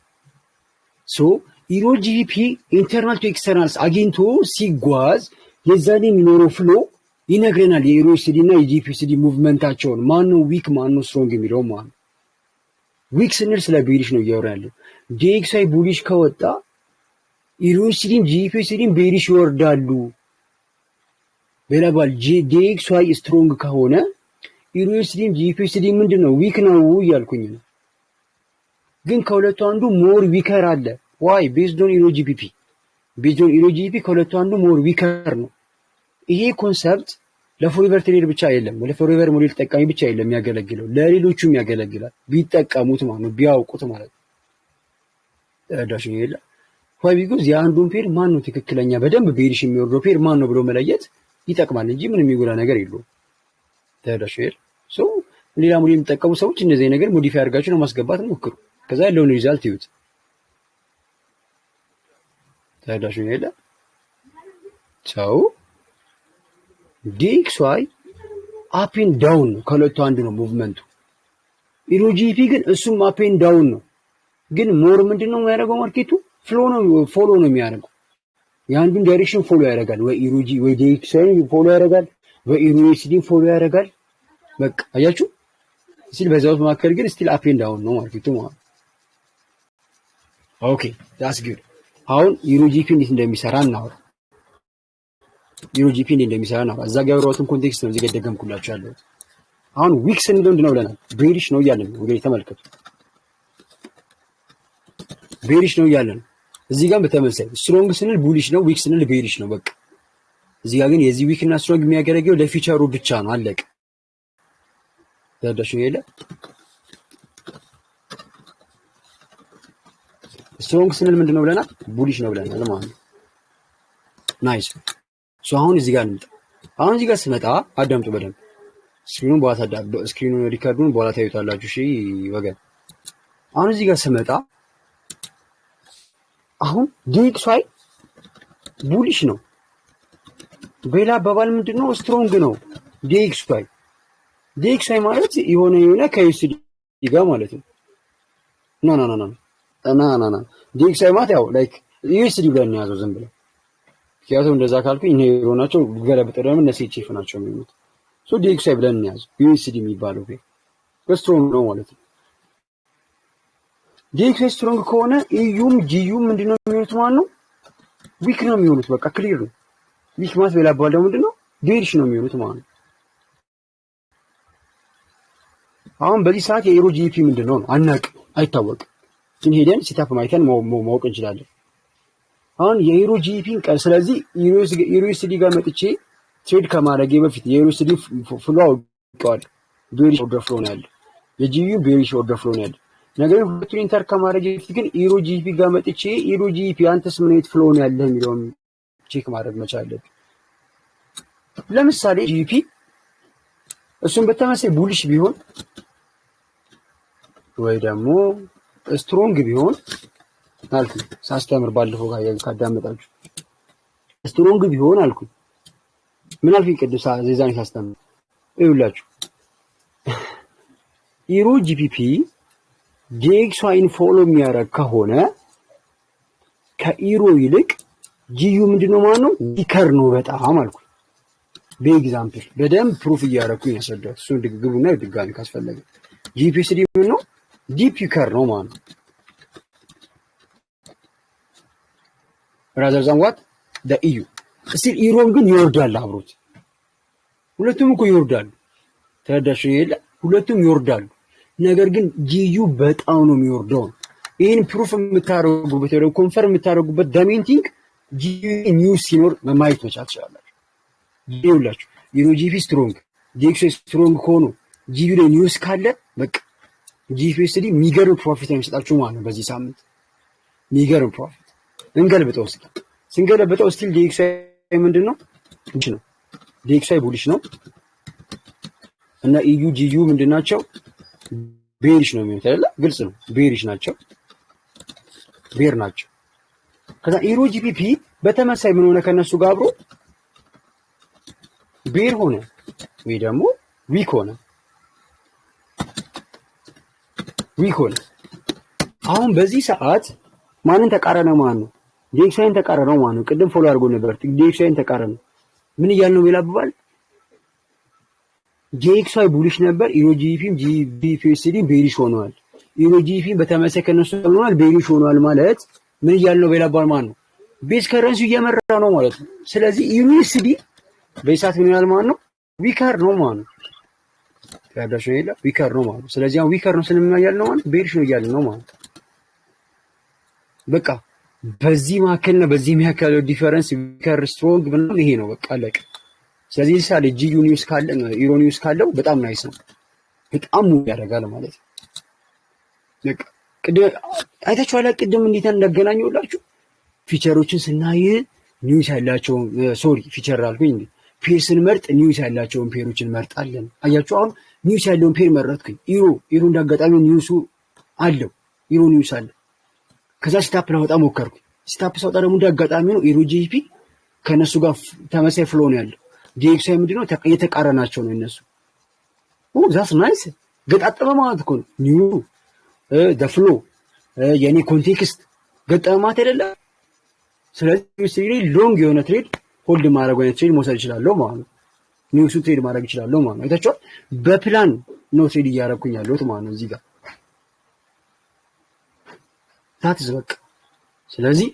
Speaker 1: ኢሮ ጂፒ ኢንተርናል ኤክስተርናልስ አግኝቶ ሲጓዝ የዛኔ የሚኖረው ፍሎ ይነግረናል። የዩኤስዲ እና የጂፒዩኤስዲ ሙቭመንታቸውን ማነው ዊክ ማነው ስትሮንግ የሚለው ማለት። ዊክ ስንል ስለ ቤሪሽ ነው እያወራ ያለው። ዲኤክስአይ ቡሊሽ ከወጣ ዩኤስዲን ጂፒዩኤስዲን ቤሪሽ ይወርዳሉ። በላባል ዲኤክስአይ ስትሮንግ ከሆነ ዩኤስዲን ጂፒዩኤስዲ ምንድነው ዊክ ነው እያልኩኝ ነው። ግን ከሁለቱ አንዱ ሞር ዊከር አለ። ዋይ ቤዝድ ኦን ኢሮ ጂፒፒ ከሁለቱ አንዱ ሞር ዊከር ነው። ይሄ ኮንሰፕት ለፎሪቨር ትሬድ ብቻ አይደለም፣ ለፎሪቨር ሞዴል ተጠቃሚ ብቻ አይደለም የሚያገለግለው፣ ለሌሎቹም ያገለግላል ቢጠቀሙት ማለት ነው፣ ቢያውቁት ማለት ነው። ዳሽ ይሄላ ዋይ ቢጎዝ የአንዱን ፔር ማን ነው ትክክለኛ በደንብ ቤሪሽ የሚወርደው ፔር ማን ነው ብሎ መለየት ይጠቅማል እንጂ ምንም የሚጎዳ ነገር የለውም። ዳሽ ይሄላ ሌላ ሞዴል የሚጠቀሙ ሰዎች እንደዚህ ነገር ሞዲፋይ አድርጋችሁ ነው ማስገባት ሞክሩ። ከዛ ያለውን ሪዛልት ይዩት። ታዳሽኝ አይደለ? ዲኤክስዋይ አፕ ኤንድ ዳውን ነው፣ ከሁለቱ አንዱ ነው ሙቭመንቱ። ኢሮ ጂፒ ግን እሱም አፕ ኤንድ ዳውን ነው። ግን ሞር ምንድነው የሚያደርገው? ማርኬቱ ፎሎ ነው የሚያደርገው። የአንዱን ዳይሬክሽን ፎሎ ያደርጋል። ወይ ኢሮ ጂ ወይ ዲኤክስዋይ ፎሎ ያደርጋል፣ ወይ ኢሮ ኤስዲ ፎሎ ያደርጋል። በቃ አያችሁ ሲል በዛው መካከል ግን ስቲል አፕ ኤንድ ዳውን ነው ማርኬቱ ማለት። ኦኬ ዳትስ ጉድ። አሁን ኢሮ ጂፒ እንዴት እንደሚሰራ እናወራ። ኢሮ ጂፒ እንዴት እንደሚሰራ እናወራ። እዛ ጋር ያወራሁትን ኮንቴክስት ነው እዚህ ጋር ደገምኩላችሁ ያለው። አሁን ዊክ ስንል ምንድነው ብለናል? ቤሪሽ ነው እያለን ነው። እንግዲህ ተመልከቱ፣ ቤሪሽ ነው እያለን ነው። እዚህ ጋር በተመሳሳይ ስትሮንግ ስንል ቡሊሽ ነው፣ ዊክ ስንል ቤሪሽ ነው። በቃ እዚህ ጋር ግን የዚህ ዊክ እና ስትሮንግ የሚያገለግለው ለፊቸሩ ብቻ ነው። አለቀ። ተረዳችሁ የለ ስትሮንግ ስንል ምንድነው ብለናል? ቡሊሽ ነው ብለናል ማለት ነው። ናይስ ሶ አሁን እዚህ ጋር እንምጣ። አሁን እዚህ ጋር ስመጣ አዳምጡ በደንብ ስክሪኑን ሪከርዱን በኋላ ታዩታላችሁ። እሺ ወገን አሁን እዚህ ጋር ስመጣ አሁን ዲኤክስዋይ ቡሊሽ ነው። በሌላ አባባል ምንድነው? ስትሮንግ ነው ዲኤክስዋይ ማለት የሆነ ከዩኤስዲ ጋር ማለት ነው። ና ዲኤክስዋይ ማለት ያው ላይክ ዩኤስዲ ብለን ያዘው ዝም ብለን ምክንያቱም እንደዛ ካልኩኝ ኔሮ ናቸው ገለብጠ ደግሞ እነሱ ቼፍ ናቸው የሚሉት ሶ ዲኤክስዋይ ብለን ያዘው ዩኤስዲ የሚባለው ስትሮንግ ነው ማለት ነው። ዲኤክስዋይ ስትሮንግ ከሆነ ኢዩም ጂዩም ምንድነው የሚሆኑት ማለት ነው? ዊክ ነው የሚሆኑት። በቃ ክሊር ነው። ዊክ ማለት በሌላ አባባል ደግሞ ምንድነው? ቤሪሽ ነው የሚሆኑት ማለት ነው። አሁን በዚህ ሰዓት የኢሮ ጂፒ ምንድነው ነው አናውቅም፣ አይታወቅም። ግን ሄደን ሴታፕ ማይተን ማወቅ እንችላለን። አሁን የኢሮ ጂፒን ቀን ስለዚህ ኢሮኤስዲ ጋር መጥቼ ትሬድ ከማድረጌ በፊት የኢሮኤስዲ ፍሎ አውቀዋል። ቤሪሽ ኦርደር ፍሎ ነው ያለው፣ የጂዩ ቤሪሽ ኦርደር ፍሎ ነው ያለው። ነገር ግን ሁለቱን ኢንተር ከማድረጌ በፊት ግን ኢሮ ጂፒ ጋር መጥቼ ኢሮ ጂፒ አንተስ ምን አይነት ፍሎ ነው ያለህ የሚለውን ቼክ ማድረግ መቻል አለብኝ። ለምሳሌ ጂፒ እሱን በተመሳሳይ ቡሊሽ ቢሆን ወይ ደግሞ ስትሮንግ ቢሆን አልኩ ሳስተምር ባለፈው ጋር ካዳመጣችሁ ስትሮንግ ቢሆን አልኩ ምን አልኩኝ ቅድም ዜዛን ሳስተምር ይኸውላችሁ ኢሮ ጂፒፒ ዲኤክስዋይን ፎሎ የሚያደርግ ከሆነ ከኢሮ ይልቅ ጂዩ ምንድነው ማለት ነው? ዊከር ነው በጣም አልኩ። በኤግዛምፕል በደንብ ፕሩፍ እያደረኩኝ ያስረዳሁት እሱን ግቡና ድጋሚ ካስፈለገ ጂፒኤስዲ ምን ነው ዲፕ ዊከር ነው ማለት ነው። rather than what the EU still ኢሮን ግን ይወርዳል አብሮት። ሁለቱም እኮ ይወርዳሉ። ተረዳሽ የለ ሁለቱም ይወርዳሉ። ነገር ግን ጂዩ በጣም ነው የሚወርደው። ይሄን ፕሩፍ የምታረጉበት ወይ ኮንፈርም የምታረጉበት ዳሜንቲንግ ጂዩ ኒውስ ሲኖር ማየት መቻል ትችላላችሁ። ይኸውላችሁ ኢሮ ጂፒ ስትሮንግ ዲኤክስዋይ ስትሮንግ ከሆኑ ጂዩ ላይ ኒውስ ካለ በቃ ጂፒኤስዲ የሚገርም ፕሮፊት ነው የሚሰጣችሁ ማለት ነው። በዚህ ሳምንት የሚገርም ፕሮፊት እንገልብጠው እስኪ። ስንገለብጠው ስቲል ዲኤክስዋይ ምንድነው? ቡሊሽ ነው። ዲኤክስዋይ ቡሊሽ ነው እና ኢዩ ጂዩ ምንድናቸው? ቤሪሽ ነው የሚሆኑት አይደል? ግልጽ ነው። ቤሪሽ ናቸው። ቤር ናቸው። ከዛ ኢሮ ጂፒፒ በተመሳይ ምን ሆነ? ከነሱ ጋር አብሮ ቤር ሆነ ወይ ደግሞ ዊክ ሆነ። አሁን በዚህ ሰዓት ማንን ተቃረነ ማለት ነው? ዲኤክስዋይን ተቃረነው ማለት ነው። ቅድም ፎሎ አድርጎ ነበር። ዲኤክስዋይን ተቃረነ። ምን እያልን ነው ይላብባል? ዲኤክስዋይ ቡሊሽ ነበር። ኢሮ ጂፒም ጂፒኤስዲ ቤሪሽ ሆኗል። ኢሮ ጂፒም በተመሳሳይ ከነሱ ሆኗል፣ ቤሪሽ ሆኗል ማለት ምን እያልን ነው ይላብባል ማለት ነው? ቤዝ ከረንሲ እየመራ ነው ማለት ነው። ስለዚህ ዩኤስዲ በዚህ ሰዓት ምን ይላል ማለት ነው? ዊከር ነው ማለት ነው። ታዳሽ ይላ ዊከር ነው ማለት ነው። ስለዚህ አሁን ዊከር ነው ስለምን ያያልን ነው ማለት ቤሪሽ ነው እያልን ነው ማለት በቃ በዚህ መካከልና በዚህ መካከል ዲፈረንስ ዊከር ስትሮንግ ምናምን ይሄ ነው በቃ አለቀ። ስለዚህ ሳለ ጂዩ ኒውስ ካለ ኢሮ ኒውስ ካለው በጣም ናይስ ነው። በጣም ሙሉ ያደርጋል ማለት ነው። በቃ ቅድም አይታችኋል። ቅድም እንዴት እንዳገናኘውላችሁ ፊቸሮችን ስናይ ኒውስ ያላቸው ፊቸር አልኩኝ እንዴ ፔርስን መርጥ ኒውስ ያላቸውን ፔሮችን መርጣለን። አያችሁ አሁን ኒውስ ያለውን ፔር መረጥኩኝ። ኢሮ እንዳጋጣሚ ኒውሱ አለው። ኢሮ ኒውስ አለ። ከዛ ስታፕ ላወጣ ሞከርኩኝ። ስታፕ ሳወጣ ደግሞ እንዳጋጣሚ ነው ኢሮ ጂፒ ከነሱ ጋር ተመሳሳይ ፍሎ ነው ያለው። ዲኤክስዋይ ምንድነው የተቃረናቸው ነው እነሱ። ዛስ ናይስ ገጣጠመ ማለት እኮ ነው። ኒው ፍሎ የኔ ኮንቴክስት ገጠመ ማለት አይደለም። ስለዚህ ሎንግ የሆነ ትሬድ ሆልድ ማድረግ አይነት ትሬድ መውሰድ ይችላለሁ ማለት ነው። ኒውሱ ትሬድ ማድረግ ይችላለሁ ማለት ነው። አይታችኋል። በፕላን ነው ትሬድ እያደረኩኝ ያለሁት ማለት ነው እዚህ ጋር ታትስ በቃ። ስለዚህ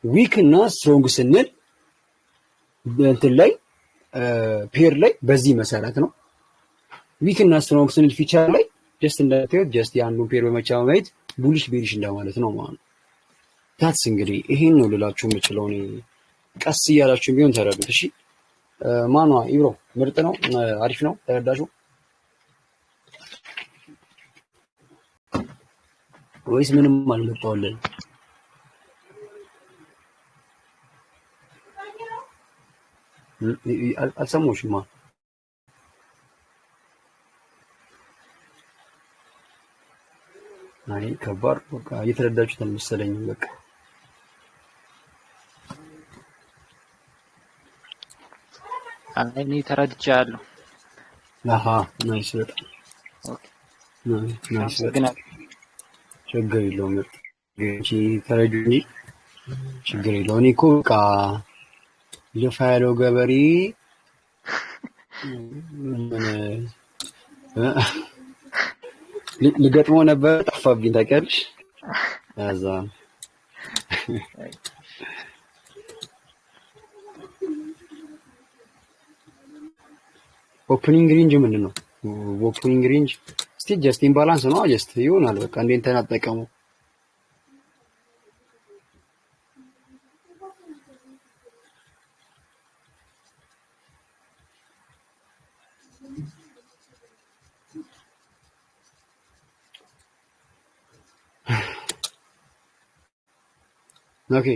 Speaker 1: ዊክ እና ስትሮንግ ስንል እንትን ላይ ፔር ላይ በዚህ መሰረት ነው። ዊክ እና ስትሮንግ ስንል ፊቸር ላይ ጀስት እንደተው ጀስት ያንዱን ፔር በመቻማየት ቡሊሽ ቤሪሽ እንደማለት ነው ማለት ነው። ታትስ እንግዲህ ይሄን ነው ልላችሁ የምችለው እኔ። ቀስ እያላችሁ ቢሆን ተረዱት እሺ። ማኗ ኢብሮ ምርጥ ነው፣ አሪፍ ነው። ተረዳሹ ወይስ ምንም አልመጣውልን? አልሰማሁሽማ። አይ ከባድ በቃ እየተረዳችሁት አልመሰለኝም። በቃ
Speaker 3: እኔ ተረድቻለሁ።
Speaker 1: አሃ ናይስ በጣም
Speaker 3: ኦኬ
Speaker 1: ናይስ
Speaker 3: ግን
Speaker 1: በጣም ችግር የለውም። እንጂ ተረዱ እንጂ ችግር የለውም። እኔ እኮ በቃ ልፋ ያለው ገበሬ ምን ልገጥመው ነበር ጠፋብኝ። ታውቂያለሽ? አዛ ኦፕኒንግ ሬንጅ ምንድን ነው? ኦፕኒንግ ሬንጅ እስቲ ጀስት ኢምባላንስ ነው። ጀስት ይሆናል በቃ እንደ ኢንተርኔት ተጠቀሙ። ኦኬ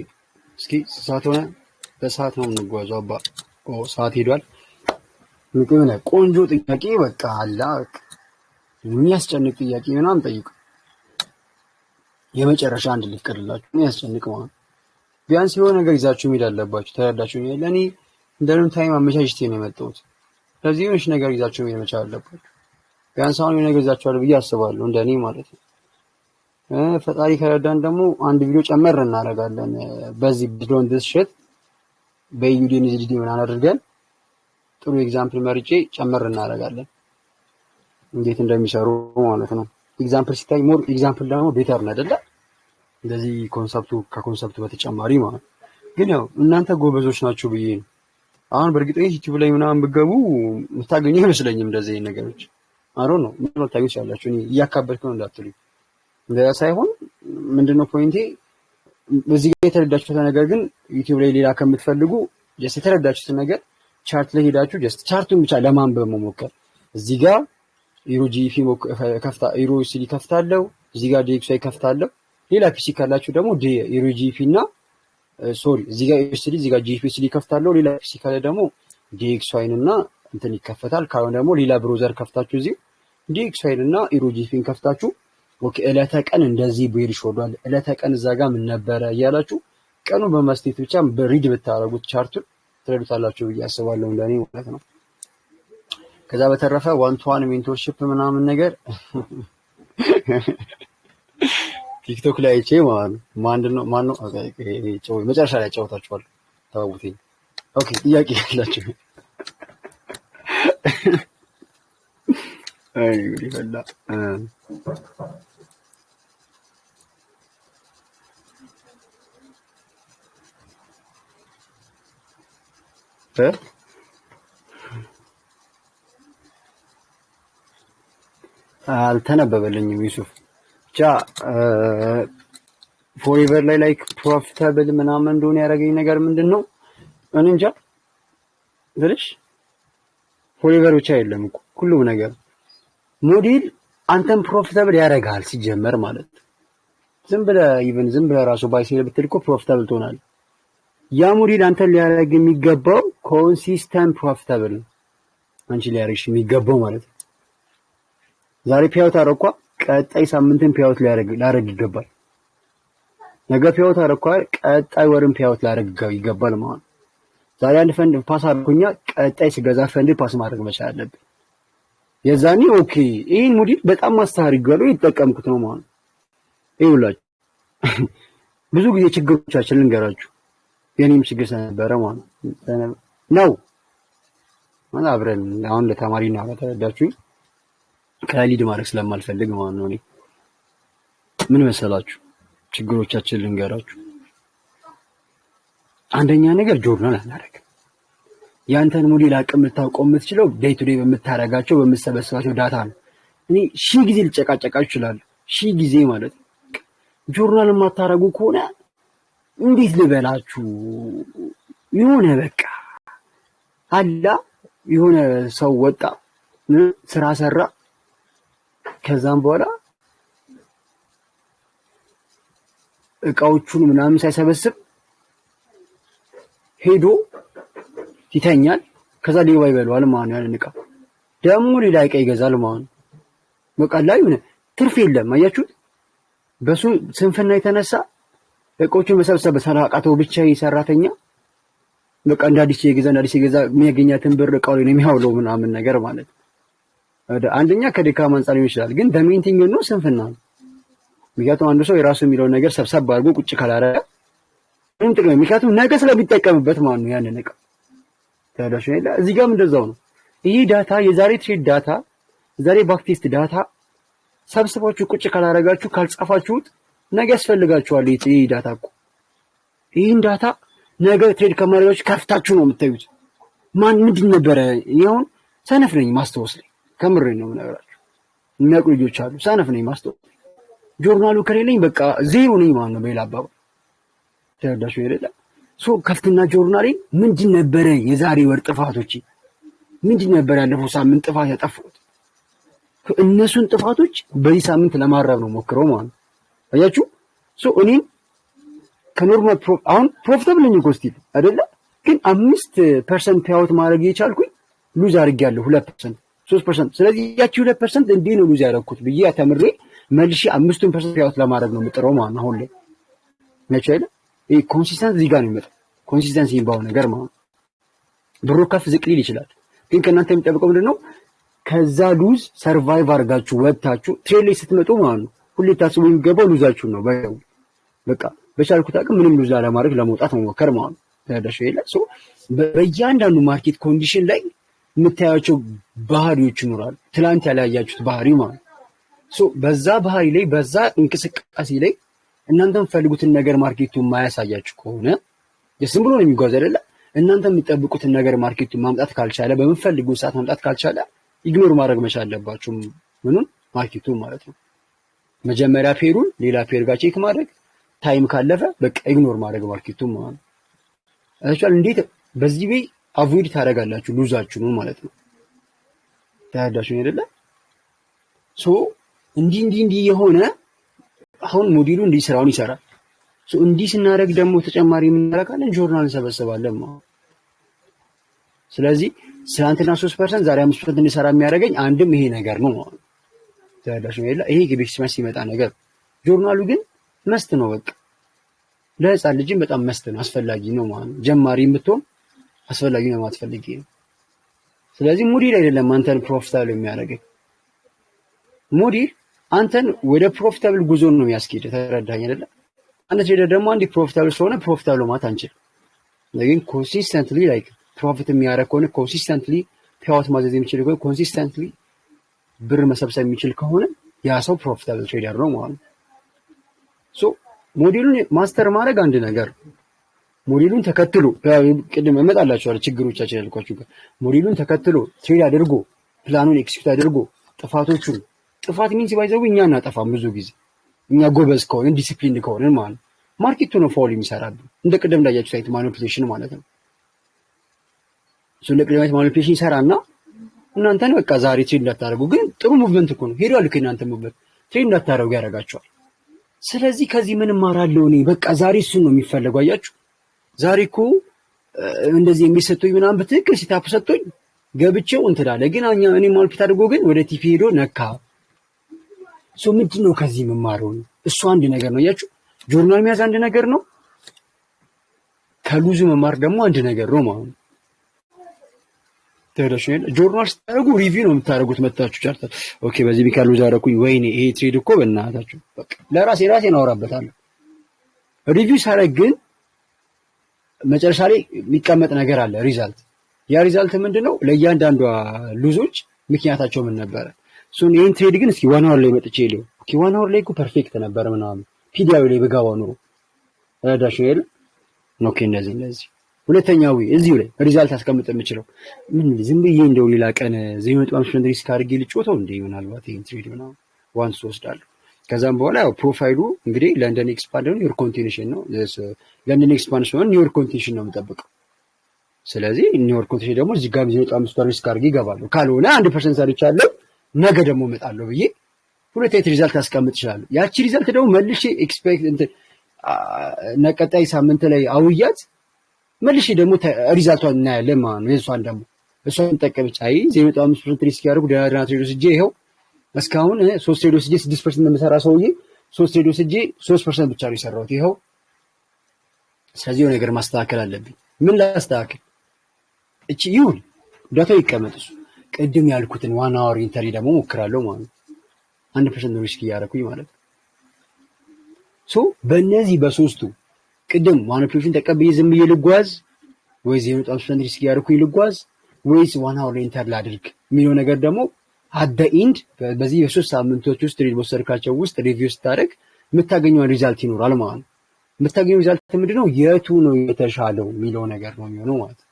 Speaker 1: እስኪ ሰዓት ሆነ። በሰዓት ነው የምንጓዘው። አባ ሰዓት ሄዷል። ምንም ቆንጆ ጥያቄ በቃ አላ የሚያስጨንቅ ጥያቄ ምናምን ጠይቁ። የመጨረሻ አንድ ልፍቀድላችሁ። የሚያስጨንቅ ማለት ቢያንስ የሆነ ነገር ይዛችሁ መሄድ አለባችሁ። ተረዳችሁ? ለእኔ እንደምን ታይም አመቻችቼ ነው የመጣሁት። ስለዚህ የሆነች ነገር ይዛችሁ መሄድ መቻል አለባችሁ። ቢያንስ አሁን የሆነ ነገር ይዛችኋል ብዬ አስባለሁ፣ እንደኔ ማለት ነው። ፈጣሪ ከረዳን ደግሞ አንድ ቪዲዮ ጨመር እናደርጋለን። በዚህ ቢዶን ዲስ ሺት በዩዲን ዚዲ ምናምን አድርገን ጥሩ ኤግዛምፕል መርጬ ጨመር እናደርጋለን፣ እንዴት እንደሚሰሩ ማለት ነው። ኤግዛምፕል ሲታይ ሞር ኤግዛምፕል ደግሞ ቤተር ነው አይደለ? እንደዚህ ኮንሰፕቱ ከኮንሰፕቱ በተጨማሪ ማለት ግን ያው እናንተ ጎበዞች ናችሁ ብዬ ነው። አሁን በእርግጠኝነት ዩቲዩብ ላይ ምናምን ብትገቡ የምታገኙ አይመስለኝም እንደዚህ ነገሮች። አሮ ነው ምን ነው ታዩት ያላችሁ። እኔ እያካበድኩ ነው እንዳትሉኝ። እንደዛ ሳይሆን ምንድነው ፖይንቴ፣ በዚህ ጋር የተረዳችሁት ነገር ግን ዩቲዩብ ላይ ሌላ ከምትፈልጉ ጀስት የተረዳችሁት ነገር ቻርት ላይ ሄዳችሁ ጀስት ቻርቱን ብቻ ለማንበብ መሞከር። እዚህ ጋር ኢሮ ጂፒ ከፍታ ኢሮ ሲዲ ከፍታለሁ፣ እዚህ ጋር ዲኤክስዋይ ከፍታለሁ። ሌላ ፒሲ ካላችሁ ደግሞ ኢሮ ጂፒ እና ሶሪ እዚህ ጋር ኢሮ ሲዲ እዚህ ጋር ጂፒ ሲዲ ከፍታለሁ። ሌላ ፒሲ ካለ ደግሞ ዲኤክስዋይን እና እንትን ይከፈታል። ካልሆነ ደግሞ ሌላ ብሮዘር ከፍታችሁ እዚህ ዲኤክስዋይን እና ኢሮ ጂፒን ከፍታችሁ ኦኬ ዕለተ ቀን እንደዚህ ብሄድ ይሾዳል፣ ዕለተ ቀን እዛ ጋር ምን ነበረ እያላችሁ ቀኑን በማስቴት ብቻ በሪድ ብታረጉት ቻርቱን ትረዱታላችሁ ብዬ አስባለሁ፣ እንደኔ ማለት ነው። ከዛ በተረፈ ዋን ቱ ዋን ሜንቶርሺፕ ምናምን ነገር ቲክቶክ ላይ አይቼ ማለት ነው። ማን ነው መጨረሻ ላይ አጫውታችኋለሁ፣ ተባቡትኝ። ኦኬ ጥያቄ ያላችሁ አይ እንግዲህ ፈላ አልተነበበልኝም ዩሱፍ ብቻ ፎሬቨር ላይ ላይክ ፕሮፊታብል ምናምን እንደሆነ ያደረገኝ ነገር ምንድን ነው እኔ እንጃ ብልሽ። ፎሬቨር ብቻ የለም እኮ ሁሉም ነገር ሞዴል አንተም ፕሮፊታብል ያደርጋል ሲጀመር ማለት ዝም ብለህ ራሱ ባይሴል ብትል እኮ ፕሮፊታብል ትሆናለህ። ያ ሞዴል አንተን ሊያደርግ የሚገባው ኮንሲስተንት ፕሮፊታብል ነው አንቺ ሊያደርግሽ የሚገባው ማለት ነው። ዛሬ ፒያውት አረኳ ቀጣይ ሳምንትን ፒያውት ሊያደርግ ይገባል። ነገ ፒያውት አረኳ ቀጣይ ወርም ፒያውት ሊያደርግ ይገባል ማለት ነው። ዛሬ አንድ ፈንድ ፓስ አድርጎኛ ቀጣይ ስገዛ ፈንድ ፓስ ማድረግ መቻል አለብኝ። የዛኔ ኦኬ ይሄን ሞዴል በጣም ማስተካከል ይጠቀምኩት ነው ማለት ነው። ይኸውላችሁ ብዙ ጊዜ ችግሮቻችን ልንገራችሁ፣ የኔም ችግር ስለነበረ ማለት ነው ማለት አብረን አሁን ለተማሪ ነው ተረዳችሁኝ። ከሊድ ማድረግ ስለማልፈልግ ማለት ነው። እኔ ምን መሰላችሁ ችግሮቻችን ልንገራችሁ። አንደኛ ነገር ጆርናል አናደርግም። ያንተን ሞዴል አቅም ልታውቀው የምትችለው ዴይ ቱ ዴይ በምታረጋቸው በምትሰበስባቸው ዳታ ነው። እኔ ሺህ ጊዜ ልጨቃጨቃችሁ እችላለሁ፣ ሺህ ጊዜ ማለት ነው። ጆርናል የማታረጉ ከሆነ እንዴት ልበላችሁ የሆነ በቃ አላ የሆነ ሰው ወጣ ስራ ሰራ ከዛም በኋላ እቃዎቹን ምናምን ሳይሰበስብ ሄዶ ይተኛል። ከዛ ሌባ ይበላዋል ማለት ነው። ያንን እቃ ደግሞ ሌላ እቃ ይገዛል ማለት ነው። በቃ ላይ ሆነ ትርፍ የለም። አያችሁት? በሱ ስንፍና የተነሳ እቃዎቹን መሰብሰብ ሰራቃተው ብቻ ሰራተኛ በቃ እንዳዲስ የገዛ የሚያገኛትን ብር እቃው ላይ ነው የሚያውለው ምናምን ነገር ማለት ነው። አንደኛ ከድካም አንፃር ሊሆን ይችላል፣ ግን በሜንቲንግ ነው ስንፍና ነው። ምክንያቱም አንዱ ሰው የራሱ የሚለውን ነገር ሰብሰብ አድርጎ ቁጭ ካላረገ ምንም ጥቅም፣ ምክንያቱም ነገ ስለሚጠቀምበት ማለት ነው ያንን እቃ ታዳሽ ነው። እዚህ ጋርም እንደዛው ነው። ይሄ ዳታ የዛሬ ትሬድ ዳታ፣ ዛሬ ባክቴስት ዳታ ሰብስባችሁ ቁጭ ካላረጋችሁ ካልጻፋችሁት ነገ ያስፈልጋችኋል። ይሄ ዳታ እኮ ይሄን ዳታ ነገ ትሬድ ከማድረጋችሁ ከፍታችሁ ነው የምታዩት። ምንድን ነበረ ይሁን ሰነፍ ነኝ ማስታወስ ላይ ከምሬ ነው የምነግራችሁ። የሚያውቁ ልጆች አሉ። ሰነፍ ነኝ ማስታወስ ጆርናሉ ከሌለኝ በቃ ዜሮ ነኝ ማለት ነው። በሌላ አባባል ተረዳሽ ይላል። ከፍትና ጆርናሌ ምንድን ነበረ የዛሬ ወር ጥፋቶች፣ ምንድን ነበረ ያለፈው ሳምንት ጥፋት ያጠፋሁት፣ እነሱን ጥፋቶች በዚህ ሳምንት ለማረም ነው ሞክረው ማለት ነው። አያችሁ እኔም ከኖርማል አሁን ፕሮፊታብል ነኝ እኮ ስቲል አይደለ፣ ግን 5% ፔይአውት ማድረግ የቻልኩኝ ሉዝ አድርጌያለሁ 2% 3%። ስለዚህ ያቺ 2% እንዴ ነው ሉዝ ያደረኩት ብዬ ተምሬ መልሼ 5% ፔይአውት ለማድረግ ነው የምጥረው ማለት ነው። አሁን ላይ ነች አይደል? ይሄ ኮንሲስተንስ እዚህ ጋር ነው የሚመጣው። ኮንሲስተንሲ የሚባለው ነገር ማለት ነው። ብሩ ከፍ ዝቅ ሊል ይችላል፣ ግን ከእናንተ የሚጠብቀው ምንድነው? ከዛ ሉዝ ሰርቫይቭ አድርጋችሁ ወጥታችሁ ትሬድ ላይ ስትመጡ ማለት ነው ሁሌ ታስቡ የሚገባው ሉዛችሁ ነው። በቃ በቻልኩት አቅም ምንም ሉዝ አለማድረግ ለመውጣት መሞከር ማለት ነው። ታዳሽ ይላል። በእያንዳንዱ ማርኬት ኮንዲሽን ላይ የምታያቸው ባህሪዎች ይኖራሉ። ትላንት ያላያችሁት ባህሪ ማለት ነው። በዛ ባህሪ ላይ በዛ እንቅስቃሴ ላይ እናንተ የምትፈልጉትን ነገር ማርኬቱ የማያሳያችሁ ከሆነ ዝም ብሎ ነው የሚጓዝ አይደለ? እናንተ የምትጠብቁትን ነገር ማርኬቱ ማምጣት ካልቻለ፣ በምትፈልጉት ሰዓት ማምጣት ካልቻለ ኢግኖር ማድረግ መቻል አለባችሁ። ምኑን? ማርኬቱ ማለት ነው። መጀመሪያ ፔሩን ሌላ ፔር ጋር ቼክ ማድረግ፣ ታይም ካለፈ በቃ ኢግኖር ማድረግ ማርኬቱ ማለት ነው። አቻል እንዴት በዚህ ቤ አቮይድ ታደርጋላችሁ ሉዛችሁ ነው ማለት ነው። ታዳሽኝ አይደለ? እንዲህ የሆነ አሁን ሞዴሉ እንዲህ ስራውን ይሰራል። እንዲህ ስናደርግ ደግሞ ተጨማሪ የምናደርጋለን ጆርናል እንሰበስባለን ማለት። ስለዚህ ትናንትና 3% ዛሬ 5% እንዲሰራ የሚያደርገኝ አንድም ይሄ ነገር ነው ማለት ነው። ታዳሽኝ አይደለ? ይሄ ከቤክስማስ ሲመጣ ነገር ጆርናሉ ግን መስት ነው። በቃ ለህፃን ልጅም በጣም መስት ነው፣ አስፈላጊ ነው ማለት ነው። ጀማሪ ብትሆን አስፈላጊ ነው ማለት ፈልጌ ነው። ስለዚህ ሞዴል አይደለም አንተን ፕሮፊታብል የሚያደርገኝ፣ ሞዴል አንተን ወደ ፕሮፊታብል ጉዞ ነው የሚያስኬድ። ተረዳኝ አይደለ? አንተ ትሬደር ደግሞ አንዴ ፕሮፊታብል ስለሆነ ፕሮፊታብል ማለት አንችልም። ግን ኮንሲስተንትሊ ላይክ ፕሮፊት የሚያደርግ ከሆነ ኮንሲስተንትሊ ፔይአውት ማዘዝ የሚችል ከሆነ ኮንሲስተንትሊ ብር መሰብሰብ የሚችል ከሆነ ያ ሰው ፕሮፊታብል ትሬደር ነው ማለት ነው። ሞዴሉን ማስተር ማድረግ አንድ ነገር፣ ሞዴሉን ተከትሎ ቅድም እመጣላችኋለሁ ችግሮቻችን ያልኳችሁ ጋር ሞዴሉን ተከትሎ ትሬድ አድርጎ ፕላኑን ኤክሲኪዩት አድርጎ ጥፋት ሚንስ ባይዘው እኛ እናጠፋም ብዙ ጊዜ እኛ ጎበዝ ከሆነ ዲሲፕሊን ከሆነ ማለት ማርኬቱ ነው ፋውል የሚሰራብን። እንደ ቅድም እንዳያችሁ ሳይት ማኒፑሌሽን ማለት ነው። እንደ ቅድም ማኒፑሌሽን ይሰራና እናንተን በቃ ዛሬ ትሬድ እንዳታደርጉ፣ ግን ጥሩ ሙቭመንት እኮ ነው ሄዷል እኮ እናንተ ሙቭመንት ትሬድ እንዳታደርጉ ያደርጋቸዋል። ስለዚህ ከዚህ ምን እማራለሁ እኔ? በቃ ዛሬ እሱን ነው የሚፈልገው። አያችሁ ዛሬ እኮ እንደዚህ የሚሰጡኝ ምናምን በትክክል ሲታፕ ሰጥቶኝ ገብቼው እንትላለ፣ ግን እኔ ማልፒት አድርጎ ግን ወደ ቲፒ ሄዶ ነካ። ምንድነው ከዚህ የምማረው? እሱ አንድ ነገር ነው። አያችሁ ጆርናል መያዝ አንድ ነገር ነው፣ ከሉዙ መማር ደግሞ አንድ ነገር ነው ማለት ነው። ተደረሽኝ ጆርናል ስታደርጉ ሪቪው ነው የምታደርጉት። መጣችሁ ቻርታ ኦኬ፣ በዚህ ቢካሉ ዛሬኩኝ ወይኔ ይሄ ትሬድ እኮ በእናታችሁ በቃ ለራሴ አወራበታለሁ። ሪቪው ሳደርግ ግን መጨረሻ ላይ የሚቀመጥ ነገር አለ፣ ሪዛልት። ያ ሪዛልት ምንድነው? ለእያንዳንዷ ሉዞች ምክንያታቸው ምን ነበረ? ይሄን ትሬድ ግን እስኪ ዋን አወር ላይ መጥቼ ይለው ኦኬ፣ ዋን አወር ላይ እኮ ፐርፌክት ነበር ምናምን ፒዲአዊ ላይ በጋባ ኑሮ ረዳሽ ነው አይደል? ኦኬ፣ እንደዚህ ሁለተኛው እዚሁ ላይ ሪዛልት አስቀምጥ የምችለው ምን ዝም ብዬ እንደው ሌላ ቀን 0.5% ሪስክ አድርጌ ልጮተው እንደ ምናልባት ይሄን ትሬድ ምናምን ዋንስ ወስዳለሁ። ከዛም በኋላ ያው ፕሮፋይሉ እንግዲህ ለንደን ኤክስፓንድ ነው፣ ኒውዮርክ ኮንቲኒሽን ነው። ለንደን ኤክስፓንድ ሲሆን ኒውዮርክ ኮንቲኒሽን ነው የምጠብቀው። ስለዚህ ኒውዮርክ ኮንትሪ ደግሞ እዚህ ጋር 0.5 ሪስክ አድርጌ ይገባሉ። ካልሆነ 1% ሰርቻለሁ ነገ ደግሞ እመጣለሁ ብዬ ሁለት አይነት ሪዛልት አስቀምጥ ይችላል። ያቺ ሪዛልት ደግሞ መልሼ ኤክስፔክት እንትን ነቀጣይ ሳምንት ላይ አውያት መልሼ ደግሞ ሪዛልቷን እናያለን ማለት ነው። የእሷን ደግሞ እሷን ተጠቀመች። አይ 0.5% ሪስክ ያደርጉ ደህና ትሬዶስ እጄ ይኸው እስካሁን 3 ትሬዶስ እጄ 6% እንደምሰራ ሰውዬ 3 ትሬዶስ እጄ 3% ብቻ ነው የሰራሁት ይኸው። ስለዚህ የሆነ ነገር ማስተካከል አለብኝ። ምን ላስተካክል? እቺ ይሁን ዳታው ይቀመጥ። እሱ ቅድም ያልኩትን ዋና አወር ኢንተሪ ደግሞ ሞክራለሁ ማለት ነው። 1% ሪስክ እያደረኩኝ ማለት ነው። በእነዚህ በሶስቱ ቅድም ማኒፑሌሽን ተቀብዬ ዝም ብዬ ልጓዝ ወይ 0.5% ሪስክ እያደረኩኝ ልጓዝ ወይስ ዋና አወር ኢንተር ላድርግ የሚለው ነገር ደግሞ አደ ኢንድ በዚህ በሶስት ሳምንቶች ውስጥ ትሬድ በሰርካቸው ውስጥ ሪቪው ስታደርግ የምታገኘው ሪዛልት ይኖራል ማለት ነው። የምታገኘው ሪዛልት ምንድነው? የቱ ነው የተሻለው የሚለው ነገር ነው የሚሆነው ማለት ነው።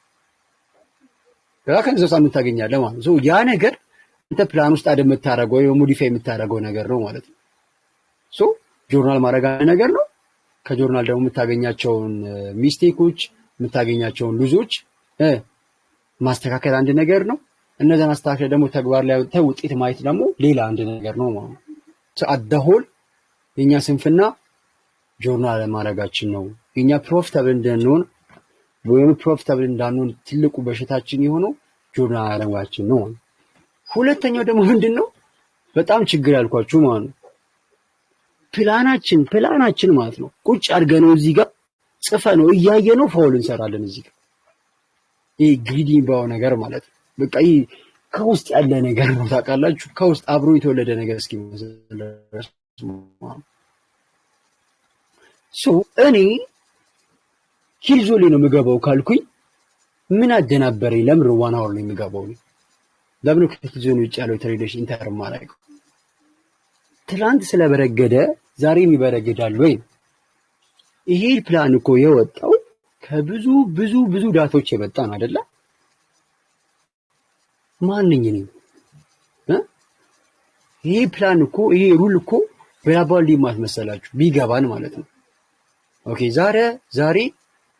Speaker 1: ከዛ ሳምንት ታገኛለህ ማለት ነው። ያ ነገር አንተ ፕላን ውስጥ አይደል የምታደርገው ወይ ሞዲፋይ የምታደርገው ነገር ነው ማለት ነው። ጆርናል ማድረግ ነገር ነው። ከጆርናል ደግሞ የምታገኛቸውን ሚስቴኮች የምታገኛቸውን ሉዞች ማስተካከል አንድ ነገር ነው። እነዛን አስተካክለ ደግሞ ተግባር ላይ አውጥተህ ውጤት ማየት ደግሞ ሌላ አንድ ነገር ነው ማለት ነው። አዳሆል የኛ ስንፍና ጆርናል ማድረጋችን ነው። የኛ ፕሮፊታብል እንድንሆን ወይም ፕሮፊታብል እንዳንሆን ትልቁ በሽታችን የሆነው ጆርናል ማድረጋችን ነው። ሁለተኛው ደግሞ ምንድነው በጣም ችግር ያልኳችሁ ማለት ነው ፕላናችን ማለት ነው። ቁጭ አድርገን ነው እዚህ ጋር ጽፈ ነው እያየ ነው ፋውል እንሰራለን እዚህ ጋር። ይሄ ግሪዲ ባው ነገር ማለት ነው። በቃ ይሄ ከውስጥ ያለ ነገር ነው ታውቃላችሁ። ከውስጥ አብሮ የተወለደ ነገር እስኪመስል እኔ ኪልዞሌ ነው የምገባው ካልኩኝ ምን አደናበረኝ? ለምን ዋና አወር ነው የምገባው? ለምን ከኪልዞሌ ውጭ ያለው ትሬዲሽን ኢንተር ማድረግ ትላንት ስለበረገደ ዛሬ ይበረግዳል ወይ? ይሄ ፕላን እኮ የወጣው ከብዙ ብዙ ብዙ ዳታዎች የመጣ ነው አይደለ? ማንኝ ነው ይሄ ፕላን እኮ ይሄ ሩል እኮ በያባል ሊማት መሰላችሁ ቢገባን ማለት ነው። ኦኬ ዛሬ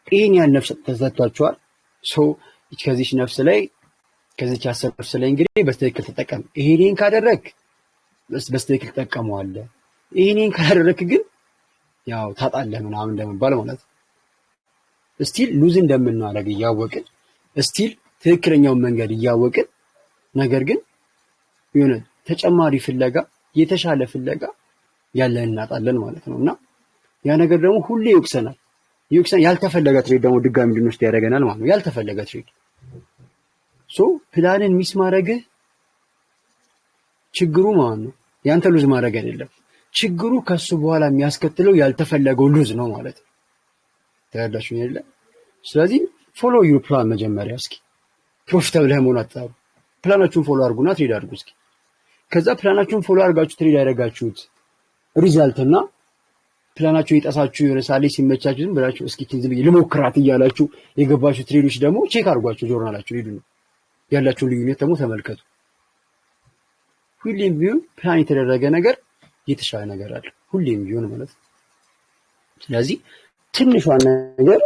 Speaker 1: ይሄን ያን ነፍስ ተሰጥቷቸዋል። ከዚህ ነፍስ ላይ ከዚህ አስር ነፍስ ላይ እንግዲህ በትክክል ተጠቀም። ይሄን ካደረክ በስትክክል ተጠቀመዋለህ። ይሄን ካደረክ ግን ያው ታጣለህ ምናምን እንደምባል ማለት ነው። ስቲል ሉዝ እንደምናደርግ እያወቅን ስቲል ትክክለኛውን መንገድ እያወቅን ነገር ግን የሆነ ተጨማሪ ፍለጋ የተሻለ ፍለጋ ያለን እናጣለን ማለት ነውና ያ ነገር ደግሞ ሁሌ ይወቅሰናል። ያልተፈለገ ትሬድ ደግሞ ድጋሚ እንድንወስድ ያደርገናል ማለት ነው። ያልተፈለገ ትሬድ ፕላንን ሚስ ማድረግ ችግሩ ማለት ነው። ያንተ ሉዝ ማድረግ አይደለም ችግሩ፣ ከሱ በኋላ የሚያስከትለው ያልተፈለገው ሉዝ ነው ማለት ነው። ተረዳችሁ አይደለ? ስለዚህ ፎሎ ዩር ፕላን መጀመሪያ እስኪ ፕሮፊታብል መሆን አጣሩ። ፕላናችሁን ፎሎ አድርጉና ትሬድ አድርጉ እስኪ። ከዛ ፕላናችሁን ፎሎ አድርጋችሁ ትሬድ ያደረጋችሁት ሪዛልትና ፕላናችሁ ይጣሳችሁ የሆነ ሳሌ ሲመቻችሁ ዝም ብላችሁ እስኪ ዝም ብዬ ልሞክራት እያላችሁ የገባችሁ ትሬዶች ደግሞ ቼክ አድርጓችሁ ጆርናላችሁ ሄዱ ነው ያላችሁ ልዩነት ደግሞ ተመልከቱ። ሁሌም ቢሆን ፕላን የተደረገ ነገር የተሻለ ነገር አለ ሁሌም ቢሆን ማለት ነው። ስለዚህ ትንሿን ነገር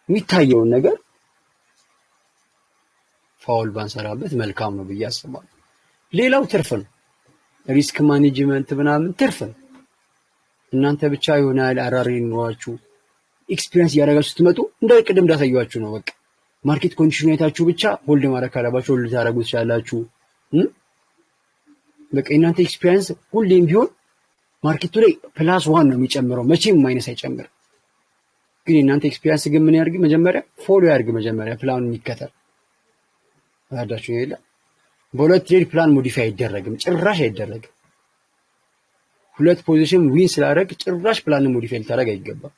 Speaker 1: የሚታየውን ነገር ፋውል ባንሰራበት መልካም ነው ብዬ አስባለሁ። ሌላው ትርፍ ነው። ሪስክ ማኔጅመንት ምናምን ትርፍ ነው። እናንተ ብቻ ይሆናል አራሪ ኖራችሁ ኤክስፒሪየንስ ያደረጋችሁ ስትመጡ እንደ ቅድም እንዳሳያችሁ ነው። በቃ ማርኬት ኮንዲሽን አይታችሁ ብቻ ሆልድ ማድረግ ካለባችሁ ሆልድ ታደርጉት ትችላላችሁ። በቃ እናንተ ኤክስፒሪየንስ ሁሌም ቢሆን ማርኬቱ ላይ +1 ነው የሚጨምረው፣ መቼም ማይነስ አይጨምርም። ግን እናንተ ኤክስፒሪየንስ ግን ምን ያድርግ? መጀመሪያ ፎሎ ያድርግ። መጀመሪያ ፕላኑን የሚከተል አዳችሁ ይላል። በሁለት ትሬድ ፕላን ሞዲፋይ አይደረግም፣ ጭራሽ አይደረግም። ሁለት ፖዚሽን ዊን ስላደረግ ጭራሽ ፕላን ሞዲፋይ ልታደርግ አይገባም።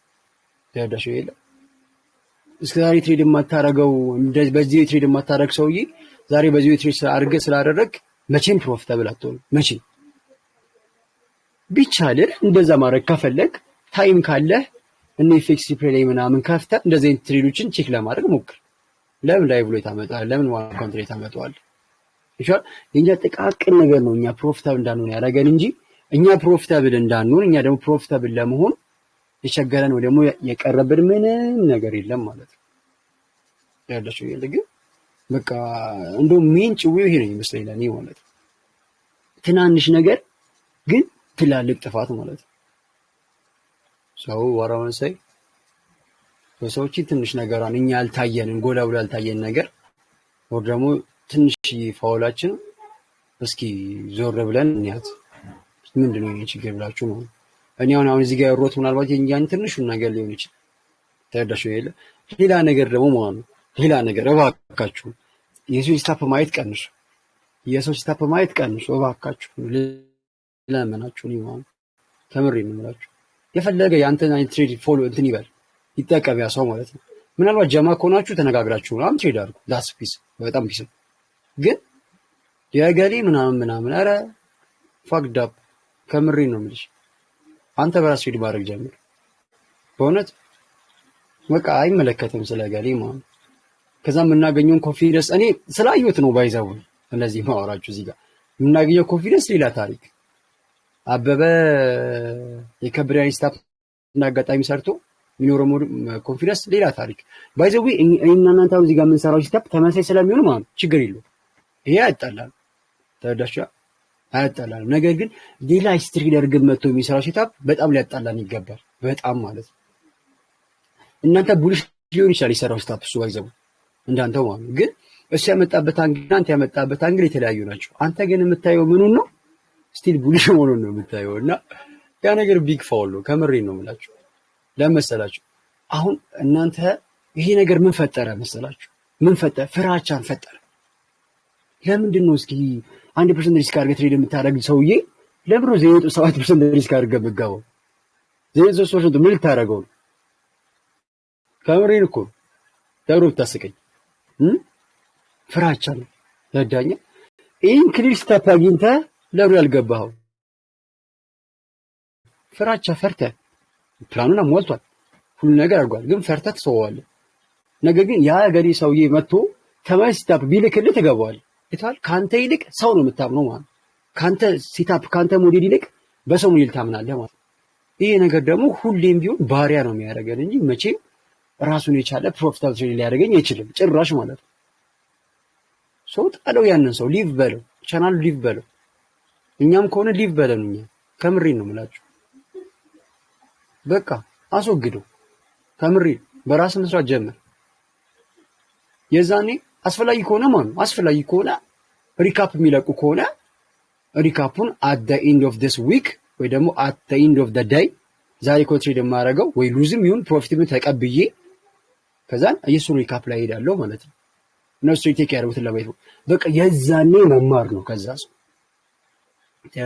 Speaker 1: አዳችሁ ይላል። እስከ ዛሬ ትሬድ የማታረገው በዚህ ትሬድ የማታረግ ሰውዬ ዛሬ በዚህ ትሬድ ስላደረግ መቼም ፕሮፊታብል አትሆንም። መቼም ቢቻልህ እንደዛ ማድረግ ከፈለግ ታይም ካለህ እነ ፊክስ ፕሌይ ምናምን ከፍተህ እንደዚህ አይነት ትሬዶችን ቼክ ለማድረግ ሞክር። ለምን ላይቭ ላይ ታመጣለህ? ለምን ዋን ኮንትሬት ታመጣዋለህ? ይሻል የኛ ጥቃቅን ነገር ነው እኛ ፕሮፊታብል እንዳንሆን ያደረገን እንጂ እኛ ፕሮፊታብል እንዳንሆን እኛ ደግሞ ፕሮፊታብል ለመሆን የቸገረን ወይ ደግሞ የቀረብን ምንም ነገር የለም ማለት ነው። ያላችሁ ይል ግን በቃ እንደው ምንጭው ይሄ ነው ይመስለኝ ለኔ ማለት ነው። ትናንሽ ነገር ግን ትላልቅ ጥፋት ማለት ነው። ሰው ወራውን ሳይ በሰዎች ትንሽ ነገራን እኛ ያልታየንን ጎላ ብሎ ያልታየን ነገር ወር ደግሞ ትንሽ ፋውላችን እስኪ ዞር ብለን እንያት ምንድነው ይሄ ችግር ብላችሁ ነው። እኔ አሁን እዚህ ጋር ሮት ምናልባት የኛን ትንሹን ነገር ሊሆን ይችላል ተዳሽው ይል ሌላ ነገር ደግሞ ማለት ነው። ሌላ ነገር እባካችሁ የሰው ስታፕ ማየት ቀንሱ። የሰው ስታፕ ማየት ቀንሱ እባካችሁ ለምናችሁ ነው ማለት ከምሬ ነው የምላችሁ። የፈለገ ያንተን ትሬድ ፎሎ እንትን ይበል ይጠቀም ያ ሰው ማለት ነው። ምናልባት ጀማ ከሆናችሁ ተነጋግራችሁ ምናምን ትሬድ አድርጉ ዳስ ፒስ በጣም ፒስ። ግን የገሌ ምናምን ኧረ ፋክድ አፕ ከምሬ ነው የምልሽ። አንተ በራስህ ትሬድ ማድረግ ጀምር በእውነት በቃ አይመለከትም ስለገሌ ማለት ነው። ከዛ የምናገኘውን ኮንፊደንስ እኔ ስላየሁት ነው ባይዛው እንደዚህ ማወራችሁ እዚህ ጋር የምናገኘው ኮንፊደንስ ሌላ ታሪክ። አበበ የከብሪያን ስታፕ እንዳጋጣሚ ሰርቶ የሚኖረው ኮንፊደንስ ሌላ ታሪክ። ባይዘው እኔና እናንተ አሁን እዚህ ጋር የምንሰራው ስታፕ ተመሳሳይ ስለሚሆን ማለት ችግር የለውም። ይሄ አይጣላም ተወዳሻ አይጣላም። ነገር ግን ሌላ ስትሪደር ግን መጥቶ የሚሰራው ስታፕ በጣም ሊያጣላን ይገባል። በጣም ማለት እናንተ ቡልሽ ሊሆን ይችላል የሰራው ስታፕ እሱ ባይዘው እንዳንተው ማለት ግን እሱ ያመጣበት አንግል አንተ ያመጣበት አንግል የተለያዩ ናቸው። አንተ ግን የምታየው ምኑን ነው? ስቲል ቡልሽ ሆኖ ነው የምታየው። እና ያ ነገር ቢግ ፋውል ነው ከምሬ ነው የምላችሁ። ለመሰላችሁ አሁን እናንተ ይሄ ነገር ምን ፈጠረ መሰላችሁ? ምን ፈጠረ? ፍራቻን ፈጠረ። ለምንድን ነው እስኪ 1% ሪስክ አድርገህ ትሬድ የምታደርግ ሰውዬ ለብሮ 0.7% ሪስክ አድርገህ የምትገባው 0.3% ምን ልታደርገው ነው? ከምሬን እኮ ደብሮ ብታስቀኝ ፍራቻ ነው ረዳኛ። ይህን ክሊር ስታፕ አግኝተህ ለብሮ ያልገባኸው ፍራቻ ፈርተህ ፕላኑን አሟልቷል ሁሉ ነገር አድርጓል፣ ግን ፈርተህ ትሰዋዋለህ። ነገር ግን ያ ገዲ ሰውዬ መጥቶ ተመሳሳይ ስታፕ ቢልክልህ ትገባዋለህ። ይታል ካንተ ይልቅ ሰው ነው የምታምነው ማለት ካንተ ሲታፕ ካንተ ሞዴል ይልቅ በሰው ሞዴል ታምናለህ ማለት። ይሄ ነገር ደግሞ ሁሌም ቢሆን ባሪያ ነው የሚያደርገን እንጂ መቼም ራሱን የቻለ ፕሮፊታብል ትሬድ ሊያደርገኝ አይችልም ጭራሽ ማለት ነው። ሰው ጣለው ያንን ሰው ሊቭ በለው ቻናሉ ሊቭ በለው እኛም ከሆነ ሊቭ በለን እኛ ከምሬን ነው የምላችሁ። በቃ አስወግደው ከምሬን በራስ መስራት ጀመር። የዛኔ አስፈላጊ ከሆነ ማለት ነው አስፈላጊ ከሆነ ሪካፕ የሚለቁ ከሆነ ሪካፑን at the end of this week ወይ ደግሞ at the end of the day ዛሬ ኮንትሬት የማደርገው ወይ ሉዝም ይሁን ፕሮፊትም ተቀብዬ ከዛን እየሱን ሪካፕ ላይ ሄዳለሁ ማለት ነው። እነሱ ቴክ ያደርጉትን ለማየት ነው በቃ የዛኔ መማር ነው። ከዛ ሰው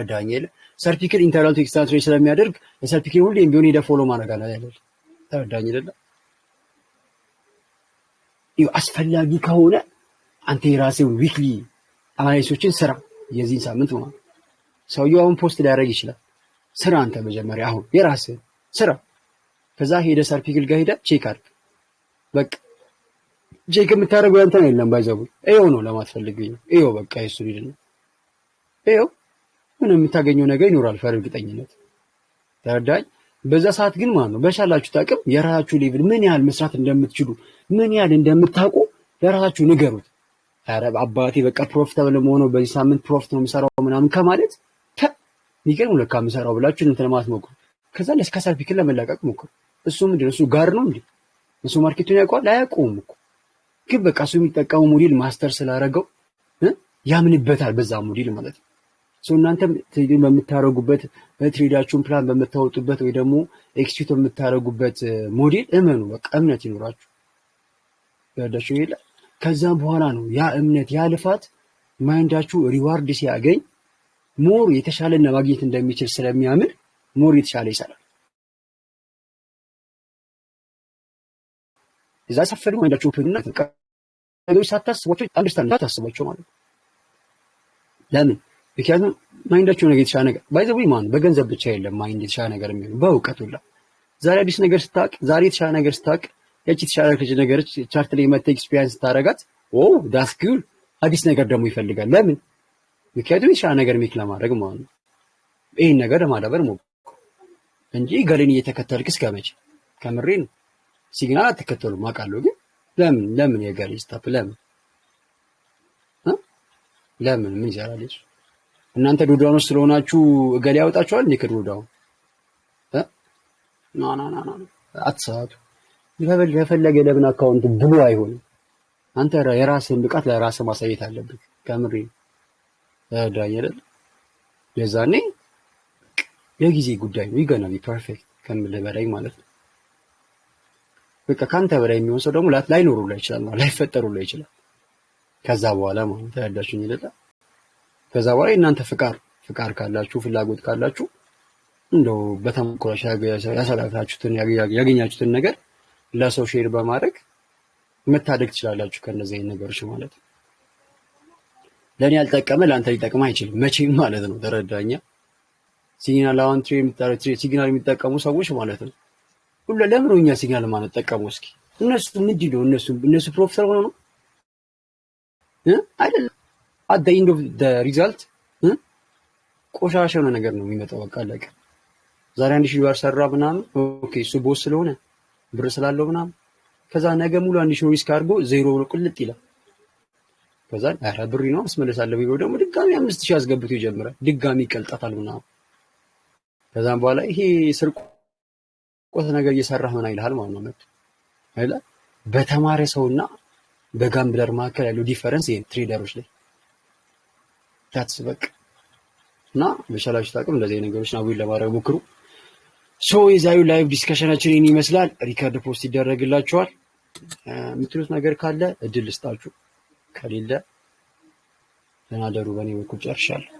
Speaker 1: ዳንኤል ሰርቲፊኬት ኢንተርናል ቱ ኤክስትራ ትሬድ ስለሚያደርግ የሰርቲፊኬት ሁሉ ቢሆን ሄደ ፎሎ ማድረግ አለ አይደል? ዳንኤል ይኸው አስፈላጊ ከሆነ አንተ የራስህን ዊክሊ አናሊሲሶችን ስራ። የዚህን ሳምንት ማለት ሰውየው አሁን ፖስት ሊያደርግ ይችላል። ስራ አንተ መጀመሪያ አሁን የራስህን ስራ። ከዛ ሄደ ሰርቲፊኬት ጋር ሄደ ቼክ አድርግ። በቃ ቼክ የምታደርገው አንተ ነው የለም ባይዘው ይኸው ነው ለማትፈልገኝ ነው ይኸው በቃ እሱ ሊድ ነው ይኸው ምን የምታገኘው ነገር ይኖራል በእርግጠኝነት ተረዳኝ። በዛ ሰዓት ግን ማለት ነው በቻላችሁ ታቅም የራሳችሁ ሌቭል ምን ያህል መስራት እንደምትችሉ ምን ያህል እንደምታውቁ ለራሳችሁ ንገሩት። ኧረ አባቴ በቃ ፕሮፊታብል መሆኑ በዚህ ሳምንት ፕሮፊት ነው የምሰራው ምናምን ከማለት ይገርም ለካ የምሰራው ብላችሁ እንትን ማለት ሞክሩ። ከዛ ለሰርቲፊኬት ለመላቀቅ ሞክሩ። እሱ ምንድነው እሱ ጋር ነው እንዴ? እሱ ማርኬቱን ያውቀዋል አያውቀውም እኮ ግን በቃ እሱ የሚጠቀመው ሞዴል ማስተር ስላደረገው ያምንበታል በዛ ሞዴል ማለት ነው። እናንተም ትሬዲንግ በምታረጉበት ትሬዳችሁን ፕላን በምታወጡበት ወይ ደግሞ ኤክስኪዩት በምታረጉበት ሞዴል እመኑ። በቃ እምነት ይኖራችሁ ያዳችሁ ይላ ከዛም በኋላ ነው ያ እምነት ያ ልፋት ማይንዳችሁ ሪዋርድ ሲያገኝ ሞር የተሻለና ማግኘት እንደሚችል ስለሚያምን ሞር የተሻለ ይሰራል። እዛ ሰፈሩ ማይንዳችሁ ፕሪና ነገሮች ሳታስቧቸው አንደርስታንድ ታስቧቸው ማለት ነው። ለምን? ምክንያቱም ማይንዳችሁ ነገር የተሻለ ነገር ባይዘው ማን በገንዘብ ብቻ የለም ማይንድ የተሻለ ነገር የሚሆነው በእውቀት ሁላ። ዛሬ አዲስ ነገር ስታውቅ ዛሬ የተሻለ ነገር ስታውቅ ያቺ የተሻለ ነገር ቻርት ላይ መተ ኤክስፒሪየንስ ታረጋት ዳስ ኩል አዲስ ነገር ደግሞ ይፈልጋል። ለምን? ምክንያቱም የተሻለ ነገር ሜክ ለማድረግ ማለት ነው። ይሄን ነገር ለማዳበር ሞክሩ እንጂ ገሌን እየተከተልክ እስከ መቼ? ከምሬ ነው። ሲግናል አትከተሉም አውቃለሁ፣ ግን ለምን የጋሪ ስታፕ ለምን ምን ይሰራል እሱ? እናንተ ዶዳውን ውስጥ ስለሆናችሁ እገሌ ያወጣችኋል እንዴ ከዶዳው? ና አትሳቱ። የፈለገ ለምን አካውንት ብሉ አይሆንም። አንተ የራስህን ብቃት ለራስህ ማሳየት አለብህ። ከምሬ ዳኝ አይደል? ለዛኔ የጊዜ ጉዳይ ነው። ይገና ፐርፌክት ከምልህ በላይ ማለት ነው። በቃ ካንተ በላይ የሚሆን ሰው ደግሞ ላይኖሩ ላይ ይችላል ማለት ላይፈጠሩ ላይ ይችላል። ከዛ በኋላ ማለት ተያዳችሁኝ ይላል። ከዛ በኋላ እናንተ ፍቃር ካላችሁ ፍላጎት ካላችሁ እንደው በተሞክሮሽ ያሳላፋችሁትን ያገኛችሁትን ነገር ለሰው ሼር በማድረግ መታደግ ትችላላችሁ ከነዚህ ነገሮች ማለት ነው። ለኔ ያልጠቀመ ለአንተ ሊጠቅም አይችልም መቼም ማለት ነው። ተረዳኛ? ሲግናል የሚጠቀሙ ሰዎች ማለት ነው ሁሉ ለምን እኛ ሲግናል ማለት ጠቀሙ? እስኪ እነሱ ምንድን ነው እነሱ ፕሮፌሰር ሆነው ነው አይደለም? at the end of the result ቆሻሻ የሆነ ነገር ነው የሚመጣው። በቃ አለቀ። ዛሬ 1000 ዶላር ሰራ ምናምን ኦኬ እሱ ቦስ ስለሆነ ብር ስላለው ምናምን ከዛ ነገ ሙሉ 1000 ሪስክ አድርጎ ዜሮ ብሎ ቁልጥ ይላል። ከዛ አረ ብር ነው አስመለሳለሁ ቢለው ደግሞ ድጋሚ 5000 አስገብቶ ይጀምራል። ድጋሚ ይቀልጣታል ምናምን። ከዛም በኋላ ይሄ ስርቆት ነገር እየሰራህ ምን አይልሃል ማለት ነው አይደል? በተማረ ሰውና በጋምብለር መካከል ያለው ዲፈረንስ ይሄ ትሬደሮች ላይ ታትስ በቃ እና በሻላችሁ ታቅም እንደዚህ ነገሮች ነው ለማድረግ ሞክሩ። የዛሬው ላይቭ ዲስከሽናችን ይሄን ይመስላል። ሪከርድ ፖስት ይደረግላችኋል። የምትሉት ነገር ካለ እድል ልስጣችሁ፣ ከሌለ ተናደሩ። በእኔ በኩል ጨርሻለሁ።